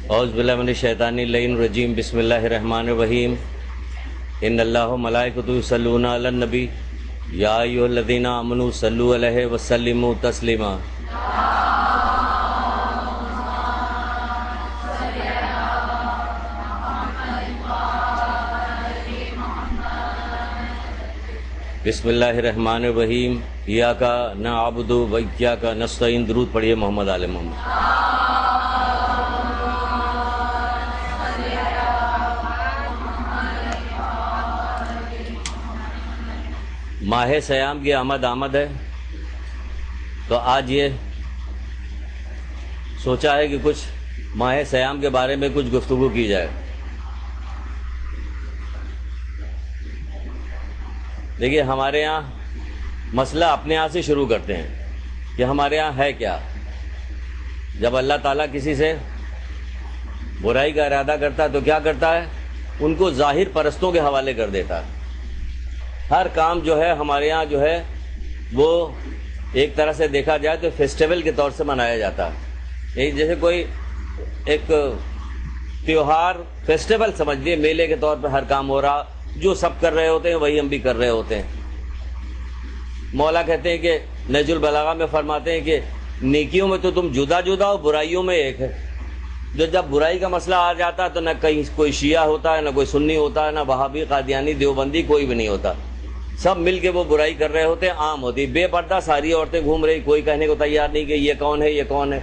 اعوذ باللہ من الشیطان الرجیم بسم اللہ الرحمن الرحیم ان اللہ ملائکۃ یصلون علی النبی یا ایھا الذین آمنوا صلوا علیہ وسلموا تسلیما۔ بسم اللہ الرحمن الرحیم ایاک نعبد و ایاک نستعین۔ درود پڑھیے محمد آل محمد۔ ماہ سیام کی آمد ہے، تو آج یہ سوچا ہے کہ کچھ ماہ سیام کے بارے میں کچھ گفتگو کی جائے۔ دیکھیے، ہمارے یہاں مسئلہ اپنے یہاں سے شروع کرتے ہیں کہ ہمارے یہاں ہے کیا۔ جب اللہ تعالیٰ کسی سے برائی کا ارادہ کرتا ہے تو کیا کرتا ہے؟ ان کو ظاہر پرستوں کے حوالے کر دیتا ہے۔ ہر کام جو ہے ہمارے یہاں جو ہے وہ ایک طرح سے دیکھا جائے تو فیسٹیول کے طور سے منایا جاتا ہے۔ جیسے کوئی ایک تیوہار، فیسٹیول سمجھ لیے، میلے کے طور پہ ہر کام ہو رہا، جو سب کر رہے ہوتے ہیں وہی ہم بھی کر رہے ہوتے ہیں۔ مولا کہتے ہیں کہ نہج البلاغہ میں فرماتے ہیں کہ نیکیوں میں تو تم جدا جدا ہو، برائیوں میں ایک ہے۔ جو جب برائی کا مسئلہ آ جاتا ہے تو نہ کہیں کوئی شیعہ ہوتا ہے، نہ کوئی سنی ہوتا ہے، نہ وہابی، قادیانی، دیوبندی، کوئی بھی نہیں ہوتا۔ سب مل کے وہ برائی کر رہے ہوتے ہیں، عام ہوتی، بے پردہ ساری عورتیں گھوم رہی، کوئی کہنے کو تیار نہیں کہ یہ کون ہے، یہ کون ہے۔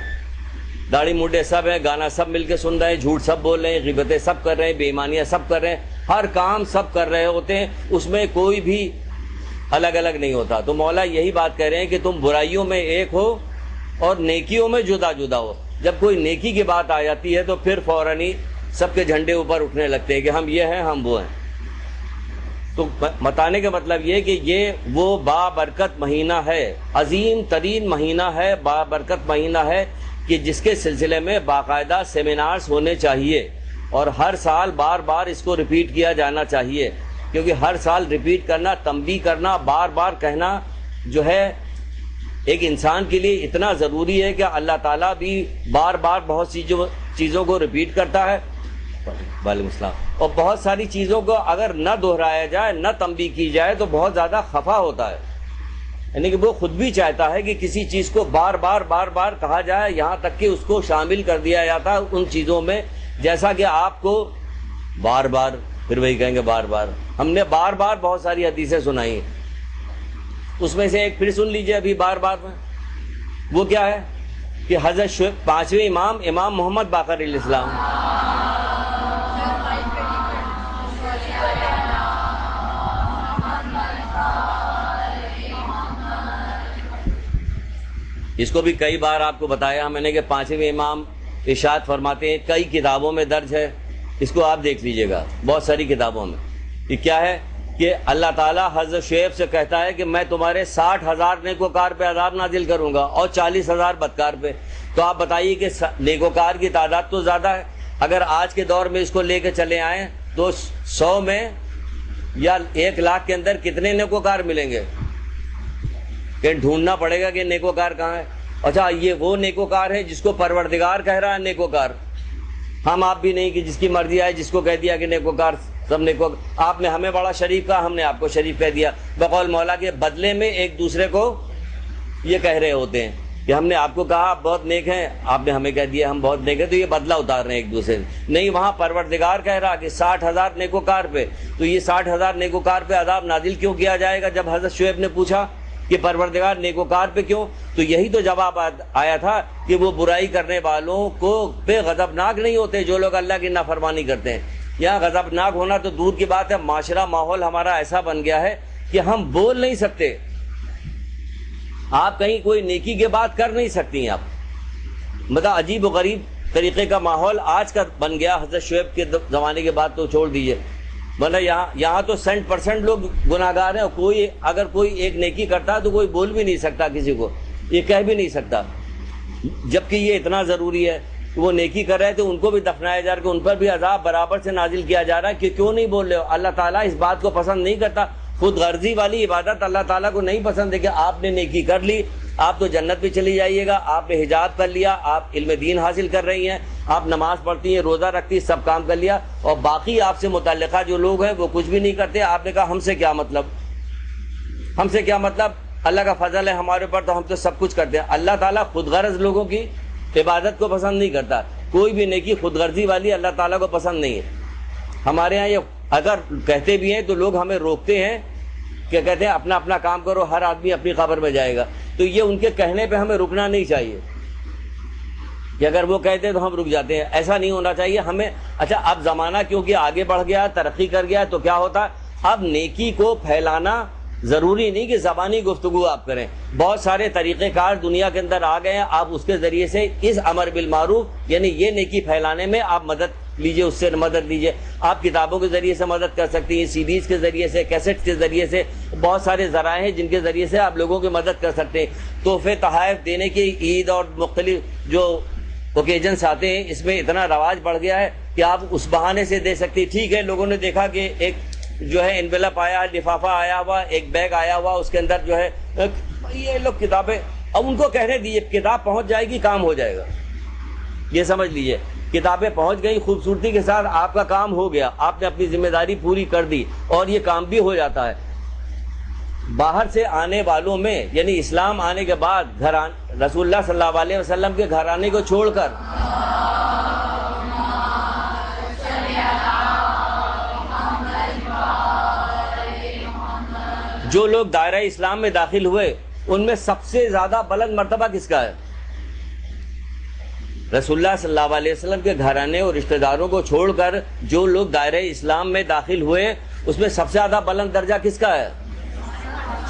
داڑھی منڈے سب ہیں، گانا سب مل کے سن رہے ہیں، جھوٹ سب بول رہے ہیں، غیبتیں سب کر رہے ہیں، بے ایمانیاں سب کر رہے ہیں، ہر کام سب کر رہے ہوتے ہیں، اس میں کوئی بھی الگ الگ نہیں ہوتا۔ تو مولا یہی بات کہہ رہے ہیں کہ تم برائیوں میں ایک ہو اور نیکیوں میں جدا جدا ہو۔ جب کوئی نیکی کی بات آ جاتی ہے تو پھر فوراً ہی سب کے جھنڈے اوپر اٹھنے لگتے ہیں کہ ہم یہ ہیں، ہم وہ ہیں۔ تو بتانے کا مطلب یہ کہ یہ وہ بابرکت مہینہ ہے، عظیم ترین مہینہ ہے، بابرکت مہینہ ہے کہ جس کے سلسلے میں باقاعدہ سیمینارز ہونے چاہیے، اور ہر سال بار بار اس کو ریپیٹ کیا جانا چاہیے، کیونکہ ہر سال ریپیٹ کرنا، تنبیہ کرنا، بار بار کہنا جو ہے ایک انسان کے لیے اتنا ضروری ہے کہ اللہ تعالیٰ بھی بار بار بہت سی چیزوں کو ریپیٹ کرتا ہے۔ وعلیکم السلام۔ اور بہت ساری چیزوں کو اگر نہ دہرایا جائے، نہ تنبیہ کی جائے تو بہت زیادہ خفا ہوتا ہے، یعنی کہ وہ خود بھی چاہتا ہے کہ کسی چیز کو بار بار کہا جائے، یہاں تک کہ اس کو شامل کر دیا جاتا ہے ان چیزوں میں، جیسا کہ آپ کو بار بار پھر وہی کہیں گے بار بار۔ ہم نے بار بار بہت ساری حدیثیں سنائی ہیں، اس میں سے ایک پھر سن لیجئے ابھی بار بار میں۔ وہ کیا ہے کہ حضرت پانچویں امام محمد باقر علیہ السلام، اس کو بھی کئی بار آپ کو بتایا میں نے کہ پانچویں امام ارشاد فرماتے ہیں، کئی کتابوں میں درج ہے، اس کو آپ دیکھ لیجئے گا، بہت ساری کتابوں میں۔ یہ کیا ہے کہ اللہ تعالیٰ حضرت شعیب سے کہتا ہے کہ میں تمہارے 60,000 نیکوکار پہ عذاب نازل کروں گا اور 40,000 بدکار پہ۔ تو آپ بتائیے کہ نیکوکار کی تعداد تو زیادہ ہے، اگر آج کے دور میں اس کو لے کے چلے آئیں تو 100 میں یا 1 لاکھ کے اندر کتنے نیکوکار ملیں گے؟ کہ ڈھونڈنا پڑے گا کہ نیکوکار کہاں ہے۔ اچھا، یہ وہ نیکوکار ہے جس کو پروردگار کہہ رہا ہے نیکوکار، ہم آپ بھی نہیں کہ جس کی مرضی آئے جس کو کہہ دیا کہ نیکوکار، سب نیکوکار۔ آپ نے ہمیں بڑا شریف کہا، ہم نے آپ کو شریف کہہ دیا، بقول مولا کے بدلے میں ایک دوسرے کو یہ کہہ رہے ہوتے ہیں کہ ہم نے آپ کو کہا آپ بہت نیک ہیں، آپ نے ہمیں کہہ دیا ہم بہت نیک ہیں، تو یہ بدلہ اتار رہے ہیں ایک دوسرے سے۔ نہیں، وہاں پروردگار کہہ رہا کہ 60,000 نیکوکار پہ، تو یہ 60,000 نیکوکار پہ عذاب نازل کیوں کیا جائے گا؟ جب حضرت شعیب نے پوچھا کہ پروردگار نیکوکار پہ کیوں، تو یہی تو جواب آیا تھا کہ وہ برائی کرنے والوں کو پہ غضبناک نہیں ہوتے جو لوگ اللہ کی نافرمانی کرتے ہیں۔ یہاں غضبناک ہونا تو دور کی بات ہے، معاشرہ ماحول ہمارا ایسا بن گیا ہے کہ ہم بول نہیں سکتے، آپ کہیں کوئی نیکی کی بات کر نہیں سکتی ہیں، آپ مطلب عجیب و غریب طریقے کا ماحول آج کا بن گیا۔ حضرت شعیب کے زمانے کے بعد تو چھوڑ دیجئے، مطلب یہاں تو 100% لوگ گناہگار ہیں، اور اگر کوئی ایک نیکی کرتا ہے تو کوئی بول بھی نہیں سکتا، کسی کو یہ کہہ بھی نہیں سکتا، جبکہ یہ اتنا ضروری ہے۔ وہ نیکی کر رہے تھے، ان کو بھی دفنایا جا رہا ہے کہ ان پر بھی عذاب برابر سے نازل کیا جا رہا ہے کہ کیوں نہیں بول رہے ہو؟ اللہ تعالیٰ اس بات کو پسند نہیں کرتا، خود غرضی والی عبادت اللہ تعالیٰ کو نہیں پسند ہے کہ آپ نے نیکی کر لی آپ تو جنت پہ چلی جائیے گا، آپ نے حجاب کر لیا، آپ علم دین حاصل کر رہی ہیں، آپ نماز پڑھتی ہیں، روزہ رکھتی ہیں، سب کام کر لیا، اور باقی آپ سے متعلقہ جو لوگ ہیں وہ کچھ بھی نہیں کرتے۔ آپ نے کہا ہم سے کیا مطلب، ہم سے کیا مطلب، اللہ کا فضل ہے ہمارے اوپر تو ہم تو سب کچھ کرتے ہیں۔ اللہ تعالیٰ خود غرض لوگوں کی عبادت کو پسند نہیں کرتا، کوئی بھی نیکی خود غرضی والی اللہ تعالیٰ کو پسند نہیں ہے۔ ہمارے ہاں یہ اگر کہتے بھی ہیں تو لوگ ہمیں روکتے ہیں کہ کہتے ہیں اپنا اپنا کام کرو، ہر آدمی اپنی قبر میں جائے گا، تو یہ ان کے کہنے پہ ہمیں رکنا نہیں چاہیے کہ اگر وہ کہتے ہیں تو ہم رک جاتے ہیں، ایسا نہیں ہونا چاہیے ہمیں۔ اچھا اب زمانہ کیونکہ آگے بڑھ گیا، ترقی کر گیا، تو کیا ہوتا ہے اب نیکی کو پھیلانا ضروری نہیں کہ زبانی گفتگو آپ کریں، بہت سارے طریقہ کار دنیا کے اندر آ گئے ہیں، آپ اس کے ذریعے سے اس امر بالمعروف یعنی یہ نیکی پھیلانے میں آپ مدد لیجئے، اس سے مدد لیجئے۔ آپ کتابوں کے ذریعے سے مدد کر سکتی ہیں، سی ڈیز کے ذریعے سے، کیسٹ کے ذریعے سے، بہت سارے ذرائع ہیں جن کے ذریعے سے آپ لوگوں کی مدد کر سکتے ہیں۔ تحفے تحائف دینے کی عید اور مختلف جو اوکیجنس آتے ہیں اس میں اتنا رواج بڑھ گیا ہے کہ آپ اس بہانے سے دے سکتے ہیں۔ ٹھیک ہے، لوگوں نے دیکھا کہ ایک جو ہے انویلپ آیا، لفافہ آیا ہوا، ایک بیگ آیا ہوا، اس کے اندر جو ہے یہ لوگ کتابیں، اب ان کو کہنے دیجیے کتاب پہنچ جائے گی، کام ہو جائے گا، یہ سمجھ لیجیے۔ کتابیں پہنچ گئی خوبصورتی کے ساتھ، آپ کا کام ہو گیا، آپ نے اپنی ذمہ داری پوری کر دی اور یہ کام بھی ہو جاتا ہے۔ باہر سے آنے والوں میں یعنی اسلام آنے کے بعد رسول اللہ صلی اللہ علیہ وسلم کے گھرانے کو چھوڑ کر جو لوگ دائرہ اسلام میں داخل ہوئے ان میں سب سے زیادہ بلند مرتبہ کس کا ہے؟ رسول اللہ صلی اللہ علیہ وسلم کے گھرانے اور رشتہ داروں کو چھوڑ کر جو لوگ دائرہ اسلام میں داخل ہوئے اس میں سب سے زیادہ بلند درجہ کس کا ہے؟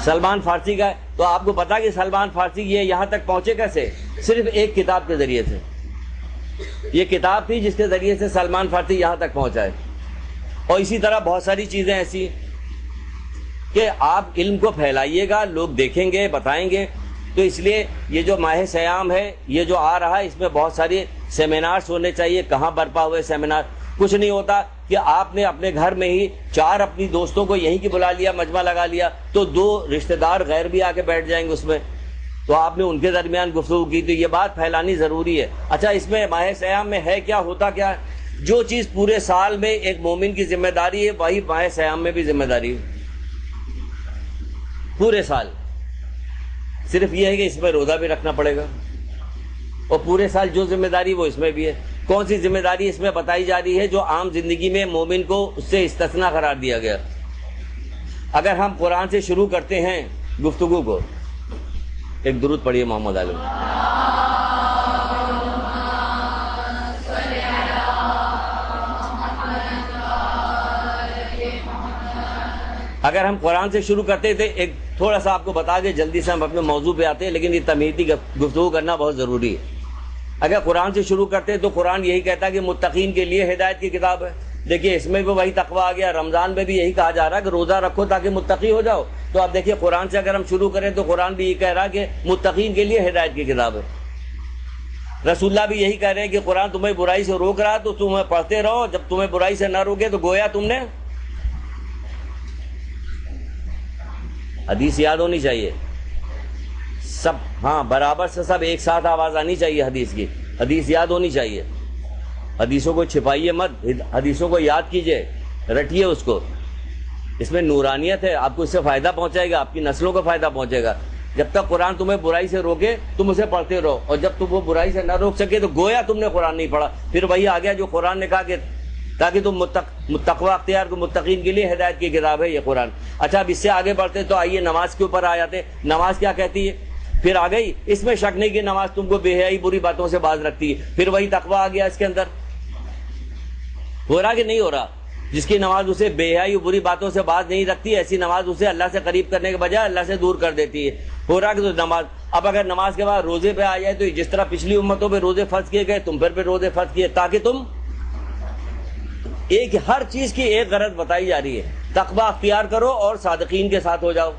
سلمان فارسی کا ہے۔ تو آپ کو پتا کہ سلمان فارسی یہ یہاں تک پہنچے کیسے؟ صرف ایک کتاب کے ذریعے سے۔ یہ کتاب تھی جس کے ذریعے سے سلمان فارسی یہاں تک پہنچا ہے، اور اسی طرح بہت ساری چیزیں ایسی کہ آپ علم کو پھیلائیے گا، لوگ دیکھیں گے، بتائیں گے۔ تو اس لیے یہ جو ماہ سیام ہے یہ جو آ رہا ہے اس میں بہت ساری سیمینارز ہونے چاہیے۔ کہاں برپا ہوئے سیمینار؟ کچھ نہیں ہوتا کہ آپ نے اپنے گھر میں ہی 4 اپنی دوستوں کو یہیں کی بلا لیا، مجمع لگا لیا، تو 2 رشتہ دار غیر بھی آ کے بیٹھ جائیں گے اس میں، تو آپ نے ان کے درمیان گفتگو کی، تو یہ بات پھیلانی ضروری ہے۔ اچھا اس میں ماہ سیام میں ہے کیا، ہوتا کیا ہے؟ جو چیز پورے سال میں ایک مومن کی ذمہ داری ہے وہی ماہ سیام میں بھی ذمہ داری ہے، پورے سال۔ صرف یہ ہے کہ اس میں روزہ بھی رکھنا پڑے گا، اور پورے سال جو ذمہ داری وہ اس میں بھی ہے۔ کون سی ذمہ داری اس میں بتائی جا رہی ہے؟ جو عام زندگی میں مومن کو اس سے استثناء قرار دیا گیا۔ اگر ہم قرآن سے شروع کرتے ہیں گفتگو کو، ایک درود پڑھیے محمد عالم۔ اگر ہم قرآن سے شروع کرتے تھے، ایک تھوڑا سا آپ کو بتا کے جلدی سے ہم اپنے موضوع پہ آتے ہیں، لیکن یہ تمہیدی گفتگو کرنا بہت ضروری ہے۔ اگر قرآن سے شروع کرتے تو قرآن یہی کہتا ہے کہ متقین کے لیے ہدایت کی کتاب ہے۔ دیکھیے اس میں بھی وہی تقویٰ آ گیا، رمضان میں بھی یہی کہا جا رہا ہے کہ روزہ رکھو تاکہ متقی ہو جاؤ۔ تو آپ دیکھیے قرآن سے اگر ہم شروع کریں تو قرآن بھی یہ کہہ رہا ہے کہ متقین کے لیے ہدایت کی کتاب ہے۔ رسول اللہ بھی یہی کہہ رہے ہیں کہ قرآن تمہیں برائی سے روک رہا تو تمہیں پڑھتے رہو، جب تمہیں برائی سے نہ روکے تو گویا تم نے حدیث یاد ہونی چاہیے سب، ہاں برابر سے سب ایک ساتھ آواز آنی چاہیے حدیث کی، حدیث یاد ہونی چاہیے۔ حدیثوں کو چھپائیے مت، حدیثوں کو یاد کیجئے، رٹیے اس کو، اس میں نورانیت ہے، آپ کو اس سے فائدہ پہنچائے گا، آپ کی نسلوں کو فائدہ پہنچے گا۔ جب تک قرآن تمہیں برائی سے روکے تم اسے پڑھتے رہو، اور جب تم وہ برائی سے نہ روک سکے تو گویا تم نے قرآن نہیں پڑھا۔ پھر وہی آ گیا جو قرآن نے کہا کہ تاکہ تم تقویٰ اختیار کو، متقین کے لیے ہدایت کی کتاب ہے یہ قرآن۔ اچھا اب اس سے آگے بڑھتے تو آئیے نماز کے اوپر آ جاتے۔ نماز کیا کہتی ہے؟ پھر آ گئی، اس میں شک نہیں کہ نماز تم کو بے حیائی بری باتوں سے باز رکھتی ہے۔ پھر وہی تقویٰ آ گیا اس کے اندر، ہو رہا کہ نہیں ہو رہا؟ جس کی نماز اسے بے حیائی بری باتوں سے باز نہیں رکھتی، ایسی نماز اسے اللہ سے قریب کرنے کے بجائے اللہ سے دور کر دیتی ہے۔ ہو رہا کہ تو نماز، اب اگر نماز کے بعد روزے پہ آ جائے تو جس طرح پچھلی امتوں پہ روزے فرض کیے گئے تم پہ روزے فرض کیے، تاکہ تم ایک ہر چیز کی ایک غرض بتائی جا رہی ہے، تقویٰ اختیار کرو اور صادقین کے ساتھ ہو جاؤ،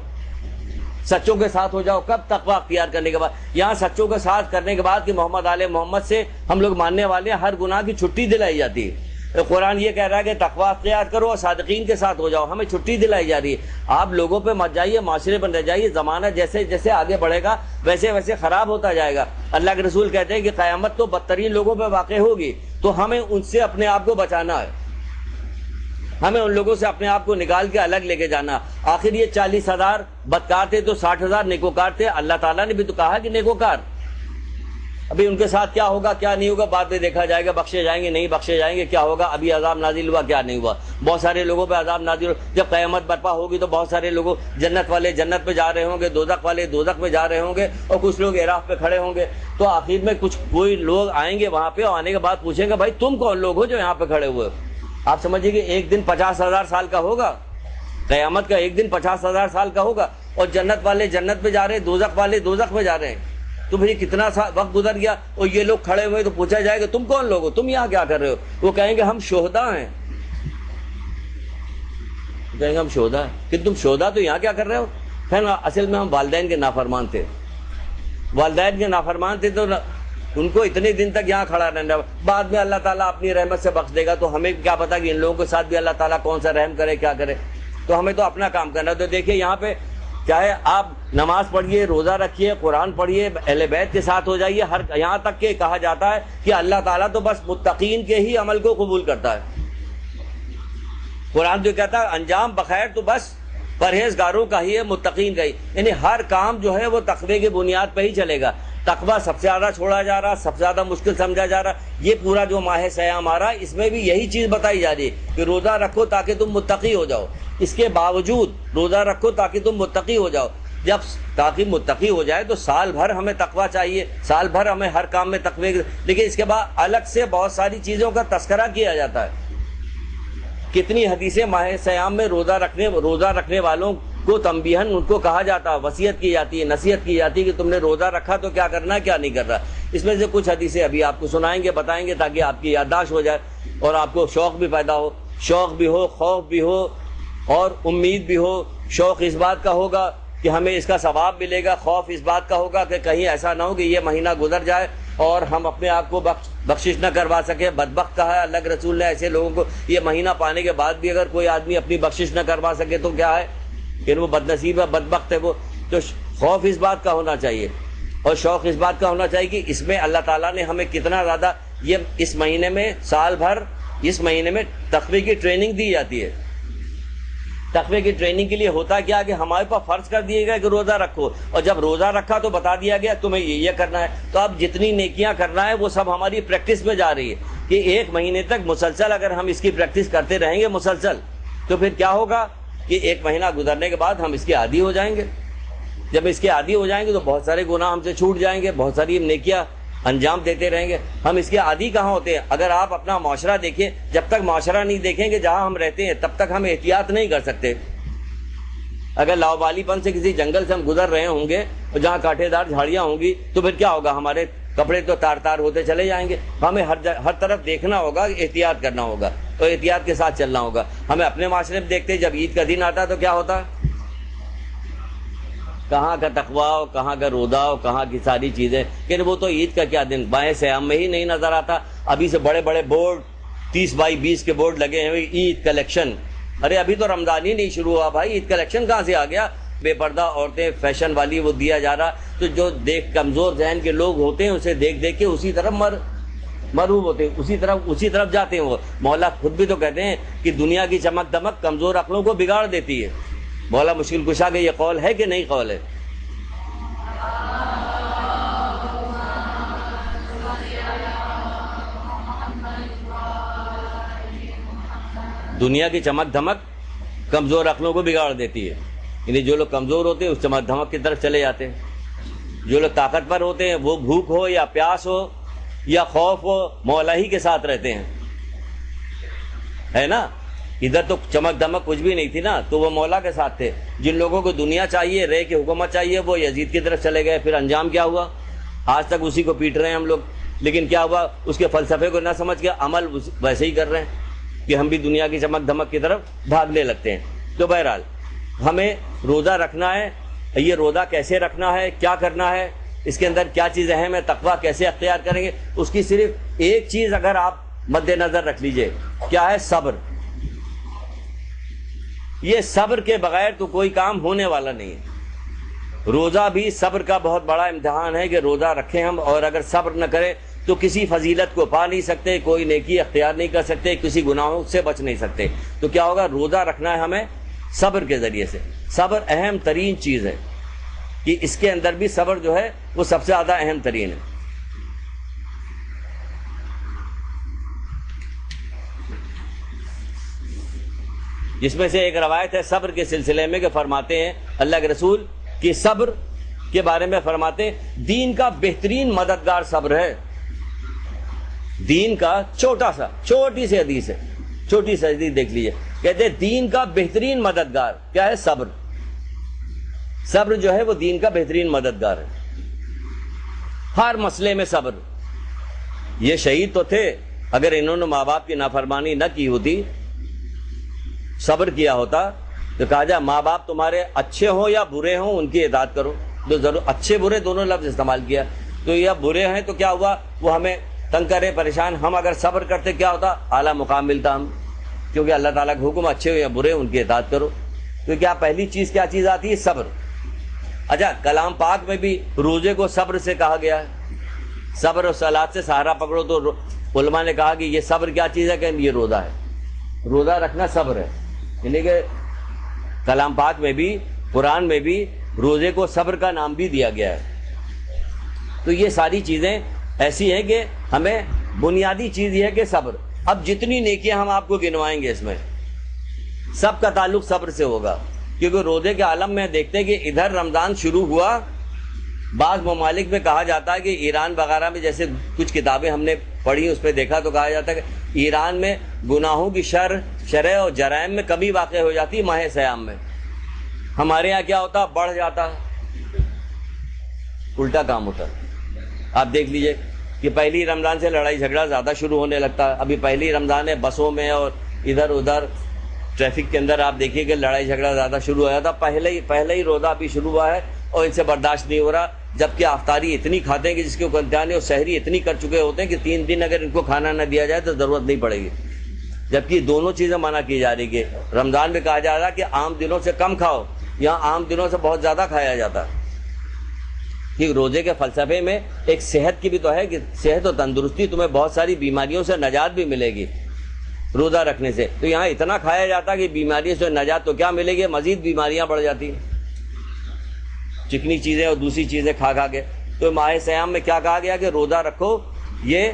سچوں کے ساتھ ہو جاؤ۔ کب؟ تقویٰ اختیار کرنے کے بعد۔ یہاں سچوں کے ساتھ کرنے کے بعد کہ محمد آل محمد سے ہم لوگ ماننے والے ہیں، ہر گناہ کی چھٹی دلائی جاتی ہے۔ قرآن یہ کہہ رہا ہے کہ تقویٰ اختیار کرو اور صادقین کے ساتھ ہو جاؤ. ہمیں چھٹی دلائی جا رہی ہے. آپ لوگوں پہ مت جائیے, معاشرے پر نہ جائیے. زمانہ جیسے جیسے آگے بڑھے گا ویسے ویسے خراب ہوتا جائے گا. اللہ کے رسول کہتے ہیں کہ قیامت تو بدترین لوگوں پہ واقع ہوگی, تو ہمیں ان سے اپنے آپ کو بچانا ہے. ہمیں ان لوگوں سے اپنے آپ کو نکال کے الگ لے کے جانا. آخر یہ 40,000 بدکار تھے تو 60,000 نیکوکار تھے. اللہ تعالیٰ نے بھی تو کہا کہ نیکوکار. ابھی ان کے ساتھ کیا ہوگا کیا نہیں ہوگا بعد میں دیکھا جائے گا. بخشے جائیں گے نہیں بخشے جائیں گے, کیا ہوگا. ابھی عذاب نازل ہوا کیا نہیں ہوا. بہت سارے لوگوں پہ عذاب نازل. جب قیامت برپا ہوگی تو بہت سارے لوگوں, جنت والے جنت پہ جا رہے ہوں گے, دوزخ والے دوزخ میں جا رہے ہوں گے, اور کچھ لوگ اعراف پہ کھڑے ہوں گے. تو آخر میں کوئی لوگ آئیں گے وہاں پہ, اور آنے کے بعد پوچھیں گے بھائی تم کون لوگ ہو جو یہاں پہ کھڑے ہوئے. آپ سمجھیے کہ ایک دن 50,000 سال کا ہوگا. قیامت کا ایک دن 50,000 سال کا ہوگا, اور جنت والے جنت پہ جا رہے ہیں, دوزخ والے دوزخ پہ جا رہے ہیں. تو پھر کتنا وقت گزر گیا, اور یہ لوگ کھڑے ہوئے تو پوچھا جائے گا تم کون لوگ ہو, تم یہاں کیا کر رہے ہو. وہ کہیں گے ہم شہداء ہیں. کہیں گے ہم شہداء ہیں. کہ تم شہداء تو یہاں کیا کر رہے ہو. اصل میں ہم والدین کے نافرمان تھے. والدین کے نافرمان تھے تو ان کو اتنے دن تک یہاں کھڑا رہنا. بعد میں اللہ تعالیٰ اپنی رحمت سے بخش دے گا. تو ہمیں کیا پتا کہ ان لوگوں کے ساتھ بھی اللہ تعالیٰ کون سا رحم کرے کیا کرے. تو ہمیں تو اپنا کام کرنا. تو دیکھیے یہاں پہ چاہے آپ نماز پڑھیے, روزہ رکھیے, قرآن پڑھیے, اہل بیت کے ساتھ ہو جائیے, یہاں تک کہ کہا جاتا ہے کہ اللہ تعالیٰ تو بس متقین کے ہی عمل کو قبول کرتا ہے. قرآن جو کہتا ہے انجام بخیر تو بس پرہیزگاروں کا ہی ہے, متقین کا ہی. یعنی ہر کام جو ہے وہ تقوی کی بنیاد پہ ہی چلے گا. تقویٰ سب سے زیادہ چھوڑا جا رہا, سب سے زیادہ مشکل سمجھا جا رہا. یہ پورا جو ماہ سیام آ رہا ہے اس میں بھی یہی چیز بتائی جا رہی ہے کہ روزہ رکھو تاکہ تم متقی ہو جاؤ. اس کے باوجود روزہ رکھو تاکہ تم متقی ہو جاؤ. جب تاکہ متقی ہو جائے تو سال بھر ہمیں تقویٰ چاہیے, سال بھر ہمیں ہر کام میں تقوی. لیکن اس کے بعد الگ سے بہت ساری چیزوں کا تذکرہ کیا جاتا ہے. کتنی حدیثیں ماہ سیام میں روزہ رکھنے والوں کو تنبیہن ان کو کہا جاتا ہے, وصیت کی جاتی ہے, نصیحت کی جاتی ہے کہ تم نے روزہ رکھا تو کیا کرنا ہے کیا نہیں کرنا. اس میں سے کچھ حدیثیں ابھی آپ کو سنائیں گے, بتائیں گے, تاکہ آپ کی یادداشت ہو جائے اور آپ کو شوق بھی پیدا ہو. شوق بھی ہو, خوف بھی ہو, اور امید بھی ہو. شوق اس بات کا ہوگا کہ ہمیں اس کا ثواب ملے گا. خوف اس بات کا ہوگا کہ کہیں ایسا نہ ہو کہ یہ مہینہ گزر جائے اور ہم اپنے آپ کو بخشش نہ کروا سکے. بدبخت کہا ہے اللہ کے رسول نے ایسے لوگوں کو. یہ مہینہ پانے کے بعد بھی اگر کوئی آدمی اپنی بخشش نہ کروا سکے تو کیا ہے کہ وہ بد نصیب ہے, بدبخت ہے وہ. تو خوف اس بات کا ہونا چاہیے اور شوق اس بات کا ہونا چاہیے کہ اس میں اللہ تعالیٰ نے ہمیں کتنا زیادہ, یہ اس مہینے میں سال بھر اس مہینے میں تقوی کی ٹریننگ دی جاتی ہے. تقوی کی ٹریننگ کے لیے ہوتا کیا کہ ہمارے پاس فرض کر دیے گا کہ روزہ رکھو, اور جب روزہ رکھا تو بتا دیا گیا تمہیں یہ کرنا ہے. تو اب جتنی نیکیاں کرنا ہے وہ سب ہماری پریکٹس میں جا رہی ہے کہ ایک مہینے تک مسلسل اگر ہم اس کی پریکٹس کرتے رہیں گے مسلسل, تو پھر کیا ہوگا کہ ایک مہینہ گزرنے کے بعد ہم اس کے عادی ہو جائیں گے. جب اس کے عادی ہو جائیں گے تو بہت سارے گناہ ہم سے چھوٹ جائیں گے, بہت ساری نیکیاں انجام دیتے رہیں گے. ہم اس کے عادی کہاں ہوتے ہیں. اگر آپ اپنا معاشرہ دیکھیں, جب تک معاشرہ نہیں دیکھیں گے جہاں ہم رہتے ہیں تب تک ہم احتیاط نہیں کر سکتے. اگر لاوالی پن سے کسی جنگل سے ہم گزر رہے ہوں گے اور جہاں کانٹے دار جھاڑیاں ہوں گی تو پھر کیا ہوگا, ہمارے کپڑے تو تار تار ہوتے چلے جائیں گے. ہمیں ہر طرف دیکھنا ہوگا, احتیاط کرنا ہوگا اور احتیاط کے ساتھ چلنا ہوگا. ہمیں اپنے معاشرے میں دیکھتے جب عید کا دن آتا تو کیا ہوتا, کہاں کا تقویٰ, کہاں کا روزہ, کہاں کی ساری چیزیں. کہ وہ تو عید کا کیا دن ماہ سیام میں ہی نہیں نظر آتا. ابھی سے بڑے بڑے بورڈ 30x20 کے بورڈ لگے ہیں, عید کلیکشن. ارے ابھی تو رمضان ہی نہیں شروع ہوا بھائی, عید کلیکشن کہاں سے آ گیا. بے پردہ عورتیں فیشن والی وہ دیا جا رہا. تو جو کمزور ذہن کے لوگ ہوتے ہیں اسے دیکھ دیکھ کے اسی طرف مرغوب ہوتے ہیں, اسی طرف جاتے ہیں. وہ مولا خود بھی تو کہتے ہیں کہ دنیا کی چمک دمک کمزور عقلوں کو بگاڑ دیتی ہے. مولا مشکل کشا کا یہ قول ہے کہ نہیں قول ہے. دنیا کی چمک دھمک کمزور عقلوں کو بگاڑ دیتی ہے. یعنی جو لوگ کمزور ہوتے ہیں اس چمک دھمک کی طرف چلے جاتے ہیں. جو لوگ طاقتور ہوتے ہیں وہ بھوک ہو یا پیاس ہو یا خوف ہو مولا ہی کے ساتھ رہتے ہیں, ہے نا. ادھر تو چمک دمک کچھ بھی نہیں تھی نا, تو وہ مولا کے ساتھ تھے. جن لوگوں کو دنیا چاہیے, رے کی حکومت چاہیے, وہ یزید کی طرف چلے گئے. پھر انجام کیا ہوا, آج تک اسی کو پیٹ رہے ہیں ہم لوگ. لیکن کیا ہوا, اس کے فلسفے کو نہ سمجھ کے عمل ویسے ہی کر رہے ہیں کہ ہم بھی دنیا کی چمک دھمک کی طرف بھاگنے لگتے ہیں. تو بہرحال ہمیں روزہ رکھنا ہے. یہ روزہ کیسے رکھنا ہے, کیا کرنا ہے, اس کے اندر کیا چیز اہم ہے, تقویٰ کیسے اختیار کریں گے, اس کی صرف ایک چیز اگر آپ مد نظر رکھ لیجئے، کیا ہے؟ صبر۔ یہ صبر کے بغیر تو کوئی کام ہونے والا نہیں ہے۔ روزہ بھی صبر کا بہت بڑا امتحان ہے کہ روزہ رکھیں ہم، اور اگر صبر نہ کرے تو کسی فضیلت کو پا نہیں سکتے، کوئی نیکی اختیار نہیں کر سکتے، کسی گناہوں سے بچ نہیں سکتے۔ تو کیا ہوگا؟ روزہ رکھنا ہے ہمیں صبر کے ذریعے سے۔ صبر اہم ترین چیز ہے کہ اس کے اندر بھی صبر جو ہے وہ سب سے زیادہ اہم ترین ہے۔ جس میں سے ایک روایت ہے صبر کے سلسلے میں کہ فرماتے ہیں اللہ کے رسول کہ صبر کے بارے میں فرماتے ہیں دین کا بہترین مددگار صبر ہے۔ دین کا چھوٹی سی حدیث ہے، چھوٹی سی حدیث دیکھ لیجیے، کہتے ہیں دین کا بہترین مددگار کیا ہے؟ صبر۔ صبر جو ہے وہ دین کا بہترین مددگار ہے، ہر مسئلے میں صبر۔ یہ شہید تو تھے، اگر انہوں نے ماں باپ کی نافرمانی نہ کی ہوتی، صبر کیا ہوتا تو کہا جائے ماں باپ تمہارے اچھے ہوں یا برے ہوں ان کی اطاعت کرو، تو ضرور اچھے برے دونوں لفظ استعمال کیا، تو یہ برے ہیں تو کیا ہوا؟ وہ ہمیں تنگ کرے، پریشان۔ ہم اگر صبر کرتے کیا ہوتا؟ اعلیٰ مقام ملتا ہم، کیونکہ اللہ تعالیٰ کا حکم اچھے ہو یا برے ان کی اطاعت کرو۔ تو کیا پہلی چیز کیا چیز آتی ہے؟ صبر۔ اچھا، کلام پاک میں بھی روزے کو صبر سے کہا گیا ہے، صبر و صلات سے سہارا پکڑو، تو علماء نے کہا کہ یہ صبر کیا چیز ہے؟ کہ یہ روزہ ہے، روزہ رکھنا صبر ہے۔ یعنی کہ کلام پاک میں بھی، قرآن میں بھی روزے کو صبر کا نام بھی دیا گیا ہے۔ تو یہ ساری چیزیں ایسی ہیں کہ ہمیں بنیادی چیز یہ ہے کہ صبر۔ اب جتنی نیکیاں ہم آپ کو گنوائیں گے اس میں سب کا تعلق صبر سے ہوگا، کیونکہ روزے کے عالم میں دیکھتے ہیں کہ ادھر رمضان شروع ہوا، بعض ممالک میں کہا جاتا ہے کہ ایران وغیرہ میں، جیسے کچھ کتابیں ہم نے پڑھی اس پہ دیکھا تو کہا جاتا ہے کہ ایران میں گناہوں کی شرح اور جرائم میں کمی واقع ہو جاتی ہے ماہ سیام میں۔ ہمارے یہاں کیا ہوتا؟ بڑھ جاتا، الٹا کام ہوتا۔ آپ دیکھ لیجئے کہ پہلی رمضان سے لڑائی جھگڑا زیادہ شروع ہونے لگتا ہے۔ ابھی پہلی رمضان ہے، بسوں میں اور ادھر ادھر ٹریفک کے اندر آپ دیکھیے کہ لڑائی جھگڑا زیادہ شروع ہو جاتا۔ پہلے ہی روزہ ابھی شروع ہوا ہے اور ان سے برداشت نہیں ہو رہا، جبکہ افطاری اتنی کھاتے ہیں کہ جس کے اوپر امتحان ہے، اور سحری اتنی کر چکے ہوتے ہیں کہ 3 دن اگر ان کو کھانا نہ دیا جائے تو ضرورت نہیں پڑے گی، جبکہ دونوں چیزیں منع کی جا رہی ہے۔ رمضان میں کہا جا رہا ہے کہ عام دنوں سے کم کھاؤ، یہاں عام دنوں سے بہت زیادہ کھایا جاتا ہے۔ کہ روزے کے فلسفے میں ایک صحت کی بھی تو ہے کہ صحت و تندرستی، تمہیں بہت ساری بیماریوں سے نجات بھی ملے گی روزہ رکھنے سے۔ تو یہاں اتنا کھایا جاتا ہے کہ بیماریوں سے نجات تو کیا ملے گی، مزید بیماریاں بڑھ جاتی ہیں، چکنی چیزیں اور دوسری چیزیں کھا کے۔ تو ماہ سیام میں کیا کہا گیا کہ روزہ رکھو، یہ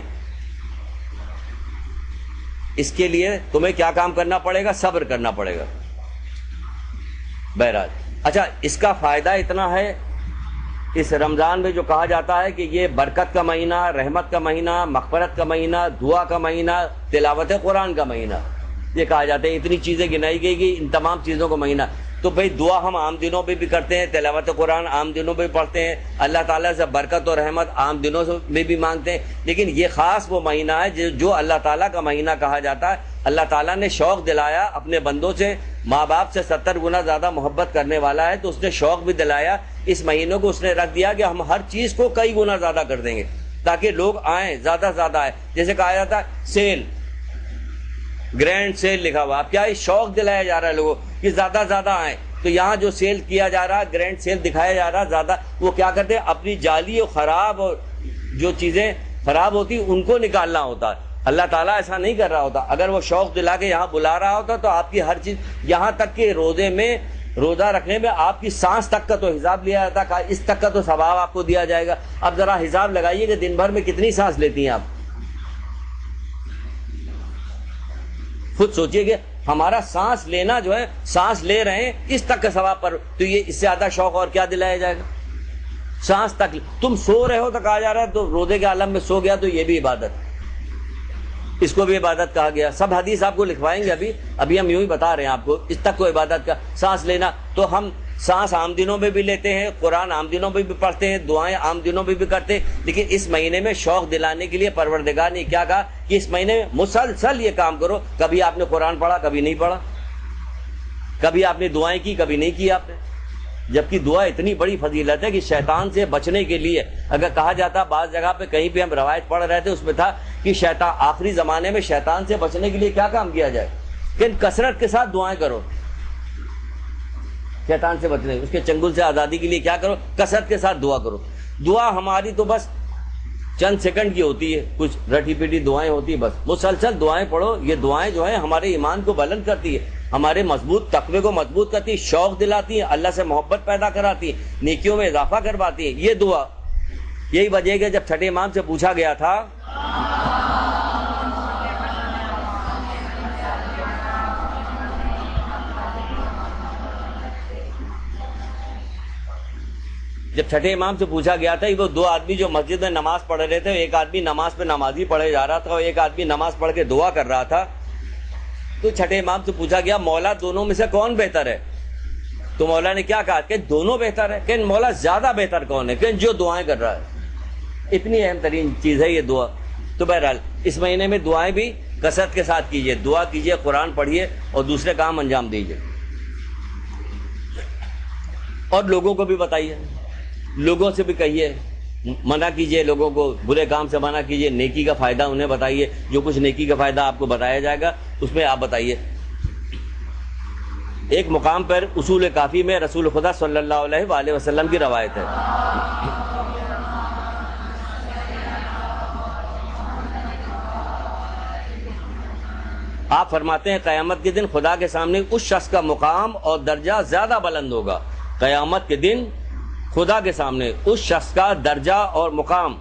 اس کے لیے تمہیں کیا کام کرنا پڑے گا؟ صبر کرنا پڑے گا۔ بہرحال اچھا، اس کا فائدہ اتنا ہے اس رمضان میں جو کہا جاتا ہے کہ یہ برکت کا مہینہ، رحمت کا مہینہ، مغفرت کا مہینہ، دعا کا مہینہ، تلاوت قرآن کا مہینہ، یہ کہا جاتا ہے۔ اتنی چیزیں گنائی گئی کہ ان تمام چیزوں کا مہینہ۔ تو بھئی دعا ہم عام دنوں پہ بھی کرتے ہیں، تلاوت قرآن عام دنوں پہ بھی پڑھتے ہیں، اللہ تعالیٰ سے برکت اور رحمت عام دنوں میں بھی مانگتے ہیں، لیکن یہ خاص وہ مہینہ ہے جو اللہ تعالیٰ کا مہینہ کہا جاتا ہے۔ اللہ تعالیٰ نے شوق دلایا اپنے بندوں سے، ماں باپ سے 70 گنا زیادہ محبت کرنے والا ہے، تو اس نے شوق بھی دلایا، اس مہینوں کو اس نے رکھ دیا کہ ہم ہر چیز کو کئی گنا زیادہ کر دیں گے تاکہ لوگ آئیں، زیادہ سے زیادہ آئیں۔ جیسے کہا جاتا ہے سیل، گرینڈ سیل لکھا ہوا، اب کیا ہے؟ شوق دلایا جا رہا ہے لوگوں کہ زیادہ سے زیادہ آئیں۔ تو یہاں جو سیل کیا جا رہا ہے، گرینڈ سیل دکھایا جا رہا ہے زیادہ، وہ کیا کرتے ہیں؟ اپنی جعلی اور خراب اور جو چیزیں خراب ہوتی ان کو نکالنا ہوتا ہے۔ اللہ تعالیٰ ایسا نہیں کر رہا ہوتا۔ اگر وہ شوق دلا کے یہاں بلا رہا ہوتا تو آپ کی ہر چیز، یہاں تک کہ روزے میں، روزہ رکھنے میں آپ کی سانس تک کا تو حساب لیا جاتا، کہا اس تک کا تو ثواب آپ کو دیا جائے گا۔ اب ذرا حساب لگائیے کہ دن بھر میں کتنی سانس لیتی ہیں آپ، خود سوچئے کہ ہمارا سانس لینا جو ہے، سانس لے رہے ہیں اس تک کے ثواب پر، تو یہ اس سے زیادہ شوق اور کیا دلایا جائے گا؟ سانس تک تم سو رہے ہو تو کہا جا رہا ہے، تو روزے کے عالم میں سو گیا تو یہ بھی عبادت، اس کو بھی عبادت کہا گیا۔ سب حدیث آپ کو لکھوائیں گے، ابھی ہم یوں ہی بتا رہے ہیں آپ کو، اس تک کو عبادت کا سانس لینا۔ تو ہم سانس عام دنوں میں بھی لیتے ہیں، قرآن عام دنوں میں بھی پڑھتے ہیں، دعائیں عام دنوں میں بھی کرتے ہیں، لیکن اس مہینے میں شوق دلانے کے لیے پروردگار نے کیا کہا کہ اس مہینے میں مسلسل یہ کام کرو۔ کبھی آپ نے قرآن پڑھا، کبھی نہیں پڑھا، کبھی آپ نے دعائیں کی، کبھی نہیں کی آپ نے، جبکہ دعا اتنی بڑی فضیلت ہے کہ شیطان سے بچنے کے لیے اگر کہا جاتا، بعض جگہ پہ کہیں پہ ہم روایت پڑھ رہے تھے اس میں تھا کہ شیطان آخری زمانے میں شیطان سے بچنے کے لیے کیا کام کیا جائے کہ کثرت کے ساتھ دعائیں کرو. شیطان سے بچنے، اس کے چنگل سے آزادی کے لیے کیا کرو؟ کثرت کے ساتھ دعا کرو. دعا ہماری تو بس چند سیکنڈ کی ہوتی ہے، کچھ رٹی پیٹی دعائیں ہوتی ہیں، بس مسلسل دعائیں پڑھو. یہ دعائیں جو ہیں ہمارے ایمان کو بلند کرتی ہے، ہمارے مضبوط تقوی کو مضبوط کرتی ہے، شوق دلاتی ہیں، اللہ سے محبت پیدا کراتی ہیں، نیکیوں میں اضافہ کرواتی ہیں. یہ دعا یہی وجہ ہے کہ جب چھٹے امام سے پوچھا گیا تھا کہ وہ دو آدمی جو مسجد میں نماز پڑھ رہے تھے، ایک آدمی نماز پہ نمازی پڑھے جا رہا تھا اور ایک آدمی نماز پڑھ کے دعا کر رہا تھا، تو چھٹے امام سے پوچھا گیا مولا دونوں میں سے کون بہتر ہے؟ تو مولا نے کیا کہا کہ دونوں بہتر ہے. کہ مولا زیادہ بہتر کون ہے؟ کہ جو دعائیں کر رہا ہے. اتنی اہم ترین چیز ہے یہ دعا. تو بہرحال اس مہینے میں دعائیں بھی کثرت کے ساتھ کیجیے، دعا کیجیے، قرآن پڑھیے اور دوسرے کام انجام دیجیے. اور لوگوں کو بھی بتائیے، لوگوں سے بھی کہیے، منع کیجیے، لوگوں کو برے کام سے منع کیجیے، نیکی کا فائدہ انہیں بتائیے. جو کچھ نیکی کا فائدہ آپ کو بتایا جائے گا اس میں آپ بتائیے. ایک مقام پر اصول کافی میں رسول خدا صلی اللہ علیہ وآلہ وسلم کی روایت ہے. آپ فرماتے ہیں قیامت کے دن خدا کے سامنے اس شخص کا مقام اور درجہ زیادہ بلند ہوگا. قیامت کے دن خدا کے سامنے اس شخص کا درجہ اور مقام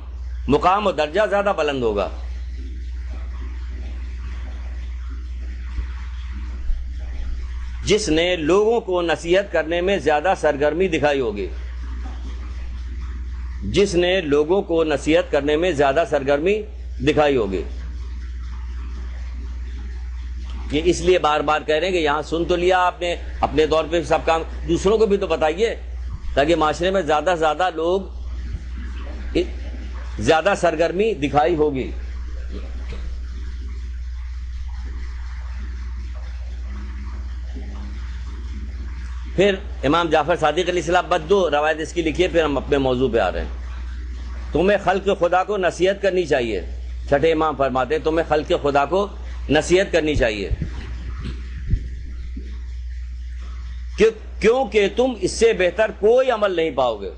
اور درجہ زیادہ بلند ہوگا جس نے لوگوں کو نصیحت کرنے میں زیادہ سرگرمی دکھائی ہوگی. جس نے لوگوں کو نصیحت کرنے میں زیادہ سرگرمی دکھائی ہوگی. یہ اس لیے بار بار کہہ رہے ہیں کہ یہاں سن تو لیا آپ نے، اپنے طور پہ سب کام، دوسروں کو بھی تو بتائیے تاکہ معاشرے میں زیادہ سے زیادہ لوگ زیادہ سرگرمی دکھائی ہوگی. پھر امام جعفر صادق علیہ السلام بس دو روایت اس کی لکھی ہے، پھر ہم اپنے موضوع پہ آ رہے ہیں. تمہیں خلق خدا کو نصیحت کرنی چاہیے. چھٹے امام فرماتے ہیں تمہیں خلق خدا کو نصیحت کرنی چاہیے کیونکہ تم اس سے بہتر کوئی عمل نہیں پاؤ گے.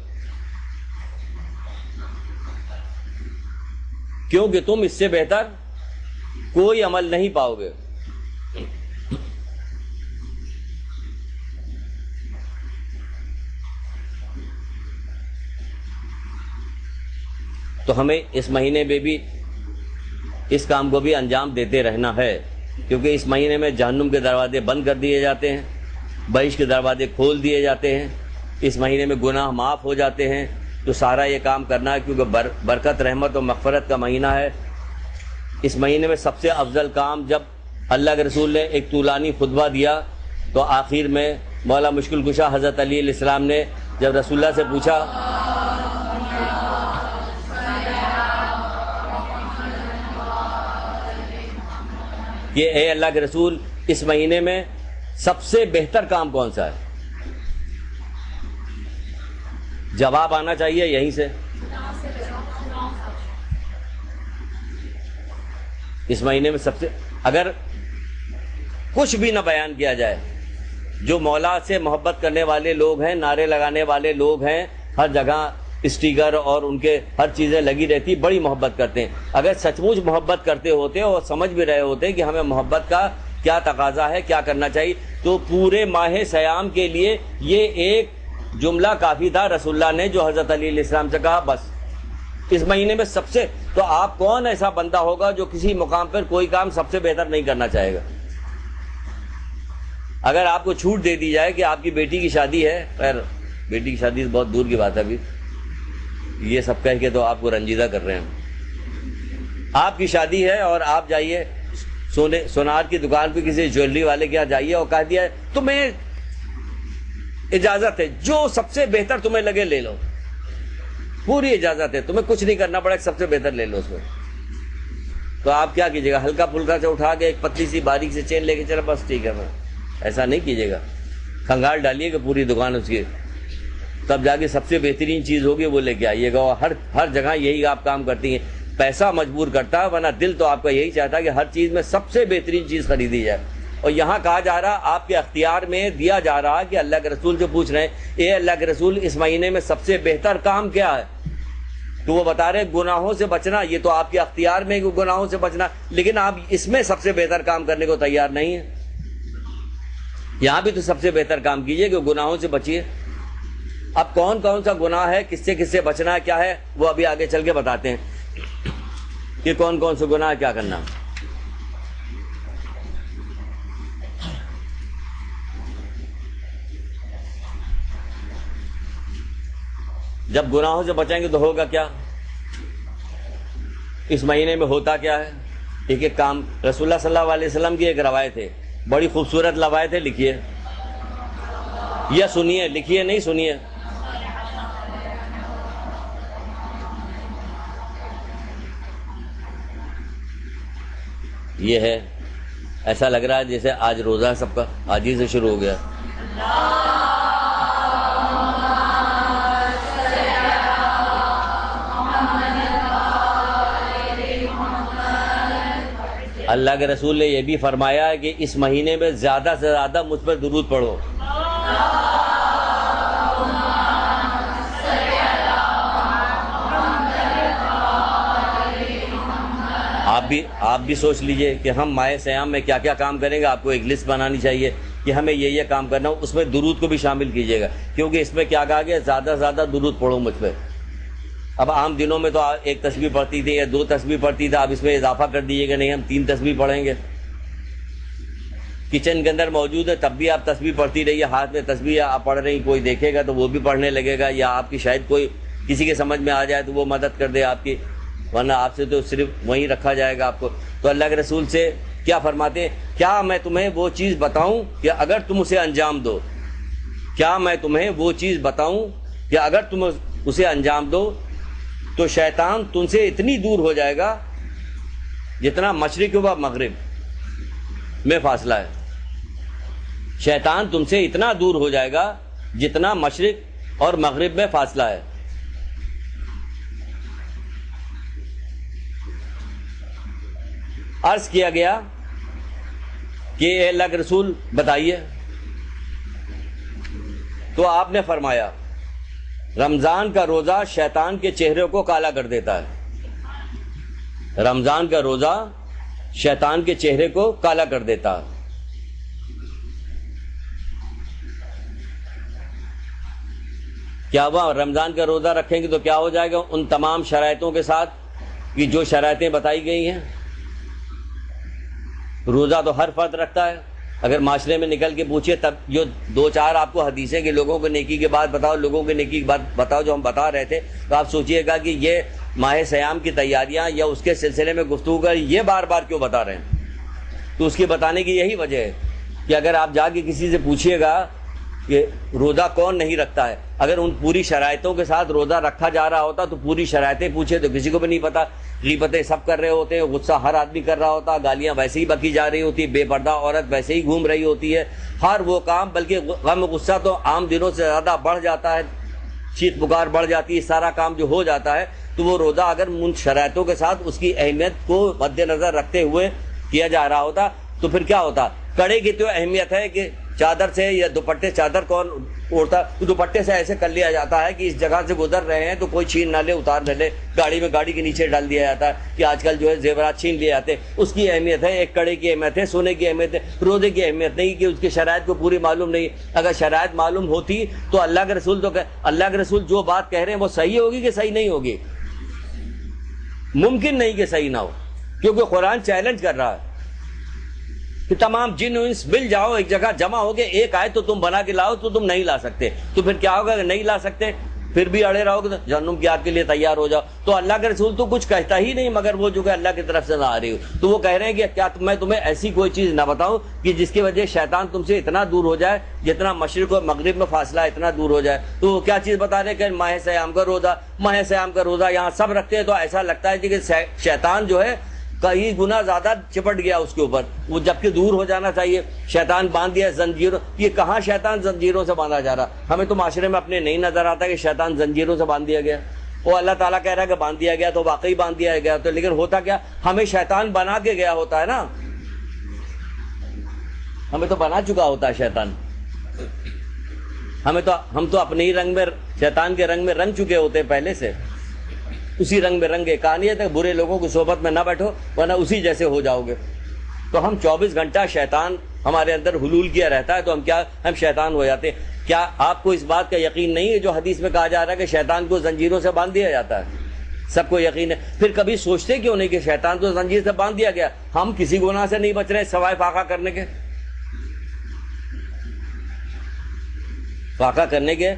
کیونکہ تم اس سے بہتر کوئی عمل نہیں پاؤ گے. تو ہمیں اس مہینے میں بھی اس کام کو بھی انجام دیتے رہنا ہے، کیونکہ اس مہینے میں جہنم کے دروازے بند کر دیے جاتے ہیں، بہشت کے دروازے کھول دیے جاتے ہیں، اس مہینے میں گناہ معاف ہو جاتے ہیں. تو سارا یہ کام کرنا ہے کیونکہ برکت، رحمت اور مغفرت کا مہینہ ہے. اس مہینے میں سب سے افضل کام، جب اللہ کے رسول نے ایک طولانی خطبہ دیا تو آخر میں مولا مشکل کشا حضرت علی علیہ السلام نے جب رسول اللہ سے پوچھا کہ اے اللہ کے رسول اس مہینے میں سب سے بہتر کام کون سا ہے؟ جواب آنا چاہیے یہیں سے. اس مہینے میں سب سے، اگر کچھ بھی نہ بیان کیا جائے، جو مولا سے محبت کرنے والے لوگ ہیں، نعرے لگانے والے لوگ ہیں، ہر جگہ اسٹیکر اور ان کے ہر چیزیں لگی رہتی، بڑی محبت کرتے ہیں. اگر سچ مچ محبت کرتے ہوتے اور سمجھ بھی رہے ہوتے کہ ہمیں محبت کا کیا تقاضا ہے، کیا کرنا چاہیے، تو پورے ماہ سیام کے لیے یہ ایک جملہ کافی تھا رسول اللہ نے جو حضرت علی علیہ السلام سے کہا بس اس مہینے میں سب سے. تو آپ کون ایسا بندہ ہوگا جو کسی مقام پر کوئی کام سب سے بہتر نہیں کرنا چاہے گا؟ اگر آپ کو چھوٹ دے دی جائے کہ آپ کی بیٹی کی شادی ہے، خیر بیٹی کی شادی بہت دور کی بات ہے، ابھی یہ سب کہہ کے تو آپ کو رنجیدہ کر رہے ہیں. آپ کی شادی ہے اور آپ جائیے سونار کی دکان پہ کسی جویلری والے کے یہاں جائیے اور کہہ دیا تمہیں اجازت ہے جو سب سے بہتر تمہیں لگے لے لو، پوری اجازت ہے، تمہیں کچھ نہیں کرنا پڑے، سب سے بہتر لے لو اس میں. تو آپ کیا کیجیے گا؟ ہلکا پھلکا سے اٹھا کے ایک پتلی سی باریک سے چین لے کے چلا بس ٹھیک ہے. ایسا نہیں کیجیے گا، کھنگال ڈالیے کہ پوری دکان اس کی تب جا کے سب سے بہترین چیز ہوگی وہ لے کے آئیے گا. اور ہر جگہ یہی آپ کام کرتی ہیں. پیسہ مجبور کرتا ہے, ورنہ دل تو آپ کا یہی چاہتا ہے کہ ہر چیز میں سب سے بہترین چیز خریدی جائے. اور یہاں کہا جا رہا, آپ کے اختیار میں دیا جا رہا کہ اللہ کے رسول سے پوچھ رہے ہیں, اے اللہ کے رسول اس مہینے میں سب سے بہتر کام کیا ہے؟ تو وہ بتا رہے گناہوں سے بچنا. یہ تو آپ کے اختیار میں کہ گناہوں سے بچنا, لیکن آپ اس میں سب سے بہتر کام کرنے کو تیار نہیں ہیں. یہاں بھی تو سب سے بہتر کام کیجئے کہ گناہوں سے بچیے. اب کون کون سا گناہ ہے, کس سے بچنا ہے, کیا ہے, وہ ابھی آگے چل کے بتاتے ہیں کہ کون کون سے گناہ کیا کرنا. جب گناہوں سے بچیں گے تو ہوگا کیا؟ اس مہینے میں ہوتا کیا ہے؟ ایک ایک کام. رسول اللہ صلی اللہ علیہ وسلم کی ایک روایت ہے, بڑی خوبصورت روایت ہے, لکھیے یا سنیے, لکھیے نہیں سنیے. یہ ہے, ایسا لگ رہا ہے جیسے آج روزہ ہے سب کا, آج ہی سے شروع ہو گیا. اللہ کے رسول نے یہ بھی فرمایا ہے کہ اس مہینے میں زیادہ سے زیادہ مجھ پر درود پڑھو. آپ بھی سوچ لیجئے کہ ہم ماہ سیام میں کیا کیا کام کریں گے. آپ کو ایک لسٹ بنانی چاہیے کہ ہمیں یہ کام کرنا ہو, اس میں درود کو بھی شامل کیجئے گا, کیونکہ اس میں کیا کہا گیا, زیادہ سے زیادہ درود پڑھو مجھ پہ. اب عام دنوں میں تو ایک تسبیح پڑھتی تھی یا 2 تسبیح پڑھتی تھی, اب اس میں اضافہ کر دیجیے گا, نہیں ہم 3 تسبیح پڑھیں گے. کچن کے اندر موجود ہے تب بھی آپ تسبیح پڑھتی رہیے, ہاتھ میں تسبیح آپ پڑھ رہی, کوئی دیکھے گا تو وہ بھی پڑھنے لگے گا, یا آپ کی شاید کوئی کسی کے سمجھ میں آ جائے تو وہ مدد کر دے آپ کی, ورنہ آپ سے تو صرف وہیں رکھا جائے گا آپ کو. تو اللہ کے رسول سے کیا فرماتے ہیں, کیا میں تمہیں وہ چیز بتاؤں کہ اگر تم اسے انجام دو, کیا میں تمہیں وہ چیز بتاؤں کہ اگر تم اسے انجام دو تو شیطان تم سے اتنی دور ہو جائے گا جتنا مشرق و مغرب میں فاصلہ ہے. شیطان تم سے اتنا دور ہو جائے گا جتنا مشرق اور مغرب میں فاصلہ ہے. عرض کیا گیا کہ اے اللہ کے رسول بتائیے, تو آپ نے فرمایا رمضان کا روزہ شیطان کے چہرے کو کالا کر دیتا ہے. رمضان کا روزہ شیطان کے چہرے کو کالا کر دیتا ہے. کیا ہوا, رمضان کا روزہ رکھیں گے تو کیا ہو جائے گا, ان تمام شرائطوں کے ساتھ کہ جو شرائطیں بتائی گئی ہیں. روزہ تو ہر فرد رکھتا ہے. اگر معاشرے میں نکل کے پوچھے تب جو 2-4 آپ کو حدیثیں کہ لوگوں کو نیکی کی بات بتاؤ, لوگوں کے نیکی کی بات بتاؤ جو ہم بتا رہے تھے, تو آپ سوچئے گا کہ یہ ماہ سیام کی تیاریاں یا اس کے سلسلے میں گفتگو کر یہ بار بار کیوں بتا رہے ہیں. تو اس کی بتانے کی یہی وجہ ہے کہ اگر آپ جا کے کسی سے پوچھیے گا کہ روزہ کون نہیں رکھتا ہے, اگر ان پوری شرائطوں کے ساتھ روزہ رکھا جا رہا ہوتا تو پوری شرائطیں پوچھے تو کسی کو بھی نہیں پتا. غیبتیں سب کر رہے ہوتے ہیں, غصہ ہر آدمی کر رہا ہوتا, گالیاں ویسے ہی بکی جا رہی ہوتی, بے پردہ عورت ویسے ہی گھوم رہی ہوتی ہے, ہر وہ کام, بلکہ غم غصہ تو عام دنوں سے زیادہ بڑھ جاتا ہے, چیخ پکار بڑھ جاتی ہے, سارا کام جو ہو جاتا ہے. تو وہ روزہ اگر ان شرائطوں کے ساتھ اس کی اہمیت کو مد نظر رکھتے ہوئے کیا جا رہا ہوتا تو پھر کیا ہوتا. کڑے کی تو اہمیت ہے کہ چادر سے یا دوپٹے, چادر کون اوڑھتا, تو دوپٹے سے ایسے کر لیا جاتا ہے کہ اس جگہ سے گزر رہے ہیں تو کوئی چھین نہ لے, اتار نہ لے, گاڑی میں گاڑی کے نیچے ڈال دیا جاتا ہے کہ آج کل جو ہے زیورات چھین لیے جاتے. اس کی اہمیت ہے, ایک کڑے کی اہمیت ہے, سونے کی اہمیت ہے, روزے کی اہمیت نہیں کہ اس کی شرائط کو پوری معلوم نہیں. اگر شرائط معلوم ہوتی تو اللہ کے رسول جو بات کہہ رہے ہیں وہ صحیح ہوگی کہ صحیح نہیں ہوگی؟ ممکن نہیں کہ صحیح نہ ہو, کیونکہ قرآن چیلنج کر رہا ہے کہ تمام جن و انس مل جاؤ ایک جگہ جمع ہو کے ایک آیت تو تم بنا کے لاؤ, تو تم نہیں لا سکتے. تو پھر کیا ہوگا, اگر نہیں لا سکتے پھر بھی اڑے رہو گے تو جہنم کی آگ کے لیے تیار ہو جاؤ. تو اللہ کے رسول تو کچھ کہتا ہی نہیں مگر وہ جو کہ اللہ کی طرف سے نہ آ رہی ہو. تو وہ کہہ رہے ہیں کہ کیا میں تمہیں ایسی کوئی چیز نہ بتاؤں کہ جس کی وجہ شیطان تم سے اتنا دور ہو جائے جتنا مشرق اور مغرب میں فاصلہ اتنا دور ہو جائے. تو وہ کیا چیز بتا رہے ہیں کہ ماہ سیام کا روزہ, ماہ سیام کا روزہ یہاں سب رکھتے ہیں تو ایسا لگتا ہے کہ شیطان جو ہے کئی گنا زیادہ چپٹ گیا اس کے اوپر، وہ جبکہ دور ہو جانا چاہیے. شیطان باندھ دیا زنجیروں. یہ کہاں شیطان زنجیروں سے باندھا جا رہا؟ ہمیں تو معاشرے میں اپنے نہیں نظر آتا کہ شیطان زنجیروں سے باندھ دیا گیا. وہ اللہ تعالیٰ کہہ رہا ہے کہ باندھ دیا گیا تو واقعی باندھ دیا گیا تو، لیکن ہوتا کیا، ہمیں شیطان بنا کے گیا ہوتا ہے نا، ہمیں تو بنا چکا ہوتا ہے شیطان. ہم تو اپنے ہی رنگ میں، شیطان کے رنگ میں رنگ چکے ہوتے ہیں پہلے سے، اسی رنگ میں رنگے. کہانی ہے برے لوگوں کی صحبت میں نہ بیٹھو ورنہ اسی جیسے ہو جاؤ گے. تو ہم 24 گھنٹہ شیطان ہمارے اندر حلول کیا رہتا ہے، تو ہم شیطان ہو جاتے ہیں. کیا آپ کو اس بات کا یقین نہیں ہے جو حدیث میں کہا جا رہا ہے کہ شیطان کو زنجیروں سے باندھ دیا جاتا ہے؟ سب کو یقین ہے. پھر کبھی سوچتے کیوں نہیں کہ شیطان تو زنجیر سے باندھ دیا گیا، ہم کسی گناہ سے نہیں بچ رہے سوائے فاقہ کرنے کے. فاقہ کرنے کے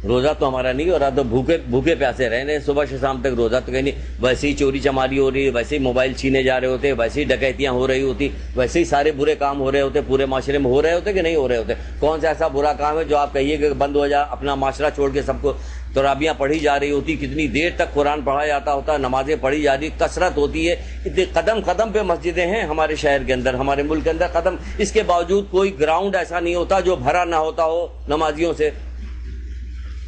روزہ تو ہمارا نہیں ہو رہا، تو بھوکے پیاسے رہنے صبح سے شام تک. روزہ تو کہیں نہیں، ویسے ہی چوری چماری ہو رہی ہے، ویسے ہی موبائل چھینے جا رہے ہوتے، ویسے ہی ڈکیتیاں ہو رہی ہوتی، ویسے ہی سارے برے کام ہو رہے ہوتے پورے معاشرے میں. ہو رہے ہوتے کہ نہیں ہو رہے ہوتے؟ کون سا ایسا برا کام ہے جو آپ کہیے کہ بند ہو جا، اپنا معاشرہ چھوڑ کے سب کو؟ تراویحیاں پڑھی جا رہی ہوتی، کتنی دیر تک قرآن پڑھا جاتا ہوتا، نمازیں پڑھی جا رہی، کثرت ہوتی ہے، اتنے قدم قدم پہ مسجدیں ہیں ہمارے شہر کے اندر، ہمارے ملک کے اندر قدم. اس کے باوجود کوئی گراؤنڈ ایسا نہیں ہوتا جو بھرا نہ ہوتا ہو نمازیوں سے.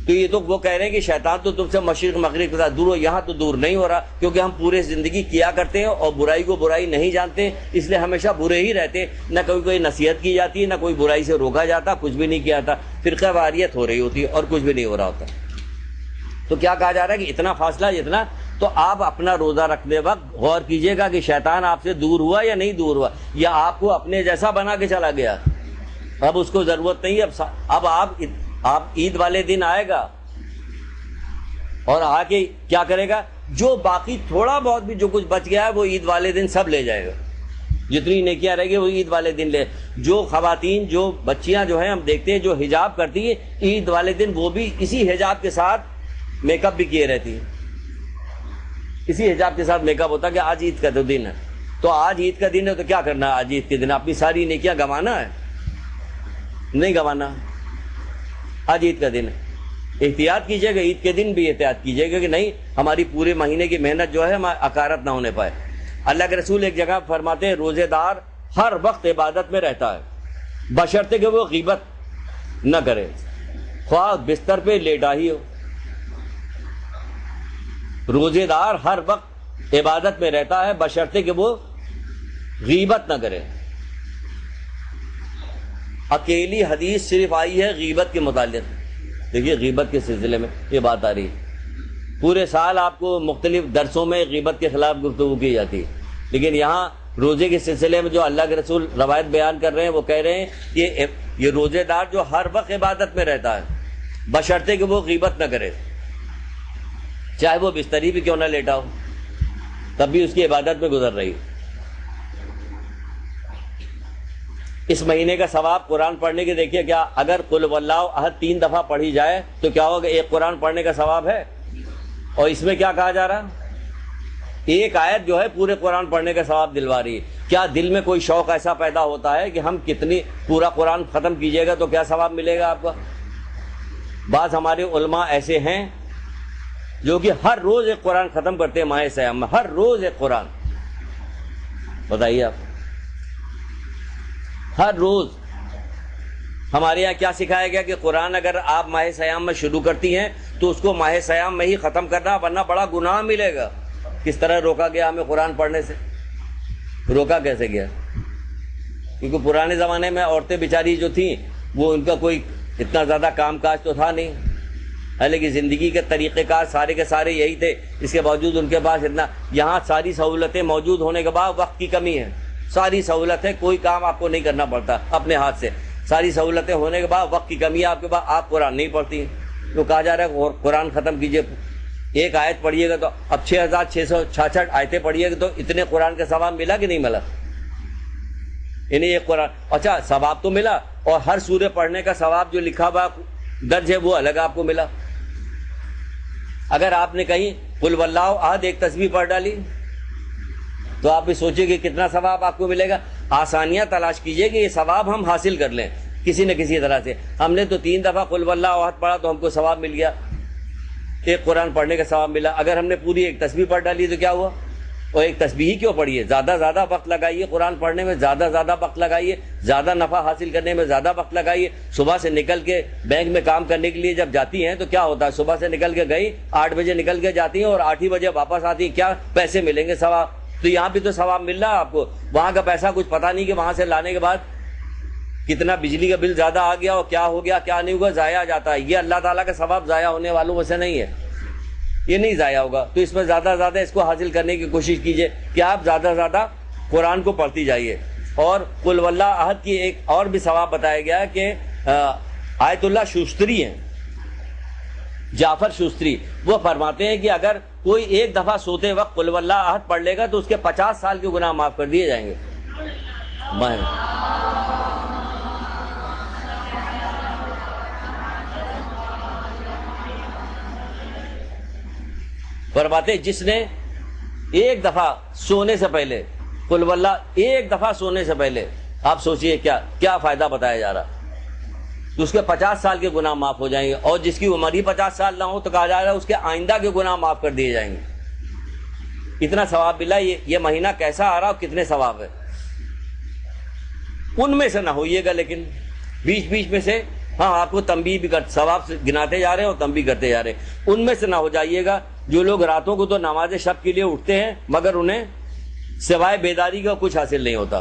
تو یہ تو وہ کہہ رہے ہیں کہ شیطان تو تم سے مشرق مغرب کے ساتھ دور ہو. یہاں تو دور نہیں ہو رہا، کیونکہ ہم پورے زندگی کیا کرتے ہیں اور برائی کو برائی نہیں جانتے، اس لیے ہمیشہ برے ہی رہتے. نہ کوئی نصیحت کی جاتی ہے، نہ کوئی برائی سے روکا جاتا، کچھ بھی نہیں کیا جاتا. فرقہ واریت ہو رہی ہوتی ہے اور کچھ بھی نہیں ہو رہا ہوتا. تو کیا کہا جا رہا ہے کہ اتنا فاصلہ اتنا. تو آپ اپنا روزہ رکھنے وقت غور کیجئے گا کہ شیطان آپ سے دور ہوا یا نہیں دور ہوا، یا آپ کو اپنے جیسا بنا کے چلا گیا. اب اس کو ضرورت نہیں ہے. اب آپ عید والے دن آئے گا اور آ کے کیا کرے گا، جو باقی تھوڑا بہت بھی جو کچھ بچ گیا ہے وہ عید والے دن سب لے جائے گا. جتنی نیکیاں رہ گئی وہ عید والے دن لے. جو خواتین، جو بچیاں جو ہیں ہم دیکھتے ہیں جو حجاب کرتی ہیں عید والے دن، وہ بھی اسی حجاب کے ساتھ میک اپ بھی کیے رہتی ہیں. اسی حجاب کے ساتھ میک اپ ہوتا کہ آج عید کا تو دن ہے، تو آج عید کا دن ہے تو کیا کرنا ہے آج عید کے دن؟ اپنی ساری نیکیاں گنوانا ہے؟ نہیں گنوانا. آج عید کا دن ہے، احتیاط کیجیے گا. عید کے دن بھی احتیاط کیجیے گا کہ نہیں ہماری پورے مہینے کی محنت جو ہے ہم اکارت نہ ہونے پائے. اللہ کے رسول ایک جگہ فرماتے ہیں روزے دار ہر وقت عبادت میں رہتا ہے بشرطے کہ وہ غیبت نہ کرے، خواہ بستر پہ لیٹا ہی ہو. روزے دار ہر وقت عبادت میں رہتا ہے بشرطے کہ وہ غیبت نہ کرے. اکیلی حدیث صرف آئی ہے غیبت کے متعلق. دیکھیے غیبت کے سلسلے میں یہ بات آ رہی ہے. پورے سال آپ کو مختلف درسوں میں غیبت کے خلاف گفتگو کی جاتی ہے، لیکن یہاں روزے کے سلسلے میں جو اللہ کے رسول روایت بیان کر رہے ہیں وہ کہہ رہے ہیں کہ یہ روزے دار جو ہر وقت عبادت میں رہتا ہے بشرطے کہ وہ غیبت نہ کرے، چاہے وہ بستری بھی کیوں نہ لیٹا ہو، تب بھی اس کی عبادت میں گزر رہی. اس مہینے کا ثواب قرآن پڑھنے کے دیکھیے کیا، اگر قل واللہ احد 3 دفعہ پڑھی جائے تو کیا ہوگا، ایک قرآن پڑھنے کا ثواب ہے. اور اس میں کیا کہا جا رہا، ایک آیت جو ہے پورے قرآن پڑھنے کا ثواب دلوا رہی ہے. کیا دل میں کوئی شوق ایسا پیدا ہوتا ہے کہ ہم کتنی پورا قرآن ختم کیجئے گا تو کیا ثواب ملے گا آپ کو؟ بعض ہمارے علماء ایسے ہیں جو کہ ہر روز ایک قرآن ختم کرتے ہیں ماہ سیام میں، ہر روز ایک قرآن. بتائیے آپ، ہر روز. ہمارے یہاں کیا سکھایا گیا کہ قرآن اگر آپ ماہ سیام میں شروع کرتی ہیں تو اس کو ماہ سیام میں ہی ختم کرنا، ورنہ بڑا گناہ ملے گا. کس طرح روکا گیا ہمیں قرآن پڑھنے سے؟ روکا کیسے گیا؟ کیونکہ پرانے زمانے میں عورتیں بیچاری جو تھیں وہ ان کا کوئی اتنا زیادہ کام کاج تو تھا نہیں، حالانکہ زندگی کے طریقہ کار سارے کے سارے یہی تھے. اس کے باوجود ان کے پاس اتنا، یہاں ساری سہولتیں موجود ہونے کے بعد وقت کی کمی ہے. ساری سہولت ہے، کوئی کام آپ کو نہیں کرنا پڑتا اپنے ہاتھ سے. ساری سہولتیں ہونے کے بعد وقت کی کمی ہے آپ کے پاس، آپ قرآن نہیں پڑھتی. تو کہا جا رہا ہے قرآن ختم کیجئے. ایک آیت پڑھیے گا تو اب 6666 آیتیں پڑھیے گا تو اتنے قرآن کا ثواب ملا کہ نہیں ملا؟ انہیں ایک قرآن، اچھا ثواب تو ملا، اور ہر سورہ پڑھنے کا ثواب جو لکھا ہوا درج ہے وہ الگ آپ کو ملا. اگر آپ نے کہیں قل واللہ احد ایک تسبیح پڑھ ڈالی تو آپ بھی سوچیں کہ کتنا ثواب آپ کو ملے گا. آسانیاں تلاش کیجئے کہ یہ ثواب ہم حاصل کر لیں کسی نہ کسی طرح سے. ہم نے تو 3 دفعہ قل واللہ احد پڑھا تو ہم کو ثواب مل گیا، ایک قرآن پڑھنے کا ثواب ملا. اگر ہم نے پوری ایک تسبیح پڑھ ڈالی تو کیا ہوا؟ اور ایک تسبیح کیوں پڑھیے؟ زیادہ زیادہ وقت لگائیے قرآن پڑھنے میں، زیادہ زیادہ وقت لگائیے، زیادہ نفع حاصل کرنے میں زیادہ وقت لگائیے۔ صبح سے نکل کے بینک میں کام کرنے کے لیے جب جاتی ہیں تو کیا ہوتا ہے؟ صبح سے نکل کے گئی، 8 بجے نکل کے جاتی ہیں اور 8 ہی بجے واپس آتی ہیں، کیا پیسے ملیں گے؟ ثواب۔ تو یہاں بھی تو ثواب مل رہا ہے آپ کو، وہاں کا پیسہ کچھ پتہ نہیں کہ وہاں سے لانے کے بعد کتنا بجلی کا بل زیادہ آ گیا اور کیا ہو گیا کیا نہیں ہوا، ضائع جاتا ہے۔ یہ اللہ تعالیٰ کا ثواب ضائع ہونے والوں میں سے نہیں ہے، یہ نہیں ضائع ہوگا۔ تو اس میں زیادہ زیادہ اس کو حاصل کرنے کی کوشش کیجئے کہ آپ زیادہ زیادہ قرآن کو پڑھتی جائیے۔ اور قل واللہ احد کی ایک اور بھی ثواب بتایا گیا کہ آیت اللہ شوستری ہیں، جعفر شوستری، وہ فرماتے ہیں کہ اگر کوئی ایک دفعہ سوتے وقت قل واللہ احد پڑھ لے گا تو اس کے 50 سال کے گناہ معاف کر دیے جائیں گے۔ فرماتے جس نے ایک دفعہ سونے سے پہلے قل واللہ، ایک دفعہ سونے سے پہلے، آپ سوچئے کیا فائدہ بتایا جا رہا، تو اس کے 50 سال کے گناہ معاف ہو جائیں گے، اور جس کی عمر ہی 50 سال نہ ہو تو کہا جا رہا ہے اس کے آئندہ کے گناہ معاف کر دیے جائیں گے۔ اتنا ثواب ملا۔ یہ مہینہ کیسا آ رہا اور کتنے ثواب ہے، ان میں سے نہ ہوئیے گا، لیکن بیچ بیچ میں سے ہاں آپ کو تنبیہ بھی ثواب سے گناتے جا رہے ہیں اور تنبیہ کرتے جا رہے ہیں، ان میں سے نہ ہو جائیے گا جو لوگ راتوں کو تو نماز شب کے لیے اٹھتے ہیں مگر انہیں سوائے بیداری کا کچھ حاصل نہیں ہوتا،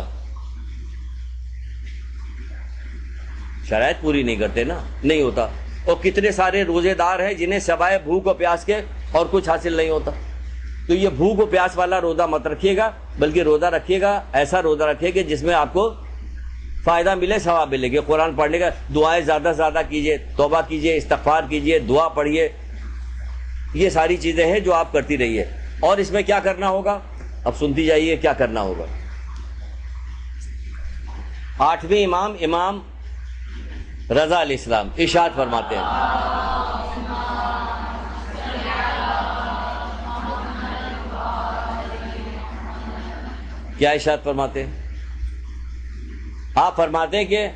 شرائط پوری نہیں کرتے نا، نہیں ہوتا۔ اور کتنے سارے روزے دار ہیں جنہیں سوائے بھوک و پیاس کے اور کچھ حاصل نہیں ہوتا۔ تو یہ بھوک و پیاس والا روزہ مت رکھیے گا، بلکہ روزہ رکھیے گا ایسا روزہ رکھیے کہ جس میں آپ کو فائدہ ملے، ثواب ملے گا۔ قرآن پڑھنے کا دعائیں زیادہ سے زیادہ کیجیے، توبہ کیجیے، استغفار کیجیے، دعا پڑھیے، یہ ساری چیزیں ہیں جو آپ کرتی رہیے۔ اور اس میں کیا کرنا ہوگا، اب سنتی جائیے کیا کرنا ہوگا۔ 8ویں امام، امام رضا علیہ السلام ارشاد فرماتے ہیں، کیا ارشاد فرماتے ہیں؟ آپ فرماتے ہیں کہ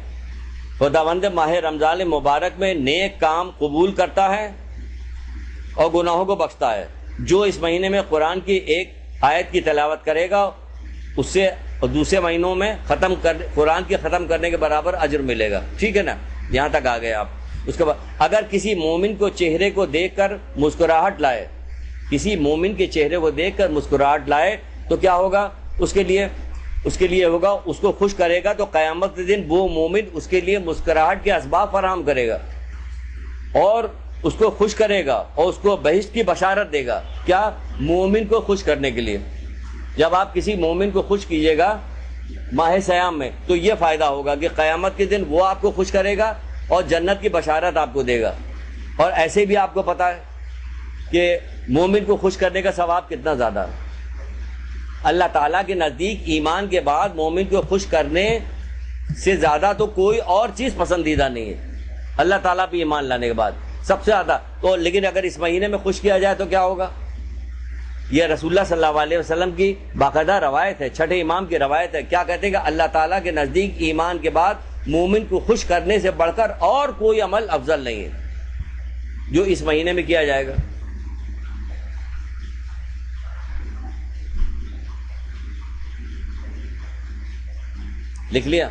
خداوند ماہ رمضان مبارک میں نیک کام قبول کرتا ہے اور گناہوں کو بخشتا ہے۔ جو اس مہینے میں قرآن کی ایک آیت کی تلاوت کرے گا اس سے دوسرے مہینوں میں قرآن کی ختم کرنے کے برابر اجر ملے گا۔ ٹھیک ہے نا، یہاں تک آ گئے آپ۔ اس کے بعد اگر کسی مومن کو چہرے کو دیکھ کر مسکراہٹ لائے، کسی مومن کے چہرے کو دیکھ کر مسکراہٹ لائے تو کیا ہوگا اس کے لیے ہوگا، اس کو خوش کرے گا تو قیامت کے دن وہ مومن اس کے لیے مسکراہٹ کے اسباب فراہم کرے گا اور اس کو خوش کرے گا اور اس کو بہشت کی بشارت دے گا۔ کیا؟ مومن کو خوش کرنے کے لیے۔ جب آپ کسی مومن کو خوش کیجیے گا ماہ سیام میں تو یہ فائدہ ہوگا کہ قیامت کے دن وہ آپ کو خوش کرے گا اور جنت کی بشارت آپ کو دے گا۔ اور ایسے بھی آپ کو پتا ہے کہ مومن کو خوش کرنے کا ثواب کتنا زیادہ ہے۔ اللہ تعالیٰ کے نزدیک ایمان کے بعد مومن کو خوش کرنے سے زیادہ تو کوئی اور چیز پسندیدہ نہیں ہے، اللہ تعالیٰ پہ ایمان لانے کے بعد سب سے زیادہ تو۔ لیکن اگر اس مہینے میں خوش کیا جائے تو کیا ہوگا؟ یہ رسول اللہ صلی اللہ علیہ وسلم کی باقاعدہ روایت ہے، چھٹے امام کی روایت ہے۔ کیا کہتے ہیں کہ اللہ تعالیٰ کے نزدیک ایمان کے بعد مومن کو خوش کرنے سے بڑھ کر اور کوئی عمل افضل نہیں ہے جو اس مہینے میں کیا جائے گا۔ لکھ لیا؟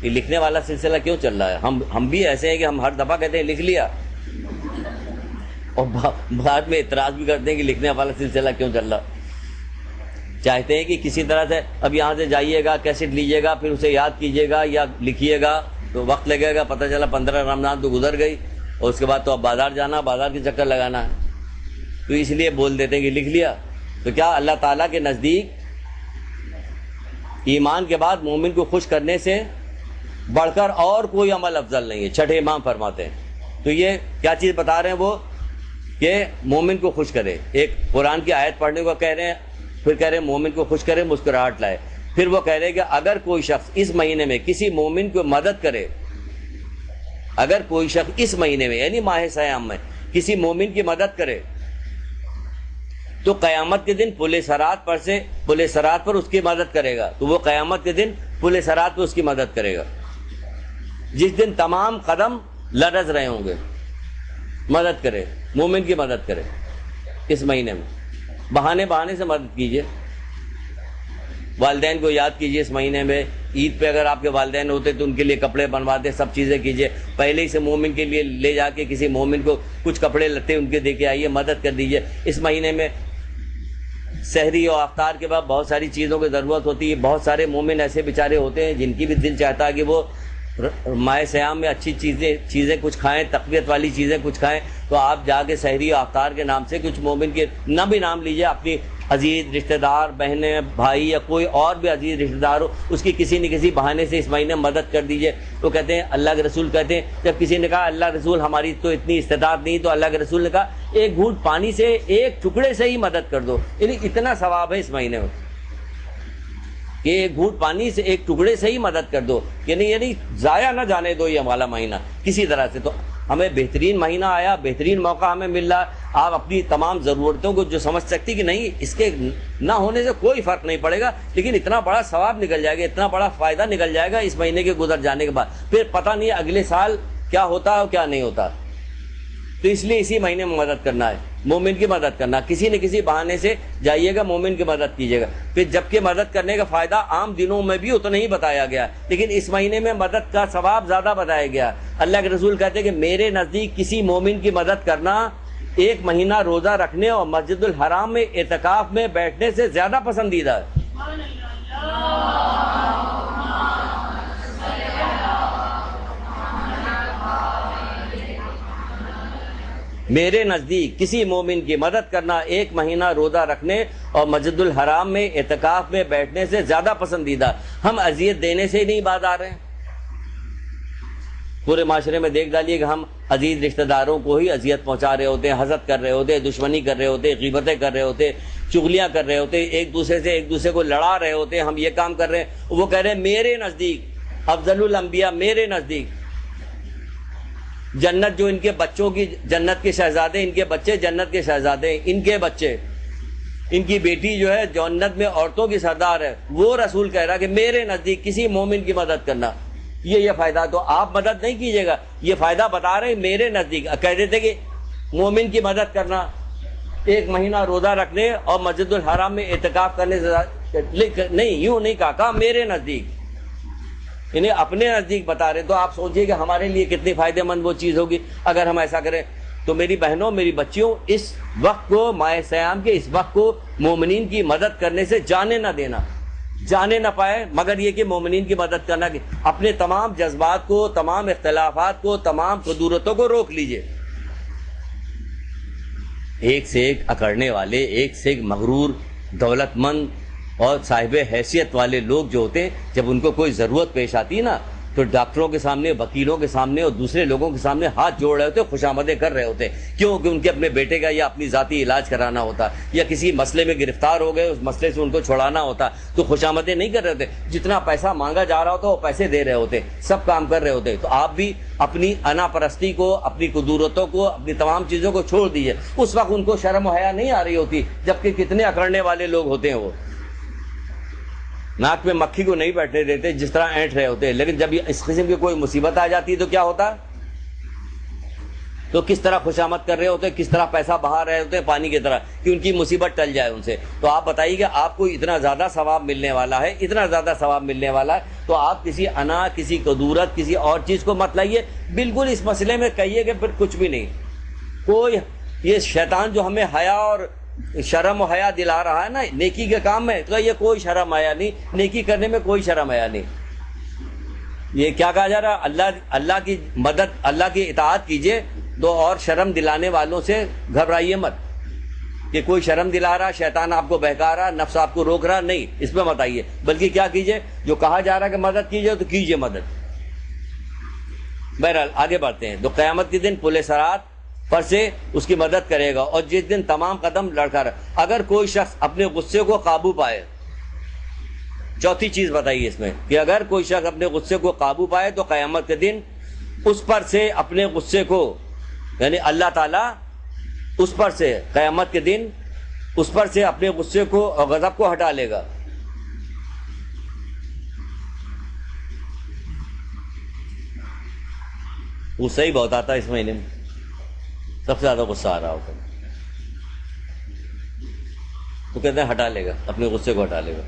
یہ لکھنے والا سلسلہ کیوں چل رہا ہے؟ ہم بھی ایسے ہیں کہ ہم ہر دفعہ کہتے ہیں لکھ لیا اور بعد میں اعتراض بھی کرتے ہیں کہ لکھنے والا سلسلہ کیوں چل رہا۔ چاہتے ہیں کہ کسی طرح سے اب یہاں سے جائیے گا، کیسٹ لیجیے گا، پھر اسے یاد کیجیے گا یا لکھیے گا تو وقت لگے گا، پتہ چلا 15 رمضان تو گزر گئی اور اس کے بعد تو اب بازار جانا، بازار کے چکر لگانا ہے، تو اس لیے بول دیتے ہیں کہ لکھ لیا۔ تو کیا اللہ تعالیٰ کے نزدیک ایمان کے بعد مومن کو خوش کرنے سے بڑھ کر اور کوئی عمل افضل نہیں ہے، چھٹے امام فرماتے ہیں۔ تو یہ کیا چیز بتا رہے ہیں وہ کہ مومن کو خوش کرے، ایک قرآن کی آیت پڑھنے کو کہہ رہے ہیں، پھر کہہ رہے ہیں مومن کو خوش کرے، مسکراہٹ لائے، پھر وہ کہہ رہے ہیں کہ اگر کوئی شخص اس مہینے میں کسی مومن کو مدد کرے، اگر کوئی شخص اس مہینے میں یعنی ماہ سیام میں کسی مومن کی مدد کرے تو قیامت کے دن پل صراط پر اس کی مدد کرے گا، تو وہ قیامت کے دن پل صراط پر اس کی مدد کرے گا، جس دن تمام قدم لرز رہے ہوں گے، مدد کرے، مومن کی مدد کرے اس مہینے میں۔ بہانے سے مدد کیجیے. والدین کو یاد کیجیے اس مہینے میں. عید پہ اگر آپ کے والدین ہوتے تو ان کے لیے کپڑے بنواتے, سب چیزیں کیجیے. پہلے ہی سے مومن کے لیے لے جا کے کسی مومن کو کچھ کپڑے لتے ان کے دے کے آئیے, مدد کر دیجیے. اس مہینے میں سحری اور افطار کے بعد بہت ساری چیزوں کی ضرورت ہوتی ہے. بہت سارے مومن ایسے بیچارے ہوتے ہیں جن کی بھی دل چاہتا ہے کہ وہ ماہ سیام میں اچھی چیزیں کچھ کھائیں, تقویت والی چیزیں کچھ کھائیں. تو آپ جا کے سحری اور افطار کے نام سے کچھ مومن کے نہ بھی نام لیجیے, اپنی عزیز رشتہ دار, بہنیں, بھائی یا کوئی اور بھی عزیز رشتہ دار ہو, اس کی کسی نہ کسی بہانے سے اس مہینے مدد کر دیجیے. تو کہتے ہیں اللہ کے رسول کہتے ہیں, جب کسی نے کہا اللہ رسول ہماری تو اتنی استطاعت نہیں, تو اللہ کے رسول نے کہا ایک گھونٹ پانی سے ایک ٹکڑے سے ہی مدد کر دو. یعنی اتنا ثواب ہے اس مہینے میں کہ ایک گھونٹ پانی سے ایک ٹکڑے سے ہی مدد کر دو. یعنی ضائع نہ جانے دو یہ والا مہینہ کسی طرح سے. تو ہمیں بہترین مہینہ آیا, بہترین موقع ہمیں مل رہا. آپ اپنی تمام ضرورتوں کو جو سمجھ سکتی کہ نہیں اس کے نہ ہونے سے کوئی فرق نہیں پڑے گا, لیکن اتنا بڑا ثواب نکل جائے گا, اتنا بڑا فائدہ نکل جائے گا اس مہینے کے گزر جانے کے بعد, پھر پتہ نہیں اگلے سال کیا ہوتا اور کیا نہیں ہوتا. تو اس لیے اسی مہینے میں مدد کرنا ہے, مومن کی مدد کرنا. کسی نہ کسی بہانے سے جائیے گا, مومن کی مدد کیجیے گا. پھر جبکہ مدد کرنے کا فائدہ عام دنوں میں بھی اتنا ہی بتایا گیا, لیکن اس مہینے میں مدد کا ثواب زیادہ بتایا گیا. اللہ کے رسول کہتے ہیں کہ میرے نزدیک کسی مومن کی مدد کرنا ایک مہینہ روزہ رکھنے اور مسجد الحرام میں اعتکاف میں بیٹھنے سے زیادہ پسندیدہ ہے. میرے نزدیک کسی مومن کی مدد کرنا ایک مہینہ روزہ رکھنے اور مسجد الحرام میں اعتکاف میں بیٹھنے سے زیادہ پسندیدہ. ہم اذیت دینے سے ہی نہیں باز آ رہے ہیں. پورے معاشرے میں دیکھ ڈالیے کہ ہم عزیز رشتہ داروں کو ہی اذیت پہنچا رہے ہوتے ہیں, حسد کر رہے ہوتے ہیں, دشمنی کر رہے ہوتے ہیں, غیبتیں کر رہے ہوتے ہیں, چغلیاں کر رہے ہوتے ہیں, ایک دوسرے کو لڑا رہے ہوتے ہیں. ہم یہ کام کر رہے ہیں, وہ کہہ رہے ہیں میرے نزدیک افضل الانبیاء, میرے نزدیک جنت جو ان کے بچوں کی جنت کے شہزادے, ان کے بچے جنت کے شہزادے, ان کے بچے, ان کی بیٹی جو ہے جنت میں عورتوں کی سردار ہے. وہ رسول کہہ رہا کہ میرے نزدیک کسی مومن کی مدد کرنا یہ فائدہ. تو آپ مدد نہیں کیجیے گا, یہ فائدہ بتا رہے ہیں میرے نزدیک. کہہ دیتے کہ مومن کی مدد کرنا ایک مہینہ روزہ رکھنے اور مسجد الحرام میں اعتکاف کرنے سے نہیں, یوں نہیں کہا میرے نزدیک, انہیں اپنے نزدیک بتا رہے. تو آپ سوچئے کہ ہمارے لیے کتنی فائدہ مند وہ چیز ہوگی اگر ہم ایسا کریں. تو میری بہنوں, میری بچیوں, اس وقت کو ماہ سیام کے اس وقت کو مومنین کی مدد کرنے سے جانے نہ دینا, جانے نہ پائے مگر یہ کہ مومنین کی مدد کرنا, کہ اپنے تمام جذبات کو, تمام اختلافات کو, تمام قدورتوں کو روک لیجئے. ایک سے ایک اکڑنے والے, ایک سے ایک مغرور, دولت مند اور صاحب حیثیت والے لوگ جو ہوتے ہیں, جب ان کو کوئی ضرورت پیش آتی ہے نا, تو ڈاکٹروں کے سامنے, وکیلوں کے سامنے اور دوسرے لوگوں کے سامنے ہاتھ جوڑ رہے ہوتے, خوشامدیں کر رہے ہوتے. کیوں کہ ان کے اپنے بیٹے کا یا اپنی ذاتی علاج کرانا ہوتا, یا کسی مسئلے میں گرفتار ہو گئے, اس مسئلے سے ان کو چھڑانا ہوتا, تو خوشامدیں نہیں کر رہے ہوتے. جتنا پیسہ مانگا جا رہا ہوتا وہ پیسے دے رہے ہوتے, سب کام کر رہے ہوتے. تو آپ بھی اپنی انا پرستی کو, اپنی قدورتوں کو, اپنی تمام چیزوں کو چھوڑ دیجیے. اس وقت ان کو شرم و حیا نہیں آ رہی ہوتی, جبکہ کتنے اکڑنے والے لوگ ہوتے ہیں. وہ ناک میں مکھی کو نہیں بیٹھنے دیتے, جس طرح اینٹ رہے ہوتے ہیں. لیکن جب اس قسم کی کوئی مصیبت آ جاتی ہے تو کیا ہوتا ہے, تو کس طرح خوشامد کر رہے ہوتے ہیں, کس طرح پیسہ بہا رہے ہوتے ہیں پانی کی طرح, کہ ان کی مصیبت ٹل جائے ان سے. تو آپ بتائیے کہ آپ کو اتنا زیادہ ثواب ملنے والا ہے, اتنا زیادہ ثواب ملنے والا ہے, تو آپ کسی انا, کسی قدورت, کسی اور چیز کو مت لائیے. بالکل اس مسئلے میں کہیے کہ پھر کچھ بھی نہیں. کوئی یہ شیطان جو ہمیں حیا اور شرم و حیا دلا رہا ہے نا نیکی کے کام میں, تو یہ کوئی شرم حیا نہیں, نیکی کرنے میں کوئی شرم حیا نہیں. یہ کیا کہا جا رہا, اللہ کی مدد, اللہ کی اطاعت کیجئے, دو اور شرم دلانے والوں سے گھبرائیے مت, کہ کوئی شرم دلا رہا, شیطان آپ کو بہکا رہا, نفس آپ کو روک رہا, نہیں, اس پہ مت آئیے. بلکہ کیا کیجئے, جو کہا جا رہا ہے کہ مدد کیجئے تو کیجئے مدد. بہرحال آگے بڑھتے ہیں. تو قیامت کے دن پل صراط پر سے اس کی مدد کرے گا, اور جس دن تمام قدم لڑکا رہا. اگر کوئی شخص اپنے غصے کو قابو پائے, چوتھی چیز بتائیے اس میں, کہ اگر کوئی شخص اپنے غصے کو قابو پائے تو قیامت کے دن اس پر سے اپنے غصے کو, یعنی اللہ تعالیٰ اس پر سے قیامت کے دن اس پر سے اپنے غصے کو اور غضب کو ہٹا لے گا. غصہ ہی بہت آتا ہے اس مہینے میں, سب سے زیادہ غصہ آ رہا ہوتا ہے. تو کہتے ہیں ہٹا لے گا، اپنے غصے کو ہٹا لے گا۔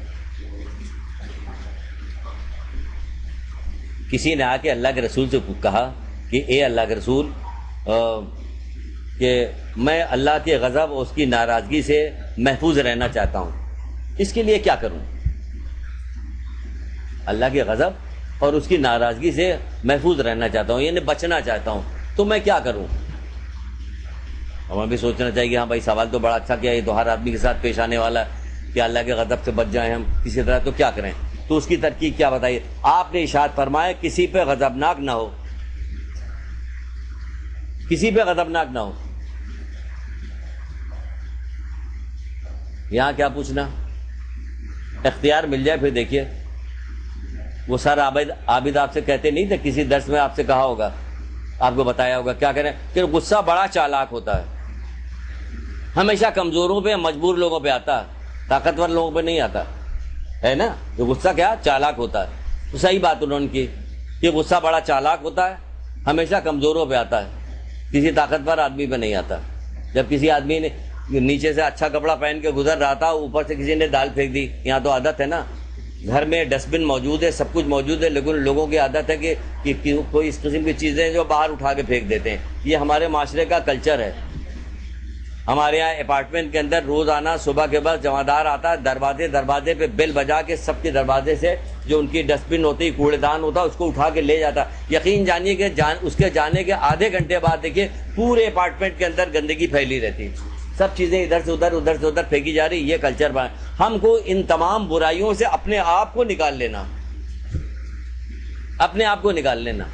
کسی نے آ کے اللہ کے رسول سے کہا کہ اے اللہ کے رسول، کہ میں اللہ کے غضب اور اس کی ناراضگی سے محفوظ رہنا چاہتا ہوں، اس کے لیے کیا کروں؟ اللہ کے غضب اور اس کی ناراضگی سے محفوظ رہنا چاہتا ہوں، یعنی بچنا چاہتا ہوں، تو میں کیا کروں؟ ہمیں بھی سوچنا چاہیے کہ ہاں بھائی سوال تو بڑا اچھا کیا، یہ تو ہر آدمی کے ساتھ پیش آنے والا ہے کہ اللہ کے غضب سے بچ جائیں ہم کسی طرح، تو کیا کریں؟ تو اس کی ترکیب کیا بتائیے؟ آپ نے ارشاد فرمایا کسی پہ غضبناک نہ ہو، کسی پہ غضبناک نہ ہو۔ یہاں کیا پوچھنا؟ اختیار مل جائے پھر دیکھیے، وہ سر عابد آپ سے کہتے نہیں تھے، کسی درس میں آپ سے کہا ہوگا، آپ کو بتایا ہوگا کیا کریں کہ غصہ بڑا چالاک ہوتا ہے، ہمیشہ کمزوروں پہ مجبور لوگوں پہ آتا ہے، طاقتور لوگوں پہ نہیں آتا ہے نا۔ یہ غصہ کیا چالاک ہوتا ہے، تو صحیح بات انہوں نے کی کہ غصہ بڑا چالاک ہوتا ہے، ہمیشہ کمزوروں پہ آتا ہے، کسی طاقتور آدمی پہ نہیں آتا۔ جب کسی آدمی نے نیچے سے اچھا کپڑا پہن کے گزر رہا تھا، اوپر سے کسی نے دال پھینک دی، یہاں تو عادت ہے نا، گھر میں ڈسٹ بن موجود ہے، سب کچھ موجود ہے، لیکن لوگوں کی عادت ہے کہ کوئی اس قسم کی چیزیں جو باہر اٹھا کے پھینک دیتے ہیں۔ یہ ہمارے معاشرے کا کلچر ہے۔ ہمارے یہاں اپارٹمنٹ کے اندر روزانہ صبح کے بعد جمعدار آتا ہے، دروازے پہ بیل بجا کے سب کے دروازے سے جو ان کی ڈسٹ بن ہوتی، کوڑے دان ہوتا، اس کو اٹھا کے لے جاتا۔ یقین جانیے کہ اس کے جانے کے آدھے گھنٹے بعد دیکھیے پورے اپارٹمنٹ کے اندر گندگی پھیلی رہتی، سب چیزیں ادھر سے ادھر پھینکی جا رہی۔ یہ کلچر بنا، ہم کو ان تمام برائیوں سے اپنے آپ کو نکال لینا، اپنے آپ کو نکال لینا۔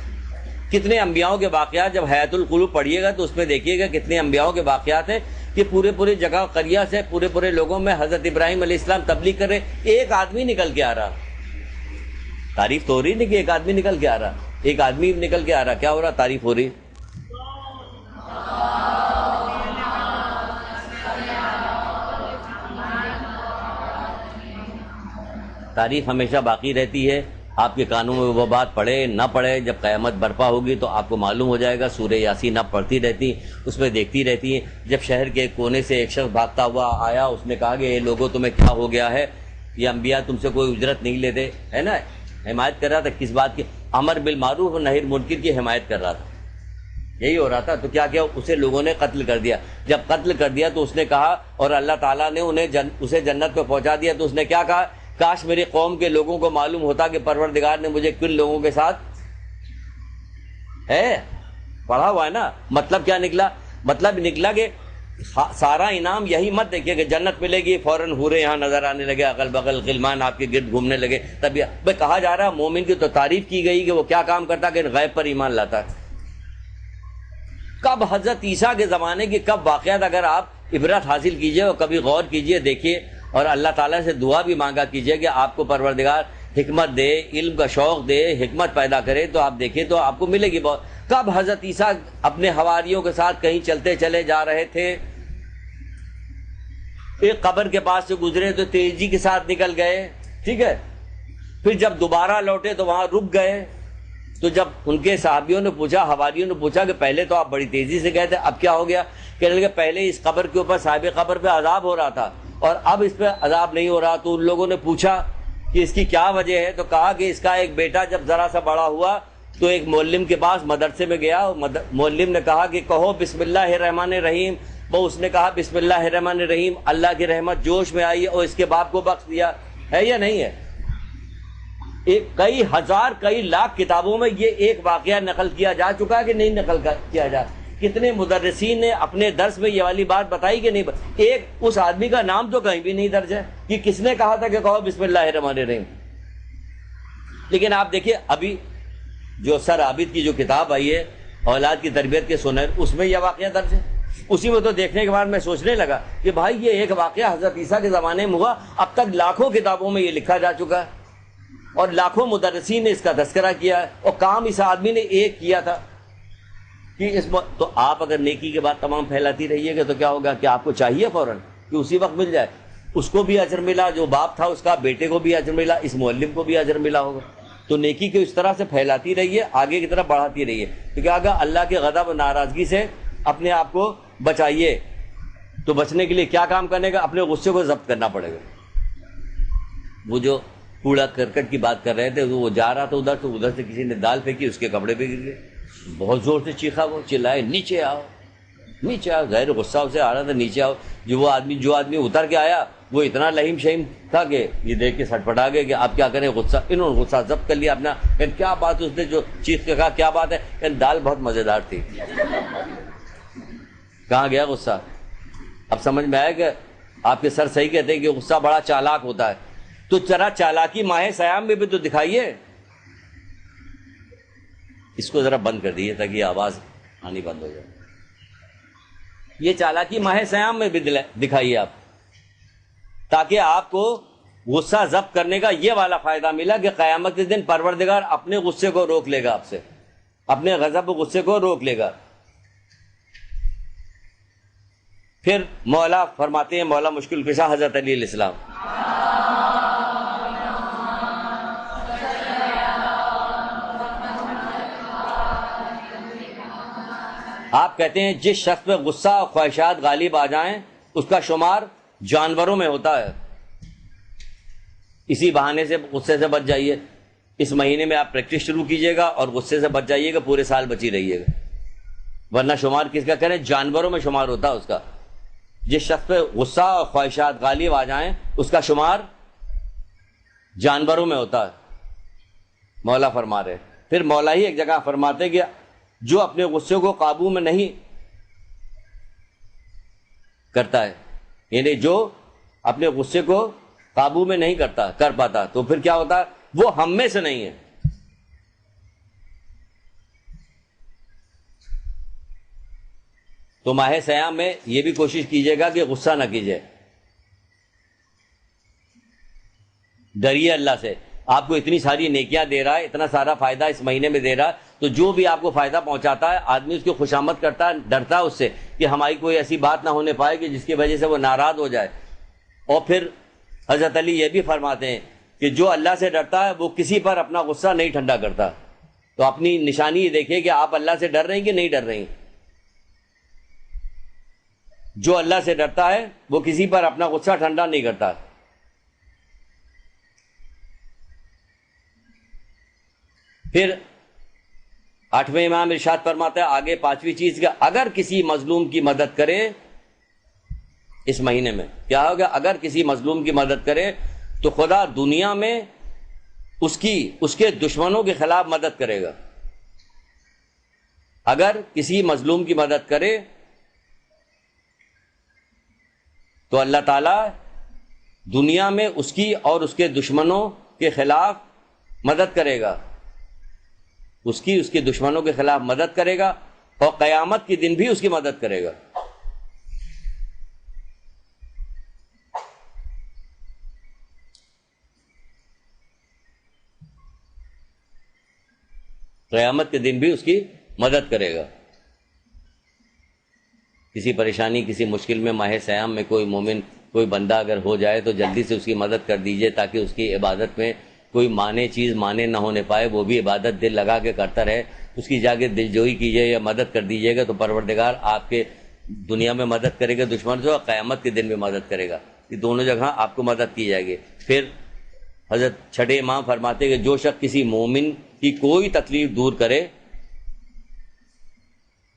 کتنے انبیاؤں کے واقعات جب حیات القلوب پڑھیے گا تو اس میں دیکھیے گا کتنے انبیاؤں کے واقعات ہیں کہ پورے جگہ قریہ سے پورے لوگوں میں حضرت ابراہیم علیہ السلام تبلیغ کر رہے، ایک آدمی نکل کے آ رہا۔ تعریف تو ہو رہی نہیں کہ ایک آدمی نکل کے آ رہا، ایک آدمی نکل کے آ رہا، کیا ہو رہا؟ تعریف ہو رہی۔ تعریف ہمیشہ باقی رہتی ہے۔ آپ کے کانوں میں وہ بات پڑھے نہ پڑھے، جب قیامت برپا ہوگی تو آپ کو معلوم ہو جائے گا۔ سورہ یاسین آپ پڑھتی رہتی، اس میں دیکھتی رہتی ہیں۔ جب شہر کے ایک کونے سے ایک شخص بھاگتا ہوا آیا، اس نے کہا کہ اے لوگوں تمہیں کیا ہو گیا ہے؟ یہ انبیاء تم سے کوئی اجرت نہیں لیتے، ہے نا؟ حمایت کر رہا تھا کس بات کی؟ امر بالمعروف اور نہی عن المنکر کی حمایت کر رہا تھا، یہی ہو رہا تھا۔ تو کیا اسے لوگوں نے قتل کر دیا۔ جب قتل کر دیا تو اس نے کہا، اور اللہ تعالیٰ نے اسے جنت پہ پہنچا دیا، تو اس نے کیا کہا؟ کاش میری قوم کے لوگوں کو معلوم ہوتا کہ پروردگار نے مجھے کن لوگوں کے ساتھ ہے۔ پڑھا ہوا ہے نا۔ مطلب کیا نکلا؟ مطلب نکلا کہ سارا انعام یہی مت دیکھیے کہ جنت ملے گی فوراً حوریں یہاں نظر آنے لگے، اگل بغل غلمان آپ کے گرد گھومنے لگے، تب بھائی کہا جا رہا ہے مومن کی تو تعریف کی گئی کہ وہ کیا کام کرتا کہ غیب پر ایمان لاتا ہے۔ کب حضرت عیسیٰ کے زمانے کی کب واقعات اگر آپ عبرت حاصل کیجئے اور کبھی غور کیجئے، دیکھیے، اور اللہ تعالیٰ سے دعا بھی مانگا کیجئے کہ آپ کو پروردگار حکمت دے، علم کا شوق دے، حکمت پیدا کرے، تو آپ دیکھیں تو آپ کو ملے گی بہت۔ کب حضرت عیسیٰ اپنے حواریوں کے ساتھ کہیں چلتے چلے جا رہے تھے، ایک قبر کے پاس سے گزرے تو تیزی کے ساتھ نکل گئے، ٹھیک ہے، پھر جب دوبارہ لوٹے تو وہاں رک گئے۔ تو جب ان کے صحابیوں نے پوچھا، حواریوں نے پوچھا کہ پہلے تو آپ بڑی تیزی سے گئے تھے، اب کیا ہو گیا؟ کہنے لگے پہلے اس قبر کے اوپر صاحب قبر پہ عذاب ہو رہا تھا اور اب اس پہ عذاب نہیں ہو رہا۔ تو ان لوگوں نے پوچھا کہ اس کی کیا وجہ ہے، تو کہا کہ اس کا ایک بیٹا جب ذرا سا بڑا ہوا تو ایک معلم کے پاس مدرسے میں گیا، معلم نے کہا کہ کہو بسم اللہ الرحمن الرحیم، وہ اس نے کہا بسم اللہ الرحمن الرحیم، اللہ کی رحمت جوش میں آئی اور اس کے باپ کو بخش دیا۔ ہے یا نہیں ہے؟ کئی ہزار کئی لاکھ کتابوں میں یہ ایک واقعہ نقل کیا جا چکا ہے کہ نہیں نقل کیا جا؟ کتنے مدرسین نے اپنے درس میں یہ والی بات بتائی کہ نہیں؟ ایک اس آدمی کا نام تو کہیں بھی نہیں درج ہے کہ کس نے کہا تھا کہ کہو بسم اللہ الرحمن الرحیم۔ لیکن آپ دیکھیے ابھی جو سر عابد کی جو کتاب آئی ہے اولاد کی تربیت کے سنر، اس میں یہ واقعہ درج ہے۔ اسی میں تو دیکھنے کے بعد میں سوچنے لگا کہ بھائی یہ ایک واقعہ حضرت عیسیٰ کے زمانے میں ہوا، اب تک لاکھوں کتابوں میں یہ لکھا جا چکا ہے اور لاکھوں مدرسین نے اس کا تذکرہ کیا ہے، اور کام اس آدمی نے ایک کیا تھا کہ تو آپ اگر نیکی کے بعد تمام پھیلاتی رہیے گا تو کیا ہوگا کہ آپ کو چاہیے فوراً کہ اسی وقت مل جائے، اس کو بھی اجر ملا، جو باپ تھا اس کا بیٹے کو بھی اجر ملا، اس معلم کو بھی اجر ملا ہوگا۔ تو نیکی کو اس طرح سے پھیلاتی رہیے، آگے کی طرف بڑھاتی رہیے، کیونکہ اگر اللہ کے غضب و ناراضگی سے اپنے آپ کو بچائیے۔ تو بچنے کے لیے کیا کام کرنے کا؟ اپنے غصے کو ضبط کرنا پڑے گا. وہ جو کوڑا کرکٹ کی بات کر رہے تھے، وہ جا رہا تھا ادھر، تو ادھر سے کسی نے دال پھینکی، اس کے کپڑے پہ گر گئے. بہت زور سے چیخا، وہ چلائے نیچے آؤ نیچے آؤ. ظاہر غصہ اسے آ رہا تھا نیچے آؤ. جو آدمی اتر کے آیا وہ اتنا لہیم شہیم تھا کہ یہ دیکھ کے سٹپٹا گئے کہ آپ کیا کریں. غصہ انہوں نے غصہ ضبط کر لیا اپنا. کیا بات، اس نے جو چیخ کے کہا کیا بات ہے؟ دال بہت مزیدار تھی. کہاں گیا غصہ؟ اب سمجھ میں آیا کہ آپ کے سر صحیح کہتے ہیں کہ غصہ بڑا چالاک ہوتا ہے. تو ذرا چالاکی ماہ صیام میں بھی تو دکھائیے. اس کو ذرا بند کر دیجیے تاکہ یہ آواز آنی بند ہو جائے. یہ چالاکی ماہ سیام میں بھی دکھائیے آپ، تاکہ آپ کو غصہ ضبط کرنے کا یہ والا فائدہ ملا کہ قیامت کے دن پروردگار اپنے غصے کو روک لے گا، آپ سے اپنے غضب و غصے کو روک لے گا. پھر مولا فرماتے ہیں، مولا مشکل کشا حضرت علی علیہ السلام، آپ کہتے ہیں جس شخص پہ غصہ اور خواہشات غالب آ جائیں اس کا شمار جانوروں میں ہوتا ہے. اسی بہانے سے غصے سے بچ جائیے. اس مہینے میں آپ پریکٹس شروع کیجئے گا اور غصے سے بچ جائیے گا، پورے سال بچی رہیے گا. ورنہ شمار کس کا کریں؟ جانوروں میں شمار ہوتا ہے اس کا. جس شخص پہ غصہ اور خواہشات غالب آ جائیں اس کا شمار جانوروں میں ہوتا ہے، مولا فرما رہے. پھر مولا ہی ایک جگہ فرماتے کہ جو اپنے غصے کو قابو میں نہیں کرتا ہے، یعنی جو اپنے غصے کو قابو میں نہیں کر پاتا، تو پھر کیا ہوتا ہے؟ وہ ہم میں سے نہیں ہے. تو ماہ سیام میں یہ بھی کوشش کیجیے گا کہ غصہ نہ کیجیے. ڈریے اللہ سے. آپ کو اتنی ساری نیکیاں دے رہا ہے، اتنا سارا فائدہ اس مہینے میں دے رہا ہے، تو جو بھی آپ کو فائدہ پہنچاتا ہے آدمی اس کی خوشامد کرتا ہے، ڈرتا ہے اس سے کہ ہماری کوئی ایسی بات نہ ہونے پائے کہ جس کی وجہ سے وہ ناراض ہو جائے. اور پھر حضرت علی یہ بھی فرماتے ہیں کہ جو اللہ سے ڈرتا ہے وہ کسی پر اپنا غصہ نہیں ٹھنڈا کرتا. تو اپنی نشانی یہ دیکھیے کہ آپ اللہ سے ڈر رہے ہیں کہ نہیں ڈر رہے ہیں. جو اللہ سے ڈرتا ہے وہ کسی پر اپنا غصہ ٹھنڈا نہیں کرتا. پھر 8ویں امام ارشاد فرماتا ہے آگے 5ویں چیز کہ اگر کسی مظلوم کی مدد کرے اس مہینے میں، کیا ہوگا؟ اگر کسی مظلوم کی مدد کرے تو خدا دنیا میں اس کے دشمنوں کے خلاف مدد کرے گا. اگر کسی مظلوم کی مدد کرے تو اللہ تعالیٰ دنیا میں اس کی اور اس کے دشمنوں کے خلاف مدد کرے گا. اس کے دشمنوں کے خلاف مدد کرے گا اور قیامت کے دن بھی اس کی مدد کرے گا. قیامت کے دن بھی اس کی مدد کرے گا. کسی پریشانی، کسی مشکل میں ماہ سیام میں کوئی مومن، کوئی بندہ اگر ہو جائے تو جلدی سے اس کی مدد کر دیجئے تاکہ اس کی عبادت میں کوئی چیز مانے نہ ہونے پائے، وہ بھی عبادت دل لگا کے کرتا رہے. اس کی جا کے دل جوئی کیجئے یا مدد کر دیجئے گا تو پروردگار آپ کے دنیا میں مدد کرے گا دشمن سے، اور قیامت کے دن میں مدد کرے گا. یہ دونوں جگہ آپ کو مدد کی جائے گی. پھر حضرت چھٹے امام فرماتے کہ جو شخص کسی مومن کی کوئی تکلیف دور کرے،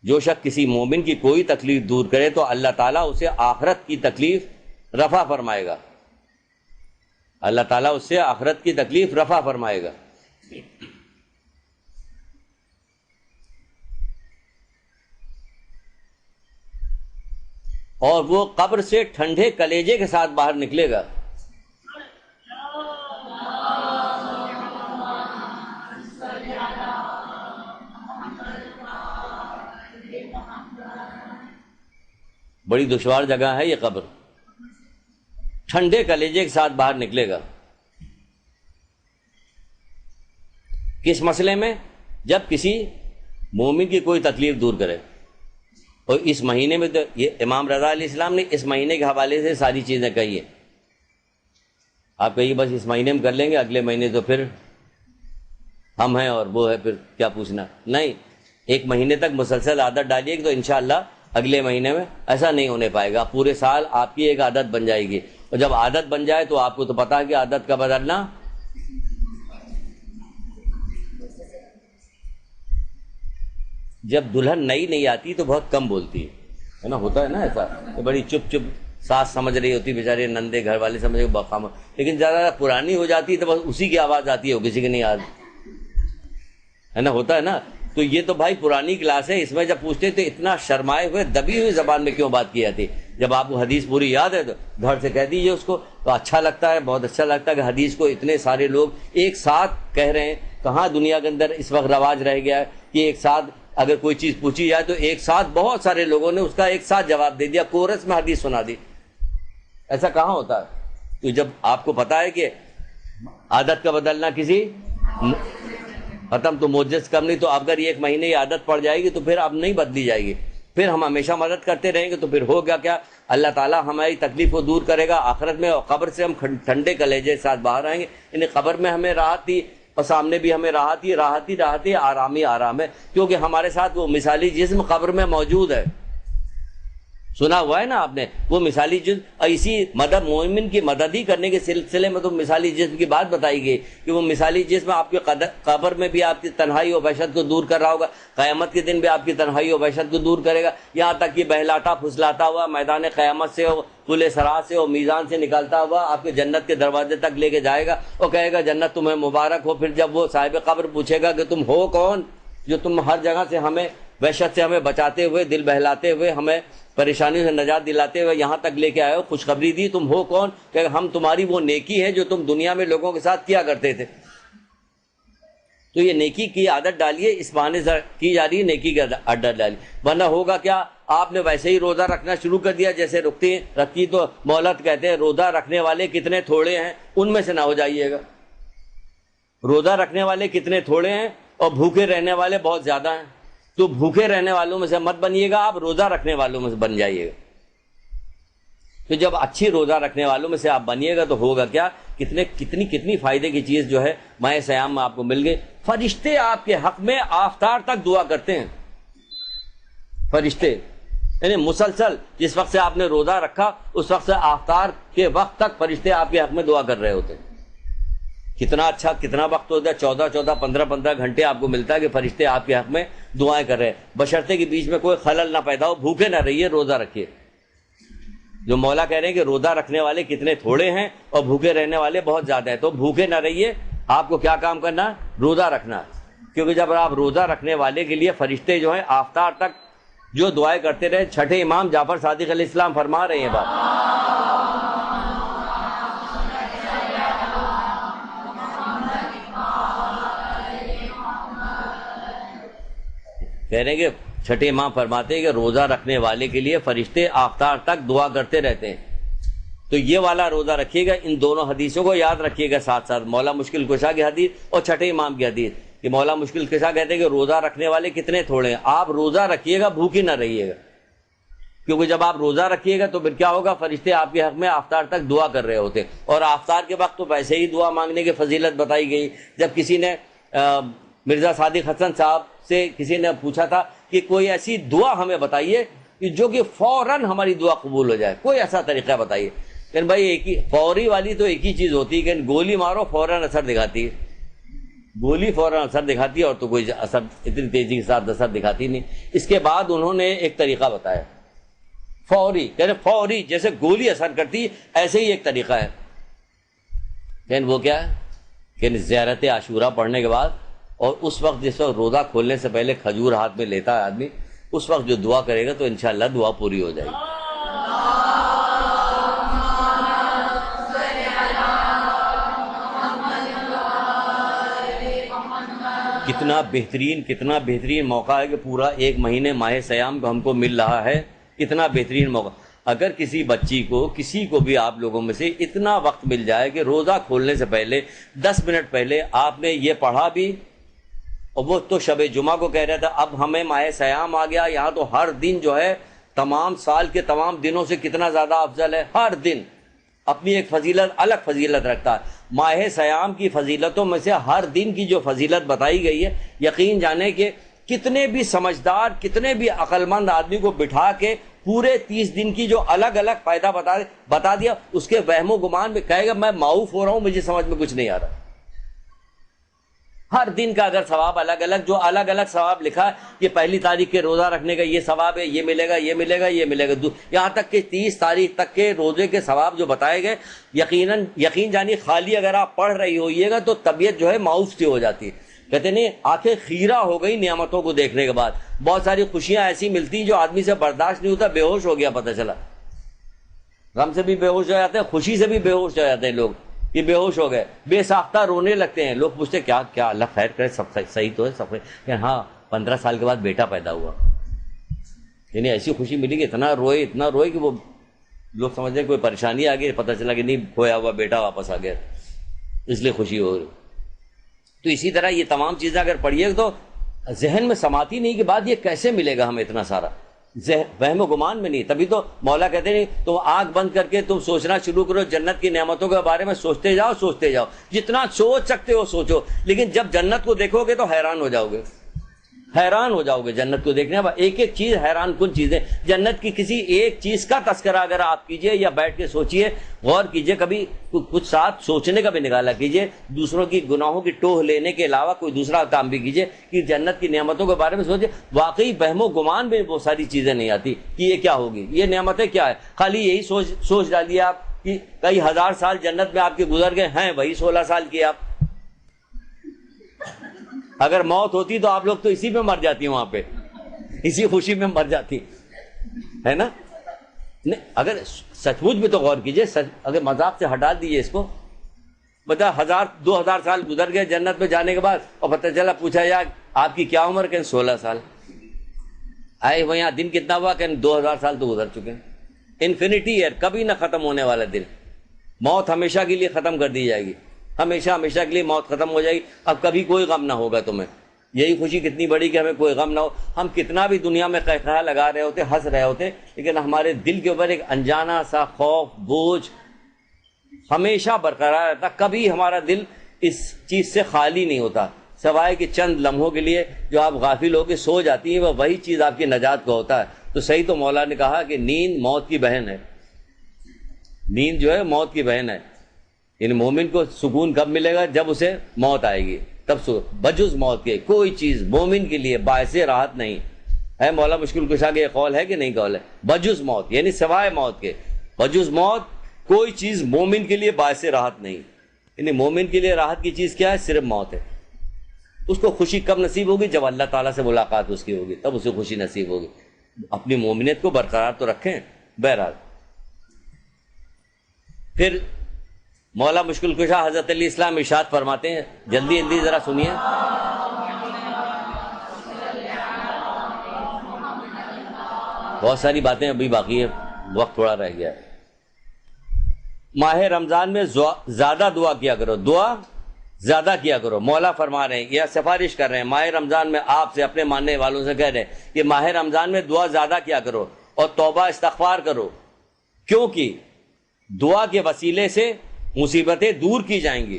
جو شخص کسی مومن کی کوئی تکلیف دور کرے تو اللہ تعالیٰ اسے آخرت کی تکلیف رفع فرمائے گا. اللہ تعالیٰ اس سے آخرت کی تکلیف رفع فرمائے گا. اور وہ قبر سے ٹھنڈے کلیجے کے ساتھ باہر نکلے گا. بڑی دشوار جگہ ہے یہ قبر. ٹھنڈے کلیجے کے ساتھ باہر نکلے گا. کس مسئلے میں؟ جب کسی مومن کی کوئی تکلیف دور کرے. اور اس مہینے میں تو یہ امام رضا علیہ السلام نے اس مہینے کے حوالے سے ساری چیزیں کہی ہیں. آپ کہیے بس اس مہینے میں کر لیں گے، اگلے مہینے تو پھر ہم ہیں اور وہ ہے، پھر کیا پوچھنا. نہیں، ایک مہینے تک مسلسل عادت ڈالیے تو انشاءاللہ اگلے مہینے میں، ایسا نہیں ہونے پائے گا. پورے سال آپ کی ایک عادت بن جائے گی، اور جب عادت بن جائے تو آپ کو تو پتا ہے کہ عادت کا بدلنا جب دلہن نئی نہیں آتی تو بہت کم بولتی ہے نا، ہوتا ہے نا ایسا کہ بڑی چپ چپ ساس سمجھ رہی ہوتی بیچارے، نندے گھر والے سمجھ رہے بخام، لیکن زیادہ پرانی ہو جاتی ہے تو بس اسی کی آواز آتی ہے، کسی کی نہیں آتی ہے نا، ہوتا ہے نا. تو یہ تو بھائی پرانی کلاس ہے، اس میں جب پوچھتے تو اتنا شرمائے ہوئے دبی ہوئی زبان میں کیوں بات کی جاتی. جب آپ کو حدیث پوری یاد ہے تو دھڑ سے کہہ دیجیے اس کو، تو اچھا لگتا ہے، بہت اچھا لگتا ہے کہ حدیث کو اتنے سارے لوگ ایک ساتھ کہہ رہے ہیں. کہاں دنیا کے اندر اس وقت رواج رہ گیا ہے کہ ایک ساتھ اگر کوئی چیز پوچھی جائے تو ایک ساتھ بہت سارے لوگوں نے اس کا ایک ساتھ جواب دے دیا، کورس میں حدیث سنا دی. ایسا کہاں ہوتا ہے؟ تو جب آپ کو پتا ہے کہ عادت کا بدلنا کسی ختم تو معجز کم نہیں، تو اگر ایک مہینے یہ عادت پڑ جائے گی تو پھر اب نہیں بدلی جائے گی، پھر ہم ہمیشہ مدد کرتے رہیں گے. تو پھر ہوگا کیا؟ اللہ تعالیٰ ہماری تکلیف کو دور کرے گا آخرت میں، اور قبر سے ہم ٹھنڈے کلیجے کے ساتھ باہر آئیں گے. یعنی قبر میں ہمیں راحت تھی اور سامنے بھی ہمیں راحت ہی آرام ہی آرام ہے، کیونکہ ہمارے ساتھ وہ مثالی جسم قبر میں موجود ہے. سنا ہوا ہے نا آپ نے وہ مثالی جسم، اسی مدد مومن کی مدد ہی کرنے کے سلسلے میں تو مثالی جسم کی بات بتائی گئی کہ وہ مثالی جسم آپ کے قبر میں بھی آپ کی تنہائی و وحشت کو دور کر رہا ہوگا، قیامت کے دن بھی آپ کی تنہائی و وحشت کو دور کرے گا، یہاں تک کہ بہلاتا پھسلاتا ہوا میدان قیامت سے اور پل صراط سے اور میزان سے نکالتا ہوا آپ کے جنت کے دروازے تک لے کے جائے گا اور کہے گا جنت تمہیں مبارک ہو. پھر جب وہ صاحب قبر پوچھے گا کہ تم ہو کون جو تم ہر جگہ سے ہمیں وحشت سے ہمیں بچاتے ہوئے، دل بہلاتے ہوئے، ہمیں پریشانیوں سے نجات دلاتے ہوئے یہاں تک لے کے آئے ہو، خوشخبری دی، تم ہو کون؟ کہ ہم تمہاری وہ نیکی ہے جو تم دنیا میں لوگوں کے ساتھ کیا کرتے تھے. تو یہ نیکی کی عادت ڈالیے، اس بہانے سے کی جا رہی ہے نیکی کی عادت ڈالیے. ورنہ ہوگا کیا؟ آپ نے ویسے ہی روزہ رکھنا شروع کر دیا، جیسے رکھی تو مہلت کہتے ہیں، روزہ رکھنے والے کتنے تھوڑے ہیں ان میں سے نہ ہو جائیے گا. روزہ رکھنے والے کتنے تھوڑے ہیں اور بھوکے رہنے والے بہت زیادہ ہیں. تو بھوکے رہنے والوں میں سے مت بنیے گا، آپ روزہ رکھنے والوں میں سے بن جائیے گا. تو جب اچھی روزہ رکھنے والوں میں سے آپ بنیے گا تو ہوگا کیا؟ کتنی فائدے کی چیز جو ہے ماہ سیام میں آپ کو مل گئی. فرشتے آپ کے حق میں آفتار تک دعا کرتے ہیں. فرشتے یعنی مسلسل جس وقت سے آپ نے روزہ رکھا اس وقت سے آفتار کے وقت تک فرشتے آپ کے حق میں دعا کر رہے ہوتے ہیں. کتنا اچھا کتنا وقت ہوتا ہے، 14 15 گھنٹے آپ کو ملتا ہے کہ فرشتے آپ کے حق میں دعائیں کر رہے ہیں، بشرطے کے بیچ میں کوئی خلل نہ پیدا ہو. بھوکے نہ رہیے، روزہ رکھیے. جو مولا کہہ رہے ہیں کہ روزہ رکھنے والے کتنے تھوڑے ہیں اور بھوکے رہنے والے بہت زیادہ ہیں. تو بھوکے نہ رہیے، آپ کو کیا کام کرنا ہے؟ روزہ رکھنا. کیونکہ جب آپ روزہ رکھنے والے کے لیے فرشتے جو ہیں آفتار تک جو دعائیں کرتے رہے. چھٹے امام جعفر صادق علیہ السلام فرما رہے ہیں بات، کہہ رہے ہیں کہ چھٹے امام فرماتے ہیں کہ روزہ رکھنے والے کے لیے فرشتے آفتار تک دعا کرتے رہتے ہیں. تو یہ والا روزہ رکھیے گا. ان دونوں حدیثوں کو یاد رکھیے گا ساتھ ساتھ، مولا مشکل کشا کی حدیث اور چھٹے امام کی حدیث. کہ مولا مشکل کشا کہتے ہیں کہ روزہ رکھنے والے کتنے تھوڑے ہیں. آپ روزہ رکھیے گا، بھوکے نہ رہیے گا. کیونکہ جب آپ روزہ رکھیے گا تو پھر کیا ہوگا؟ فرشتے آپ کے حق میں آفتار تک دعا کر رہے ہوتے ہیں. اور آفتار کے وقت تو ویسے ہی دعا مانگنے کی فضیلت بتائی گئی. جب کسی نے مرزا صادق حسن صاحب سے کسی نے پوچھا تھا کہ کوئی ایسی دعا ہمیں بتائیے جو کہ فوراً ہماری دعا قبول ہو جائے، کوئی ایسا طریقہ بتائیے. کہ بھائی ایک ہی فوری والی تو ایک ہی چیز ہوتی ہے کہ گولی مارو فوراً اثر دکھاتی ہے، گولی فوراً اثر دکھاتی ہے اور تو کوئی اثر اتنی تیزی کے ساتھ اثر دکھاتی نہیں. اس کے بعد انہوں نے ایک طریقہ بتایا فوری، کہہ رہے فوری جیسے گولی اثر کرتی ایسے ہی ایک طریقہ ہے. لیکن وہ کیا ہے کہ زیارت عاشورہ پڑھنے کے بعد اور اس وقت جس وقت روزہ کھولنے سے پہلے کھجور ہاتھ میں لیتا ہے آدمی، اس وقت جو دعا کرے گا تو انشاءاللہ دعا پوری ہو جائے گی. کتنا بہترین موقع ہے کہ پورا ایک مہینے ماہ سیام کو ہم کو مل رہا ہے. اتنا بہترین موقع. اگر کسی بچی کو، کسی کو بھی آپ لوگوں میں سے اتنا وقت مل جائے کہ روزہ کھولنے سے پہلے 10 منٹ پہلے آپ نے یہ پڑھا بھی، اور وہ تو شب جمعہ کو کہہ رہا تھا، اب ہمیں ماہ سیام آ گیا، یہاں تو ہر دن جو ہے تمام سال کے تمام دنوں سے کتنا زیادہ افضل ہے. ہر دن اپنی ایک فضیلت، الگ فضیلت رکھتا ہے. ماہ سیام کی فضیلتوں میں سے ہر دن کی جو فضیلت بتائی گئی ہے، یقین جانے کہ کتنے بھی سمجھدار کتنے بھی عقل مند آدمی کو بٹھا کے پورے 30 دن کی جو الگ الگ فائدہ بتا دیا، اس کے وہم و گمان میں کہے گا میں معوف ہو رہا ہوں، مجھے سمجھ میں کچھ نہیں آ رہا۔ ہر دن کا اگر ثواب الگ الگ، جو الگ الگ ثواب لکھا ہے کہ پہلی تاریخ کے روزہ رکھنے کا یہ ثواب ہے، یہ ملے گا، یہ ملے گا، یہ ملے گا، یہاں تک کہ 30 تاریخ تک کے روزے کے ثواب جو بتائے گئے، یقین جانیے خالی اگر آپ پڑھ رہی ہوئیے گا تو طبیعت جو ہے معوف سی ہو جاتی ہے۔ کہتے نہیں آنکھیں خیرہ ہو گئی نعمتوں کو دیکھنے کے بعد، بہت ساری خوشیاں ایسی ملتی جو آدمی سے برداشت نہیں ہوتا، بے ہوش ہو گیا پتہ چلا۔ غم سے بھی بے ہوش ہو جاتے ہیں، خوشی سے بھی بے ہوش ہو جاتے ہیں لوگ، یہ بے ہوش ہو گئے، بے ساختہ رونے لگتے ہیں۔ لوگ پوچھتے کیا اللہ خیر کرے، سب صحیح تو ہے، سب کہ ہاں 15 سال کے بعد بیٹا پیدا ہوا، یعنی ایسی خوشی ملی کہ اتنا روئے کہ وہ لوگ سمجھتے ہیں کوئی پریشانی آ گئی، پتہ چلا کہ نہیں، کھویا ہوا بیٹا واپس آ گیا، اس لیے خوشی ہو رہی۔ تو اسی طرح یہ تمام چیزیں اگر پڑھیے تو ذہن میں سماتی نہیں کہ بعد یہ کیسے ملے گا ہمیں اتنا سارا، وہم و گمان میں نہیں۔ تبھی تو مولا کہتے نہیں تم آنکھ بند کر کے تم سوچنا شروع کرو جنت کی نعمتوں کے بارے میں، سوچتے جاؤ، جتنا سوچ سکتے ہو سوچو، لیکن جب جنت کو دیکھو گے تو حیران ہو جاؤ گے جنت کو دیکھنے میں۔ ایک ایک چیز حیران کن چیزیں، جنت کی کسی ایک چیز کا تذکرہ اگر آپ کیجئے یا بیٹھ کے سوچئے، غور کیجئے، کبھی کچھ ساتھ سوچنے کا بھی نکالا کیجئے، دوسروں کی گناہوں کی ٹوہ لینے کے علاوہ کوئی دوسرا کام بھی کیجئے کہ جنت کی نعمتوں کے بارے میں سوچئے۔ واقعی وہم و گمان میں وہ ساری چیزیں نہیں آتی کہ یہ کیا ہوگی، یہ نعمتیں کیا ہے، خالی یہی سوچ ڈالیے آپ کہ کئی ہزار سال جنت میں آپ کے گزر گئے ہیں، وہی 16 سال کی آپ۔ اگر موت ہوتی تو آپ لوگ تو اسی میں مر جاتی، وہاں پہ اسی خوشی میں مر جاتی ہے نا۔ نہیں اگر سچ مچ میں تو غور کیجئے، اگر مذاق سے ہٹا دیجئے اس کو، بتا 1000-2000 سال گزر گئے جنت میں جانے کے بعد، اور پتہ چلا پوچھا جائے آپ کی کیا عمر، کہ 16 سال آئے وہ یہاں دن کتنا ہوا، کہ 2000 سال تو گزر چکے ہیں۔ انفینٹی ایئر، کبھی نہ ختم ہونے والا دن، موت ہمیشہ کے لیے ختم کر دی جائے گی، ہمیشہ کے لیے موت ختم ہو جائے گی، اب کبھی کوئی غم نہ ہوگا تمہیں۔ یہی خوشی کتنی بڑی کہ ہمیں کوئی غم نہ ہو، ہم کتنا بھی دنیا میں قہقہا لگا رہے ہوتے، ہنس رہے ہوتے، لیکن ہمارے دل کے اوپر ایک انجانا سا خوف بوجھ ہمیشہ برقرار رہتا، کبھی ہمارا دل اس چیز سے خالی نہیں ہوتا، سوائے کہ چند لمحوں کے لیے جو آپ غافل ہو کے سو جاتی ہیں، وہی چیز آپ کی نجات کا ہوتا ہے۔ تو صحیح تو مولا نے کہا کہ نیند موت کی بہن ہے، نیند جو ہے موت کی بہن ہے، یعنی مومن کو سکون کب ملے گا، جب اسے موت آئے گی، تب بجز موت کے کوئی چیز مومن کے لیے باعث راحت نہیں ہے۔ مولا مشکل کشا کے یہ قول ہے کہ نہیں قول ہے، بجز موت یعنی سوائے موت کے، بجز موت کوئی چیز مومن کے لیے باعث راحت نہیں، یعنی مومن کے لیے راحت کی چیز کیا ہے، صرف موت ہے۔ اس کو خوشی کب نصیب ہوگی، جب اللہ تعالیٰ سے ملاقات اس کی ہوگی، تب اسے خوشی نصیب ہوگی۔ اپنی مومنیت کو برقرار تو رکھیں۔ بہرحال پھر مولا مشکل کشا حضرت علیہ السلام ارشاد فرماتے ہیں، جلدی ذرا سنیے، بہت ساری باتیں ابھی باقی ہے، وقت تھوڑا رہ گیا ہے۔ ماہ رمضان میں زیادہ دعا کیا کرو، دعا زیادہ کیا کرو۔ مولا فرما رہے ہیں، یہ سفارش کر رہے ہیں، ماہ رمضان میں آپ سے، اپنے ماننے والوں سے کہہ رہے ہیں کہ ماہ رمضان میں دعا زیادہ کیا کرو اور توبہ استغفار کرو، کیونکہ دعا کے وسیلے سے مصیبتیں دور کی جائیں گی۔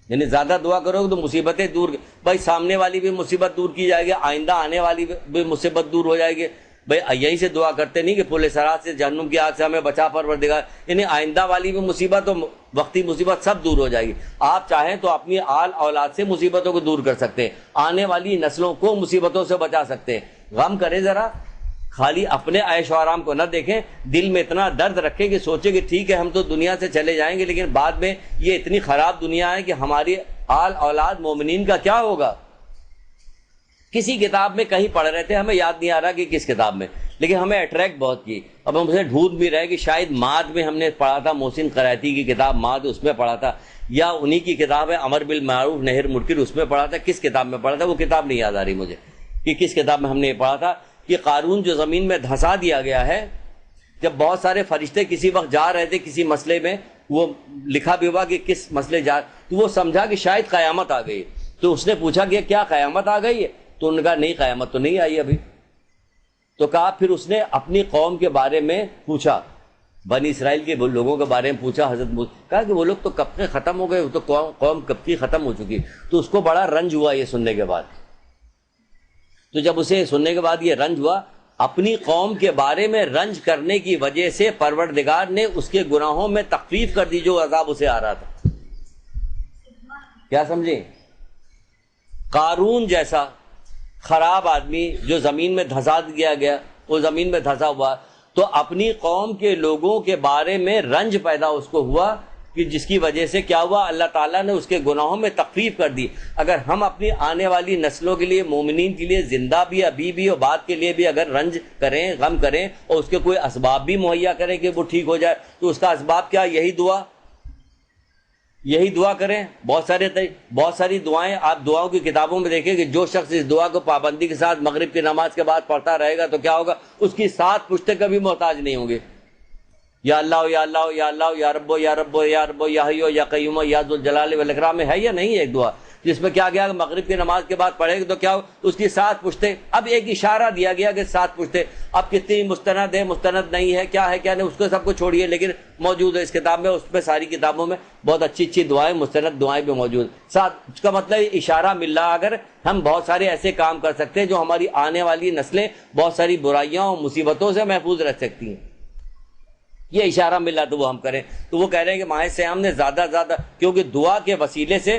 یعنی زیادہ دعا کرو گے تو مصیبتیں دور، بھائی سامنے والی بھی مصیبت دور کی جائے گی، آئندہ آنے والی بھی مصیبت دور ہو جائے گی۔ بھائی یہیں سے دعا کرتے نہیں کہ پل صراط سے، جہنم کی آگ سے ہمیں بچا پروردگار، یعنی آئندہ والی بھی مصیبت اور وقتی مصیبت سب دور ہو جائے گی۔ آپ چاہیں تو اپنی آل اولاد سے مصیبتوں کو دور کر سکتے ہیں، آنے والی نسلوں کو مصیبتوں سے بچا سکتے ہیں۔ غم کریں ذرا، خالی اپنے عیش و آرام کو نہ دیکھیں، دل میں اتنا درد رکھیں کہ سوچیں کہ ٹھیک ہے ہم تو دنیا سے چلے جائیں گے، لیکن بعد میں یہ اتنی خراب دنیا ہے کہ ہماری آل اولاد مومنین کا کیا ہوگا۔ کسی کتاب میں کہیں پڑھ رہے تھے، ہمیں یاد نہیں آ رہا کہ کس کتاب میں، لیکن ہمیں اٹریکٹ بہت کی، اب ہم اسے ڈھونڈ بھی رہے کہ شاید ماد میں ہم نے پڑھا تھا، محسن قرائتی کی کتاب ماد، اس میں پڑھا تھا، یا انہی کی کتاب ہے امر بالمعروف نہی عن المنکر، اس میں پڑھا تھا، کس کتاب میں پڑھا تھا وہ کتاب نہیں یاد آ رہی مجھے کہ کس کتاب میں ہم نے پڑھا تھا کہ قارون جو زمین میں دھنسا دیا گیا ہے، جب بہت سارے فرشتے کسی وقت جا رہے تھے کسی مسئلے میں، وہ لکھا بھی ہوا کہ کس مسئلے جا، تو وہ سمجھا کہ شاید قیامت آ گئی، تو اس نے پوچھا کہ کیا قیامت آ گئی ہے، تو انہوں نے کہا نہیں قیامت تو نہیں آئی ابھی۔ تو کہا پھر اس نے اپنی قوم کے بارے میں پوچھا، بنی اسرائیل کے لوگوں کے بارے میں پوچھا، حضرت موسیٰ کہا کہ وہ لوگ تو کب کے ختم ہو گئے، وہ تو قوم کب کی ختم ہو چکی، تو اس کو بڑا رنج ہوا یہ سننے کے بعد۔ تو جب اسے سننے کے بعد یہ رنج ہوا، اپنی قوم کے بارے میں رنج کرنے کی وجہ سے پروردگار نے اس کے گناہوں میں تخفیف کر دی جو عذاب اسے آ رہا تھا. کیا سمجھیں؟ قارون جیسا خراب آدمی جو زمین میں دھسا دیا گیا، وہ زمین میں دھسا ہوا، تو اپنی قوم کے لوگوں کے بارے میں رنج پیدا اس کو ہوا کہ جس کی وجہ سے کیا ہوا، اللہ تعالیٰ نے اس کے گناہوں میں تخفیف کر دی. اگر ہم اپنی آنے والی نسلوں کے لیے، مومنین کے لیے، زندہ بھی ابھی بھی اور بعد کے لیے بھی اگر رنج کریں، غم کریں اور اس کے کوئی اسباب بھی مہیا کریں کہ وہ ٹھیک ہو جائے، تو اس کا اسباب کیا؟ یہی دعا کریں. بہت ساری دعائیں آپ دعاؤں کی کتابوں میں دیکھیں کہ جو شخص اس دعا کو پابندی کے ساتھ مغرب کی نماز کے بعد پڑھتا رہے گا تو کیا ہوگا، اس کی 7 پشتیں کبھی محتاج نہیں ہوں گے. یا اللہ یا اللہ یا اللہ یا رب یا رب یا رب یا حی یا قیوم یا ذوالجلال والاکرام میں ہے یا نہیں ہے ایک دعا جس میں کیا گیا کہ مغرب کی نماز کے بعد پڑھے گا تو کیا ہو، اس کی 7 پشتیں. اب ایک اشارہ دیا گیا کہ 7 پشتیں. اب کتنی مستند ہے، مستند نہیں ہے، کیا ہے کیا نہیں، اس کو سب کو چھوڑیے، لیکن موجود ہے اس کتاب میں، اس میں ساری کتابوں میں بہت اچھی اچھی دعائیں، مستند دعائیں بھی موجود. 7 اس کا مطلب اشارہ مل رہا، اگر ہم بہت سارے ایسے کام کر سکتے ہیں جو ہماری آنے والی نسلیں بہت ساری برائیوں اور مصیبتوں سے محفوظ رہ سکتی ہیں، یہ اشارہ ملا تو وہ ہم کریں. تو وہ کہہ رہے ہیں کہ ماہ سیام نے زیادہ زیادہ، کیونکہ دعا کے وسیلے سے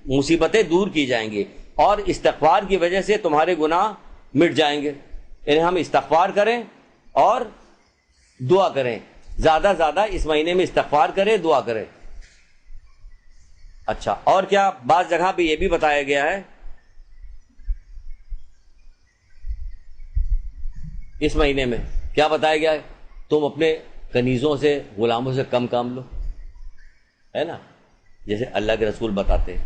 مصیبتیں دور کی جائیں گی اور استغفار کی وجہ سے تمہارے گناہ مٹ جائیں گے. یعنی ہم استغفار کریں اور دعا کریں، زیادہ زیادہ اس مہینے میں استغفار کریں، دعا کریں. اچھا، اور کیا بعض جگہ پہ یہ بھی بتایا گیا ہے اس مہینے میں، کیا بتایا گیا ہے؟ تم اپنے کنیزوں سے، غلاموں سے کم کام لو، ہے نا. جیسے اللہ کے رسول بتاتے ہیں،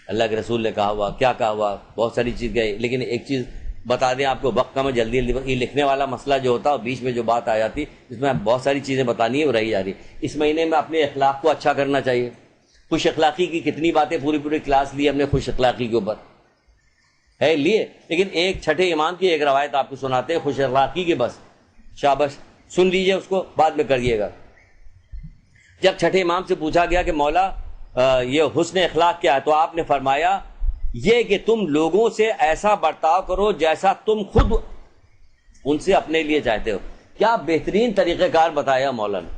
اللہ کے رسول نے کہا ہوا، کیا کہا ہوا، بہت ساری چیز گئی، لیکن ایک چیز بتا دیں آپ کو، وقت کا میں جلدی یہ لکھنے والا مسئلہ جو ہوتا ہے بیچ میں جو بات آ جاتی اس میں بہت ساری چیزیں بتانی ہے وہ رہی جا رہی. اس مہینے میں اپنے اخلاق کو اچھا کرنا چاہیے. خوش اخلاقی کی کتنی باتیں پوری کلاس لی ہم نے خوش اخلاقی کے اوپر ہے لیے، لیکن ایک چھٹے امام کی ایک روایت آپ کو سناتے ہیں خوش اخلاقی کی، بس شاباش سن لیجئے، اس کو بعد میں کریے گا. جب چھٹے امام سے پوچھا گیا کہ مولا یہ حسن اخلاق کیا ہے، تو آپ نے فرمایا یہ کہ تم لوگوں سے ایسا برتاؤ کرو جیسا تم خود ان سے اپنے لیے چاہتے ہو. کیا بہترین طریقہ کار بتایا مولا نے،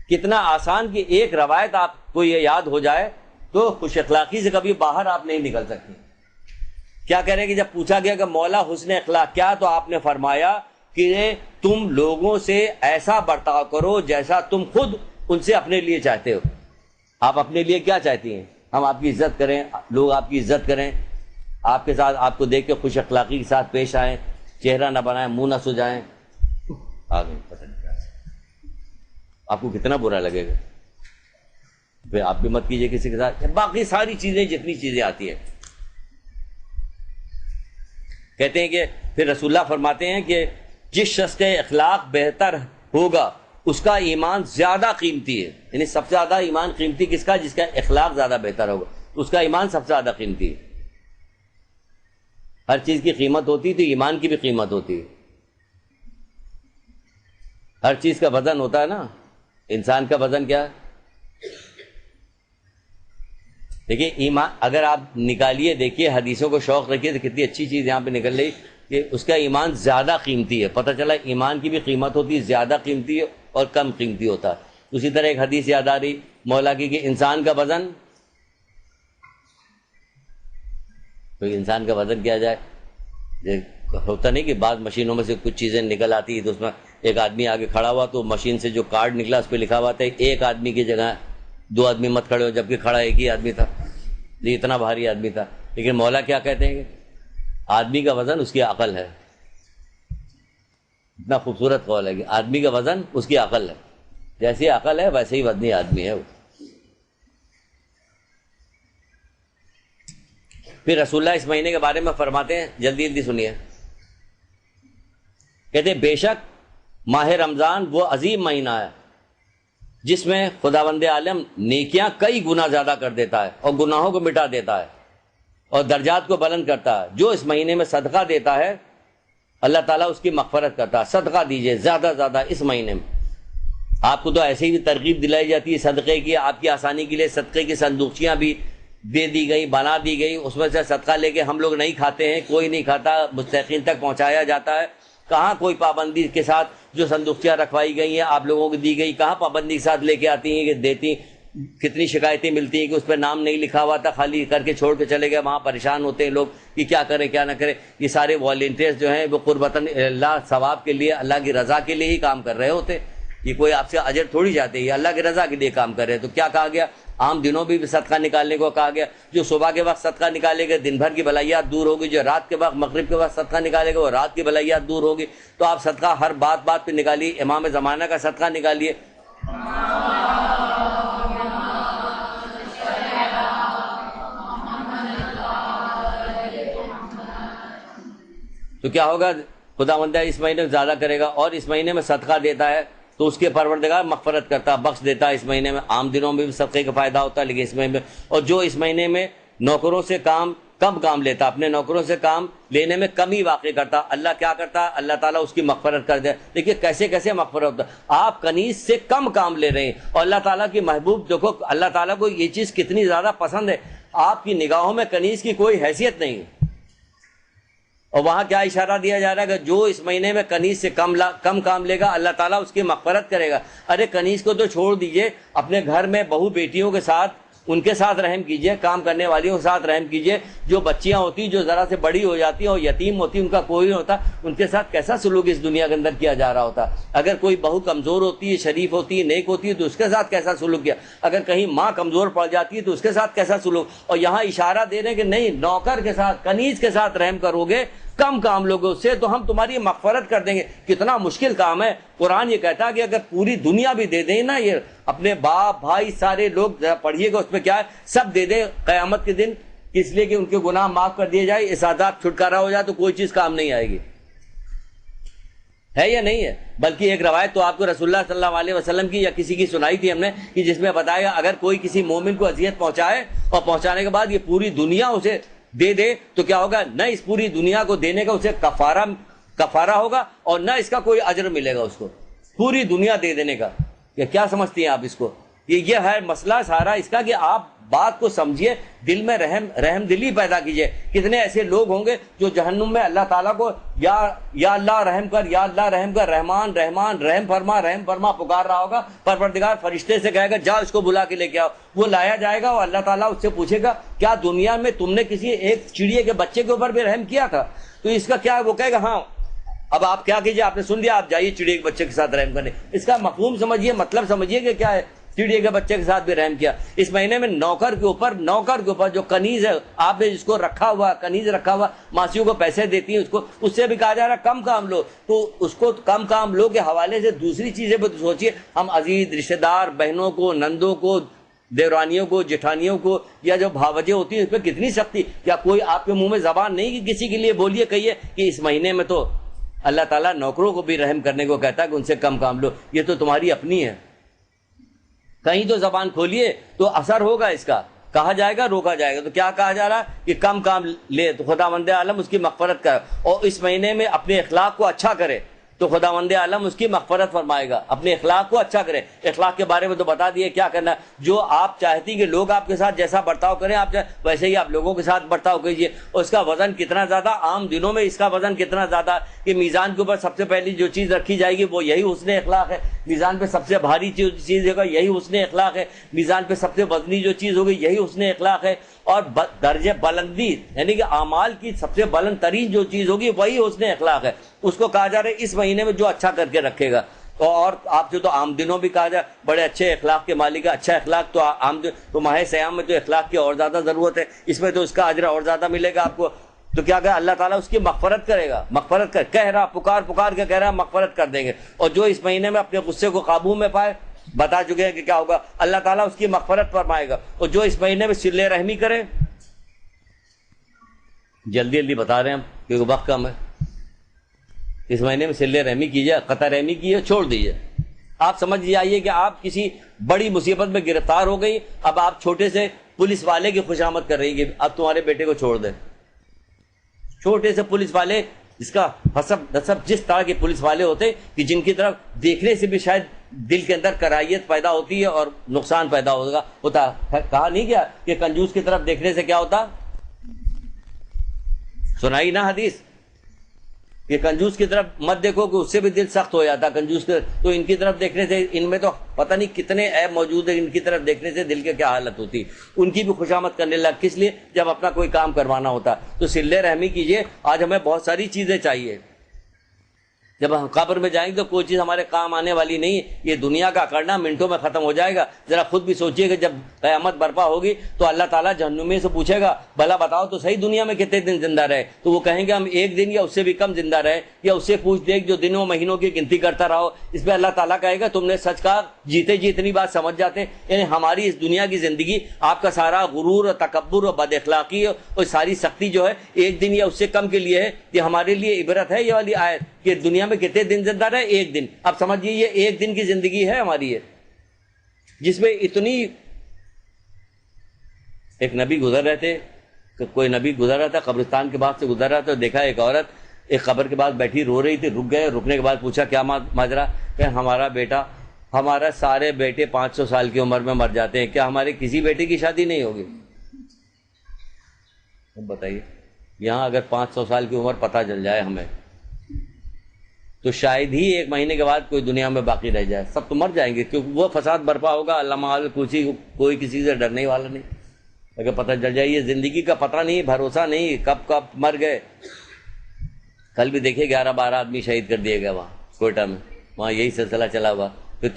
کتنا آسان کہ ایک روایت آپ کو یہ یاد ہو جائے تو خوش اخلاقی سے کبھی باہر آپ نہیں نکل سکتے. کیا کہہ رہے ہیں کہ جب پوچھا گیا کہ مولا حسن اخلاق کیا، تو آپ نے فرمایا کہ تم لوگوں سے ایسا برتاؤ کرو جیسا تم خود ان سے اپنے لیے چاہتے ہو. آپ اپنے لیے کیا چاہتی ہیں؟ ہم آپ کی عزت کریں، لوگ آپ کی عزت کریں، آپ کے ساتھ، آپ کو دیکھ کے خوش اخلاقی کے ساتھ پیش آئیں، چہرہ نہ بنائیں، منہ نہ سجائیں. آگے پتہ نہیں کیا آپ کو کتنا برا لگے گا. پھر آپ بھی مت کیجئے کسی کے ساتھ. باقی ساری چیزیں جتنی چیزیں آتی ہیں، کہتے ہیں کہ پھر رسول اللہ فرماتے ہیں کہ جس شخص کے اخلاق بہتر ہوگا اس کا ایمان زیادہ قیمتی ہے. یعنی سب سے زیادہ ایمان قیمتی کس کا؟ جس کا اخلاق زیادہ بہتر ہوگا، اس کا ایمان سب سے زیادہ قیمتی ہے. ہر چیز کی قیمت ہوتی تو ایمان کی بھی قیمت ہوتی ہے. ہر چیز کا وزن ہوتا ہے نا. انسان کا وزن کیا ہے؟ دیکھیے ایمان اگر آپ نکالیے، دیکھیے حدیثوں کو شوق رکھیے تو کتنی اچھی چیز یہاں پہ نکل رہی کہ اس کا ایمان زیادہ قیمتی ہے. پتہ چلا ایمان کی بھی قیمت ہوتی ہے، زیادہ قیمتی اور کم قیمتی ہوتا ہے. اسی طرح ایک حدیث یاد آ رہی مولا کی کہ انسان کا وزن، کوئی انسان کا وزن کیا جائے، ہوتا نہیں کہ بعض مشینوں میں سے کچھ چیزیں نکل آتی ہے تو اس میں ایک آدمی آگے کھڑا ہوا تو مشین سے جو کارڈ نکلا اس پہ لکھا ہوا تھا ایک آدمی کی جگہ 2 آدمی مت کھڑے ہو، جبکہ کھڑا ایک ہی آدمی تھا. یہ اتنا بھاری آدمی تھا. لیکن مولا کیا کہتے ہیں کہ آدمی کا وزن اس کی عقل ہے. اتنا خوبصورت قول ہے کہ آدمی کا وزن اس کی عقل ہے، جیسی عقل ہے ویسے ہی وزنی آدمی ہے وہ. پھر رسول اللہ اس مہینے کے بارے میں فرماتے ہیں، جلدی جلدی سنیے. کہتے ہیں بے شک ماہ رمضان وہ عظیم مہینہ ہے جس میں خداوند عالم نیکیاں کئی گنا زیادہ کر دیتا ہے اور گناہوں کو مٹا دیتا ہے اور درجات کو بلند کرتا ہے. جو اس مہینے میں صدقہ دیتا ہے اللہ تعالیٰ اس کی مغفرت کرتا ہے. صدقہ دیجئے زیادہ زیادہ اس مہینے میں. آپ کو تو ایسے ہی ترغیب دلائی جاتی ہے صدقے کی، آپ کی آسانی کے لیے صدقے کی صندوقچیاں بھی دے دی گئی، بنا دی گئی، اس میں سے صدقہ لے کے ہم لوگ نہیں کھاتے ہیں، کوئی نہیں کھاتا، مستحقین تک پہنچایا جاتا ہے۔ کہاں کوئی پابندی کے ساتھ جو صندوقچیاں رکھوائی گئی ہیں آپ لوگوں کو دی گئی، کہاں پابندی کے ساتھ لے کے آتی ہیں کہ دیتی؟ کتنی شکایتیں ملتی ہیں کہ اس پہ نام نہیں لکھا ہوا تھا، خالی کر کے چھوڑ کے چلے گئے، وہاں پریشان ہوتے ہیں لوگ کہ کیا کریں کیا نہ کریں۔ یہ سارے والنٹیئرز جو ہیں وہ قربتاً اللہ ثواب کے لیے، اللہ کی رضا کے لیے ہی کام کر رہے ہوتے، یہ کوئی آپ سے اجر تھوڑی چاہتے، یہ اللہ کی رضا کے لیے کام کر رہے ہیں۔ تو کیا کہا گیا؟ عام دنوں بھی صدقہ نکالنے کو کہا گیا۔ جو صبح کے وقت صدقہ نکالے گا دن بھر کی بلائیات دور ہوگی، جو رات کے وقت مغرب کے وقت صدقہ نکالے گا وہ رات کی بلائیات دور ہوگی۔ تو آپ صدقہ ہر بات بات پہ نکالیے، امام زمانہ کا صدقہ نکالیے۔ تو کیا ہوگا؟ خداوند اس مہینے میں زیادہ کرے گا، اور اس مہینے میں صدقہ دیتا ہے تو اس کے پروردگار مغفرت کرتا ہے، بخش دیتا ہے۔ اس مہینے میں عام دنوں میں بھی صدقے کا فائدہ ہوتا ہے، لیکن اس مہینے میں، اور جو اس مہینے میں نوکروں سے کم کام لیتا، اپنے نوکروں سے کام لینے میں کمی واقع کرتا، اللہ کیا کرتا ہے؟ اللہ تعالیٰ اس کی مغفرت کر دے۔ دیکھیے کیسے کیسے مغفرت ہوتا ہے، آپ کنیز سے کم کام لے رہے ہیں، اور اللہ تعالیٰ کی محبوب دیکھو، اللہ تعالیٰ کو یہ چیز کتنی زیادہ پسند ہے، آپ کی نگاہوں میں کنیز کی کوئی حیثیت نہیں ہے۔ اور وہاں کیا اشارہ دیا جا رہا ہے کہ جو اس مہینے میں کنیز سے کم کام لے گا اللہ تعالیٰ اس کی مغفرت کرے گا۔ ارے کنیز کو تو چھوڑ دیجئے، اپنے گھر میں بہو بیٹیوں کے ساتھ، ان کے ساتھ رحم کیجئے، کام کرنے والیوں کے ساتھ رحم کیجئے۔ جو بچیاں ہوتی جو ذرا سے بڑی ہو جاتی ہیں اور یتیم ہوتی، ان کا کوئی نہیں ہوتا، ان کے ساتھ کیسا سلوک اس دنیا کے اندر کیا جا رہا ہوتا۔ اگر کوئی بہو کمزور ہوتی ہے، شریف ہوتی ہے، نیک ہوتی ہے، تو اس کے ساتھ کیسا سلوک کیا۔ اگر کہیں ماں کمزور پڑ جاتی ہے تو اس کے ساتھ کیسا سلوک۔ اور یہاں اشارہ دے رہے ہیں کہ نہیں، نوکر کے ساتھ، کنیز کے ساتھ رحم کرو گے، کم کام لوگے اس سے، تو ہم تمہاری مغفرت کر دیں گے۔ کتنا مشکل کام ہے۔ قرآن یہ کہتا ہے کہ اگر پوری دنیا بھی دے دیں نا، یہ اپنے باپ بھائی سارے لوگ پڑھیے گا اس میں کیا ہے، سب دے دیں قیامت کے دن، اس لیے کہ ان کے گناہ معاف کر دیے جائے، اس عذاب چھٹکارا ہو جائے، تو کوئی چیز کام نہیں آئے گی، ہے یا نہیں ہے؟ بلکہ ایک روایت تو آپ کو رسول اللہ صلی اللہ علیہ وسلم کی یا کسی کی سنائی تھی ہم نے، کہ جس میں بتایا اگر کوئی کسی مومن کو اذیت پہنچائے اور پہنچانے کے بعد یہ پوری دنیا اسے دے دے تو کیا ہوگا؟ نہ اس پوری دنیا کو دینے کا اسے کفارہ ہوگا، اور نہ اس کا کوئی اجر ملے گا اس کو، پوری دنیا دے دینے کا۔ کیا سمجھتی ہیں آپ اس کو؟ یہ ہے مسئلہ سارا اس کا، کہ آپ بات کو سمجھیے، دل میں رحم دلی پیدا کیجئے۔ کتنے ایسے لوگ ہوں گے جو جہنم میں اللہ تعالیٰ کو یا اللہ رحم کر، یا اللہ رحم کر، رحمان رحمان رحم فرما پکار رہا ہوگا، پروردگار فرشتے سے کہے گا جا اس کو بلا کے لے کے آؤ، وہ لایا جائے گا، اور اللہ تعالیٰ اس سے پوچھے گا کیا دنیا میں تم نے کسی ایک چڑیے کے بچے کے اوپر بھی رحم کیا تھا؟ تو اس کا کیا، وہ کہے گا ہاں۔ اب آپ کیا کیجئے، آپ نے سن لیا، آپ جائیے چڑیے کے بچے کے ساتھ رحم کرنے۔ اس کا مفہوم سمجھیے، مطلب سمجھیے کہ کیا ہے، چڑیے کے بچے کے ساتھ بھی رحم کیا۔ اس مہینے میں نوکر کے اوپر جو کنیز ہے، آپ نے جس کو رکھا ہوا، کنیز رکھا ہوا، ماسیوں کو پیسے دیتی ہیں، اس سے بھی کہا جا رہا ہے کم کام لو۔ تو اس کو کم کام لو کے حوالے سے دوسری چیزیں بھی سوچیے، ہم عزیز رشتہ دار بہنوں کو، نندوں کو، دیورانیوں کو، جٹھانیوں کو، یا جو بھاوجیں ہوتی ہیں اس پہ کتنی سختی۔ کیا کوئی آپ کے منہ میں زبان نہیں کہ کسی کے لیے بولیے، کہیے کہ اس مہینے میں تو اللہ تعالیٰ نوکروں کو بھی رحم کرنے کو کہتا ہے کہ ان سے کم کام لو، یہ تو تمہاری اپنی ہے۔ کہیں تو زبان کھولیے تو اثر ہوگا اس کا، کہا جائے گا، روکا جائے گا۔ تو کیا کہا جا رہا ہے کہ کم کام لے تو خداوند عالم اس کی مغفرت کرے، اور اس مہینے میں اپنے اخلاق کو اچھا کرے تو خداوند عالم اس کی مغفرت فرمائے گا۔ اپنے اخلاق کو اچھا کرے، اخلاق کے بارے میں تو بتا دیے کیا کرنا ہے۔ جو آپ چاہتی کہ لوگ آپ کے ساتھ جیسا برتاؤ کریں، آپ ویسے ہی آپ لوگوں کے ساتھ برتاؤ کیجیے۔ اور اس کا وزن کتنا زیادہ، عام دنوں میں اس کا وزن کتنا زیادہ کہ میزان کے اوپر سب سے پہلی جو چیز رکھی جائے گی وہ یہی حسن اخلاق ہے۔ میزان پہ سب سے بھاری چیز ہوگا یہی حسن اخلاق ہے۔ میزان پہ سب سے وزنی جو چیز ہوگی یہی حسن اخلاق ہے۔ اور درجہ بلندی یعنی کہ اعمال کی سب سے بلند ترین جو چیز ہوگی وہی حسن اخلاق ہے۔ اس کو کہا جا رہا ہے اس مہینے میں جو اچھا کر کے رکھے گا۔ اور آپ سے تو عام دنوں بھی کہا جائے بڑے اچھے اخلاق کے مالک ہے، اچھا اخلاق تو عام تو ماہ سیام میں تو اخلاق کی اور زیادہ ضرورت ہے، اس میں تو اس کا اجر اور زیادہ ملے گا آپ کو۔ تو کیا کہا اللہ تعالیٰ اس کی مغفرت کرے گا، مغفرت کہہ رہا، پکار کے کہہ رہا مغفرت کر دیں گے۔ اور جو اس مہینے میں اپنے غصے کو قابو میں پائے، بتا چکے ہیں کہ کیا ہوگا، اللہ تعالیٰ اس کی مغفرت فرمائے گا۔ اور جو اس مہینے میں صلہ رحمی کرے، جلدی بتا رہے ہیں ہم کیونکہ وقت کم ہے، اس مہینے میں صلہ رحمی کیجیے، قطع رحمی کیجیے، چھوڑ دیجیے۔ آپ سمجھ جائیے کہ آپ کسی بڑی مصیبت میں گرفتار ہو گئی، اب آپ چھوٹے سے پولیس والے کی خوشامد کر رہی کہ اب تمہارے بیٹے کو چھوڑ دیں۔ چھوٹے سے پولیس والے، جس کا حسب نسب جس طرح کے پولیس والے ہوتے کہ جن کی طرف دیکھنے سے بھی شاید دل کے اندر کرائیت پیدا ہوتی ہے اور نقصان پیدا ہوتا ہے. کہا نہیں کیا کہ کنجوس کی طرف دیکھنے سے کیا ہوتا؟ سنائی نا حدیث کہ کنجوس کی طرف مت دیکھو کہ اس سے بھی دل سخت ہو جاتا کنجوس کے. تو ان کی طرف دیکھنے سے، ان میں تو پتہ نہیں کتنے عیب موجود ہیں، ان کی طرف دیکھنے سے دل کی کیا حالت ہوتی. ان کی بھی خوشامد کرنے لگ. کس لیے؟ جب اپنا کوئی کام کروانا ہوتا. تو صلہ رحمی کیجیے. آج ہمیں بہت ساری چیزیں چاہیے. جب ہم قبر میں جائیں گے تو کوئی چیز ہمارے کام آنے والی نہیں ہے. یہ دنیا کا کرنا منٹوں میں ختم ہو جائے گا. ذرا خود بھی سوچئے کہ جب قیامت برپا ہوگی تو اللہ تعالیٰ جہنمی سے پوچھے گا بھلا بتاؤ تو صحیح دنیا میں کتنے دن زندہ رہے؟ تو وہ کہیں گے ہم ایک دن یا اس سے بھی کم زندہ رہے. یا اس سے پوچھ دیکھ جو دنوں مہینوں کی گنتی کرتا رہو. اس پہ اللہ تعالیٰ کہے گا تم نے سچ کہا، جیتے جی اتنی بات سمجھ جاتے. یعنی ہماری اس دنیا کی زندگی، آپ کا سارا غرور اور تکبر اور بد اخلاقی اور ساری سختی جو ہے ایک دن یا اس سے کم کے لیے ہے. یہ ہمارے لیے عبرت ہے یہ والی آیت کہ دنیا میں کتنے دن زندہ رہے؟ ایک دن. اب سمجھیے یہ ایک دن کی زندگی ہے ہماری ہے، جس میں اتنی. ایک نبی گزر رہے تھے، کوئی نبی گزر رہا تھا، قبرستان کے بعد سے گزر رہا تھا، دیکھا ایک عورت ایک قبر کے بعد بیٹھی رو رہی تھی. رک گئے، رکنے کے بعد پوچھا کیا ماجرا؟ کہ ہمارا بیٹا، ہمارا سارے بیٹے 500 سال کی عمر میں مر جاتے ہیں، کیا ہمارے کسی بیٹے کی شادی نہیں ہوگی؟ اب بتائیے، یہاں اگر 500 سال کی عمر پتہ چل جائے ہمیں تو شاید ہی 1 مہینے کے بعد کوئی دنیا میں باقی رہ جائے. سب تو مر جائیں گے کیونکہ وہ فساد برپا ہوگا. اللہ معاذ کوئی کسی سے ڈرنے والا نہیں. اگر پتہ چل جائے یہ زندگی کا پتہ نہیں، بھروسہ نہیں، کب مر گئے. کل بھی دیکھے 11-12 آدمی شہید کر دیے گئے وہاں کوئٹہ میں. وہاں یہی سلسلہ چلا ہوا. پھر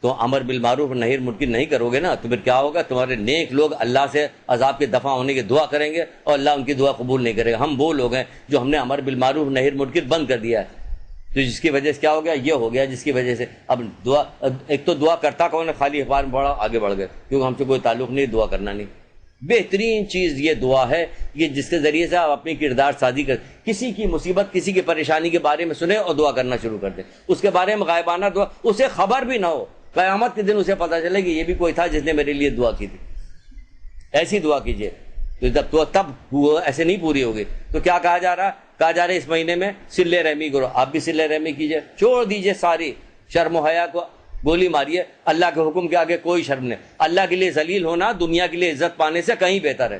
تو امر بالمعروف نہی منکر نہیں کرو گے نا تو پھر کیا ہوگا؟ تمہارے نیک لوگ اللہ سے عذاب کے دفع ہونے کی دعا کریں گے اور اللہ ان کی دعا قبول نہیں کرے گا. ہم وہ لوگ ہیں جو ہم نے امر بالمعروف نہی منکر بند کر دیا ہے. تو جس کی وجہ سے کیا ہو گیا؟ یہ ہو گیا جس کی وجہ سے اب دعا، ایک تو دعا کرتا کون ہے؟ خالی اخبار میں پڑھا آگے بڑھ گئے، کیونکہ ہم سے کوئی تعلق نہیں، دعا کرنا نہیں. بہترین چیز یہ دعا ہے، یہ جس کے ذریعے سے آپ اپنی کردار سازی کر، کسی کی مصیبت، کسی کی پریشانی کے بارے میں سنیں اور دعا کرنا شروع کر دیں. اس کے بارے میں غائبانہ دعا، اسے خبر بھی نہ ہو، قیامت کے دن اسے پتہ چلے کہ یہ بھی کوئی تھا جس نے میرے لیے دعا کی تھی. ایسی دعا کیجیے. تو جب تو تب وہ ایسے نہیں پوری ہوگی. تو کیا کہا جا رہا ہے اس مہینے میں صلہ رحمی کرو. آپ بھی صلہ رحمی کیجیے. چھوڑ دیجیے ساری شرم و حیا کو، گولی ماریے. اللہ کے حکم کے آگے کوئی شرم نہیں. اللہ کے لیے ذلیل ہونا دنیا کے لیے عزت پانے سے کہیں بہتر ہے.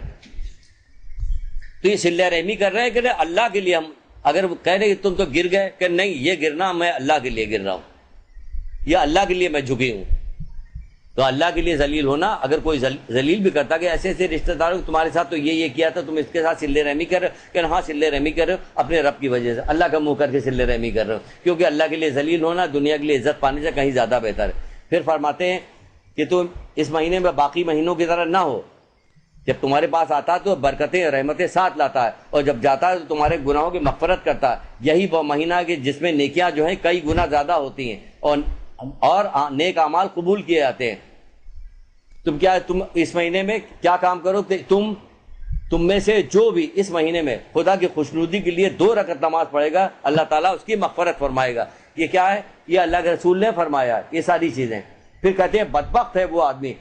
تو یہ صلہ رحمی کر رہے ہیں کہ اللہ کے لیے. ہم اگر کہہ رہے تم تو گر گئے، کہ نہیں، یہ گرنا میں اللہ کے لیے گر رہا ہوں، یا اللہ کے لیے میں جھکی ہوں. تو اللہ کے لیے ذلیل ہونا، اگر کوئی ذلیل بھی کرتا کہ ایسے ایسے رشتہ داروں تمہارے ساتھ تو یہ کیا تھا، تم اس کے ساتھ صلہ رحمی کر رہے ہو، کہ ہاں صلہ رحمی کر رہے ہو اپنے رب کی وجہ سے، اللہ کا منہ کر کے صلہ رحمی کر رہے ہو، کیونکہ اللہ کے لیے ذلیل ہونا دنیا کے لیے عزت پانے سے کہیں زیادہ بہتر ہے. پھر فرماتے ہیں کہ تم اس مہینے میں باقی مہینوں کی طرح نہ ہو. جب تمہارے پاس آتا تو برکتیں رحمتیں ساتھ لاتا ہے، اور جب جاتا ہے تو تمہارے گناہوں کی مغفرت کرتا ہے. یہی وہ مہینہ ہے کہ جس میں نیکیاں جو ہیں کئی گنا زیادہ ہوتی ہیں اور نیک اعمال قبول کیے جاتے ہیں. تم اس مہینے میں کیا کام کرو؟ تم میں سے جو بھی اس مہینے میں خدا کی خوشنودی کے لیے 2 رکعت نماز پڑھے گا، اللہ تعالیٰ اس کی مغفرت فرمائے گا. یہ کیا ہے؟ یہ اللہ کے رسول نے فرمایا یہ ساری چیزیں. پھر کہتے ہیں بدبخت ہے وہ آدمی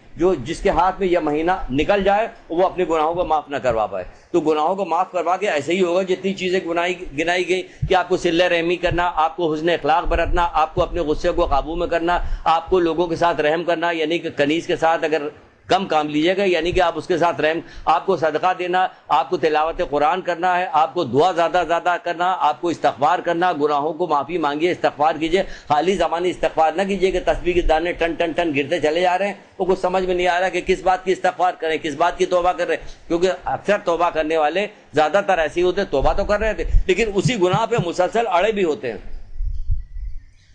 جس کے ہاتھ میں یہ مہینہ نکل جائے وہ اپنے گناہوں کو معاف نہ کروا پائے. تو گناہوں کو معاف کروا کے ایسے ہی ہوگا جتنی چیزیں گنائی گئی کہ آپ کو صلہ رحمی کرنا، آپ کو حسن اخلاق برتنا، آپ کو اپنے غصے کو قابو میں کرنا، آپ کو لوگوں کے ساتھ رحم کرنا، یعنی کہ کنیز کے ساتھ اگر کم کام لیجیے گا یعنی کہ آپ اس کے ساتھ رحم، آپ کو صدقہ دینا، آپ کو تلاوت قرآن کرنا ہے، آپ کو دعا زیادہ کرنا، آپ کو استغفار کرنا، گناہوں کو معافی مانگیے، استغفار کیجیے. خالی زبانی استغفار نہ کیجیے کہ تسبیح کے دانے ٹن ٹن ٹن گرتے چلے جا رہے ہیں، وہ کچھ سمجھ میں نہیں آ رہا کہ کس بات کی استغفار کریں، کس بات کی توبہ کر رہے ہیں. کیونکہ اکثر توبہ کرنے والے زیادہ تر ایسے ہی ہوتے، توبہ تو کر رہے تھے لیکن اسی گناہ پہ مسلسل اڑے بھی ہوتے ہیں.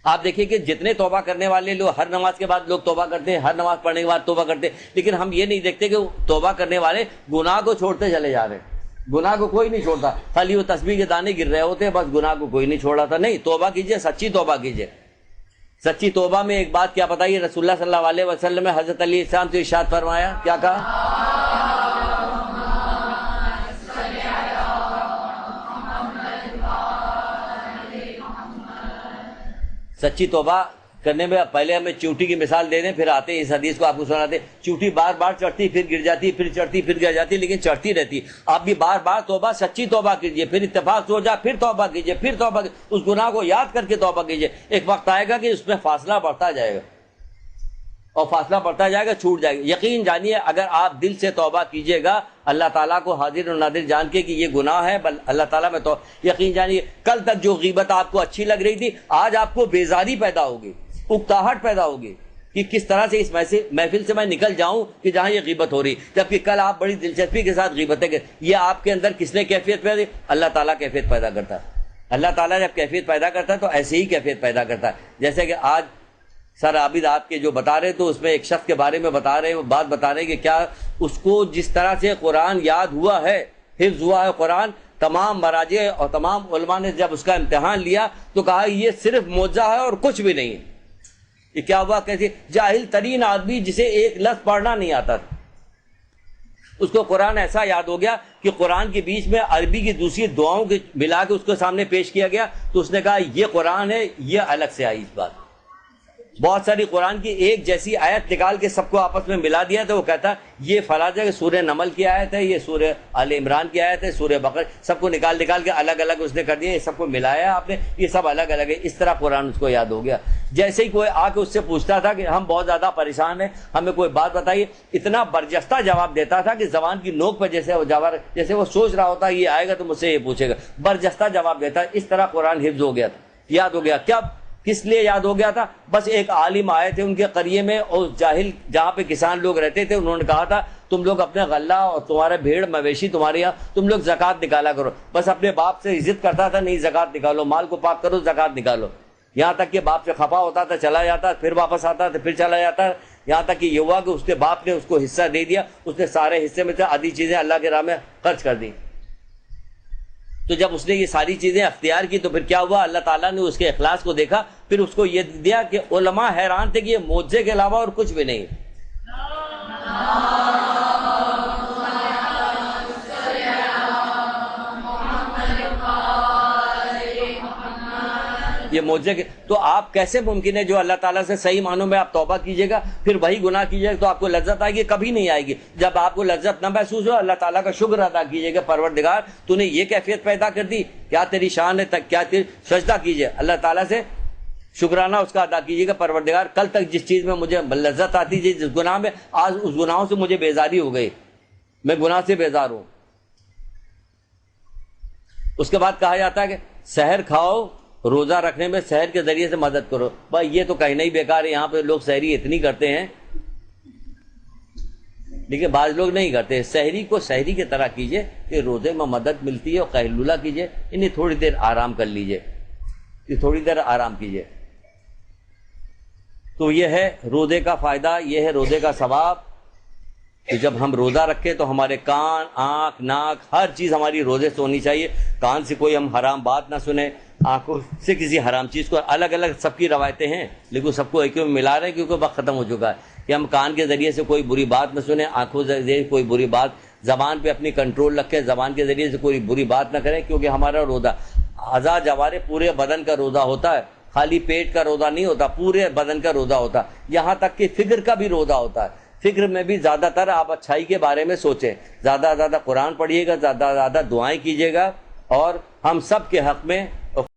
آپ دیکھیے کہ جتنے توبہ کرنے والے لوگ ہر نماز کے بعد لوگ توبہ کرتے ہیں، ہر نماز پڑھنے کے بعد توبہ کرتے ہیں، لیکن ہم یہ نہیں دیکھتے کہ توبہ کرنے والے گناہ کو چھوڑتے چلے جا رہے ہیں. گناہ کو کوئی نہیں چھوڑتا، خالی وہ تسبیح کے دانے گر رہے ہوتے ہیں، بس گناہ کو کوئی نہیں چھوڑا تھا. نہیں، توبہ کیجیے، سچی توبہ کیجیے. سچی توبہ میں ایک بات کیا بتائیے، رسول اللہ صلی اللہ علیہ وسلم نے حضرت علی السلام سے ارشاد فرمایا، کیا کہا؟ سچی توبہ کرنے میں پہلے ہمیں چونٹی کی مثال دے دیں، پھر آتے ہیں اس حدیث کو آپ کو سناتے ہیں۔ چونٹی بار بار چڑھتی پھر گر جاتی، پھر چڑھتی پھر گر جاتی، لیکن چڑھتی رہتی۔ آپ بھی بار بار توبہ، سچی توبہ کیجیے، پھر اتفاق سے ہو جائے پھر توبہ کیجیے، پھر توبہ اس گناہ کو یاد کر کے توبہ کیجیے۔ ایک وقت آئے گا کہ اس میں فاصلہ بڑھتا جائے گا، اور فاصلہ بڑھتا جائے گا، چھوٹ جائے گا۔ یقین جانیے اگر آپ دل سے توبہ کیجیے گا، اللہ تعالیٰ کو حاضر و ناظر جان کے کہ یہ گناہ ہے، اللہ تعالیٰ میں تو یقین جانیے کل تک جو غیبت آپ کو اچھی لگ رہی تھی، آج آپ کو بیزاری پیدا ہوگی، اکتاہٹ پیدا ہوگی کہ کس طرح سے اس محفل سے میں نکل جاؤں کہ جہاں یہ غیبت ہو رہی، جبکہ کل آپ بڑی دلچسپی کے ساتھ غیبتیں کریں۔ یہ آپ کے اندر کس نے کیفیت پیدا کی؟ اللہ تعالیٰ کیفیت پیدا کرتا ہے۔ اللہ تعالیٰ جب کیفیت پیدا کرتا ہے تو ایسے ہی کیفیت پیدا کرتا ہے۔ جیسے کہ آج سر عابد آپ کے جو بتا رہے تو اس میں ایک شخص کے بارے میں بتا رہے ہیں، بات بتا رہے ہیں کہ کیا اس کو جس طرح سے قرآن یاد ہوا ہے، حفظ ہوا ہے قرآن، تمام مراجع اور تمام علماء نے جب اس کا امتحان لیا تو کہا یہ صرف معجزہ ہے اور کچھ بھی نہیں ہے۔ یہ کیا ہوا؟ کیسے جاہل ترین آدمی جسے ایک لفظ پڑھنا نہیں آتا تھا، اس کو قرآن ایسا یاد ہو گیا کہ قرآن کے بیچ میں عربی کی دوسری دعاؤں کے ملا کے اس کے سامنے پیش کیا گیا تو اس نے کہا یہ قرآن ہے، یہ الگ سے آئی اس بات۔ بہت ساری قرآن کی ایک جیسی آیت نکال کے سب کو آپس میں ملا دیا تو وہ کہتا یہ فلاں جگہ سورہ نمل کی آیت ہے، یہ سورہ آل عمران کی آیت ہے، سورہ بقرہ، سب کو نکال کے الگ الگ اس نے کر دیا، یہ سب کو ملایا آپ نے، یہ سب الگ الگ ہے۔ اس طرح قرآن اس کو یاد ہو گیا۔ جیسے ہی کوئی آ کے اس سے پوچھتا تھا کہ ہم بہت زیادہ پریشان ہیں، ہمیں کوئی بات بتائیے، اتنا برجستہ جواب دیتا تھا کہ زبان کی نوک پر جیسے وہ سوچ رہا ہوتا یہ آئے گا تو مجھ سے یہ پوچھے گا، برجستہ جواب دیتا۔ اس طرح قرآن حفظ ہو گیا تھا، یاد ہو گیا۔ کیا کس لیے یاد ہو گیا تھا؟ بس ایک عالم آئے تھے ان کے قریے میں، اور جاہل جہاں پہ کسان لوگ رہتے تھے، انہوں نے کہا تھا تم لوگ اپنے غلہ اور تمہارے بھیڑ مویشی تمہارے یہاں تم لوگ زکوٰۃ نکالا کرو۔ بس اپنے باپ سے عزت کرتا تھا، نہیں زکوٰۃ نکالو، مال کو پاک کرو، زکوٰۃ نکالو۔ یہاں تک کہ باپ سے خفا ہوتا تھا، چلا جاتا، پھر واپس آتا تھا، پھر چلا جاتا، یہاں تک کہ یہ ہوا کہ اس کے باپ نے اس کو حصہ دے دیا، اس نے سارے حصے میں سے آدھی چیزیں اللہ کے راہ میں خرچ کر دی۔ تو جب اس نے یہ ساری چیزیں اختیار کی تو پھر کیا ہوا؟ اللہ تعالیٰ نے اس کے اخلاص کو دیکھا، پھر اس کو یہ دیا کہ علماء حیران تھے کہ یہ معجزے کے علاوہ اور کچھ بھی نہیں۔ یہ معجزے کے تو آپ کیسے ممکن ہے جو اللہ تعالیٰ سے صحیح معنوں میں آپ توبہ کیجیے گا پھر وہی گناہ کیجیے گا تو آپ کو لذت آئے گی؟ کبھی نہیں آئے گی۔ جب آپ کو لذت نہ محسوس ہو اللہ تعالیٰ کا شکر ادا کیجیے گا، پروردگار تو نے یہ کیفیت پیدا کر دی، کیا تیری شان ہے، کیا تیری سجدہ کیجیے اللہ تعالیٰ سے، شکرانہ اس کا ادا کیجیے گا۔ پروردگار کل تک جس چیز میں مجھے لذت آتی تھی، جس گناہ میں، آج اس گناہوں سے مجھے بیزاری ہو گئی، میں گناہ سے بیزار ہوں۔ اس کے بعد کہا جاتا ہے کہ سحر کھاؤ، روزہ رکھنے میں سحر کے ذریعے سے مدد کرو۔ بھائی یہ تو کہنا ہی بیکار ہے، یہاں پہ لوگ سحری اتنی کرتے ہیں لیکن بعض لوگ نہیں کرتے۔ سحری کو سحری کی طرح کیجئے کہ روزے میں مدد ملتی ہے، اور قیلولہ کیجئے، انہیں تھوڑی دیر آرام کر لیجئے، تھوڑی دیر آرام کیجئے۔ تو یہ ہے روزے کا فائدہ، یہ ہے روزے کا ثواب کہ جب ہم روزہ رکھیں تو ہمارے کان، آنکھ، ناک، ہر چیز ہماری روزے سے ہونی چاہیے۔ کان سے کوئی ہم حرام بات نہ سنیں، آنکھوں سے کسی حرام چیز کو، الگ الگ سب کی روایتیں ہیں لیکن سب کو ایک میں ملا رہے ہیں کیونکہ وقت ختم ہو چکا ہے کہ ہم کان کے ذریعے سے کوئی بری بات نہ سنیں، آنکھوں سے ذریعے کوئی بری بات، زبان پہ اپنی کنٹرول رکھیں، زبان کے ذریعے سے کوئی بری بات نہ کریں، کیونکہ ہمارا روزہ اعضاء جوارح پورے بدن کا روزہ ہوتا ہے، خالی پیٹ کا روزہ نہیں ہوتا، پورے بدن کا روزہ ہوتا ہے۔ یہاں تک کہ فکر کا بھی روزہ ہوتا ہے، فکر میں بھی زیادہ تر آپ اچھائی کے بارے میں سوچیں، زیادہ زیادہ قرآن پڑھیے گا، زیادہ زیادہ دعائیں کیجیے گا، اور ہم سب کے حق میں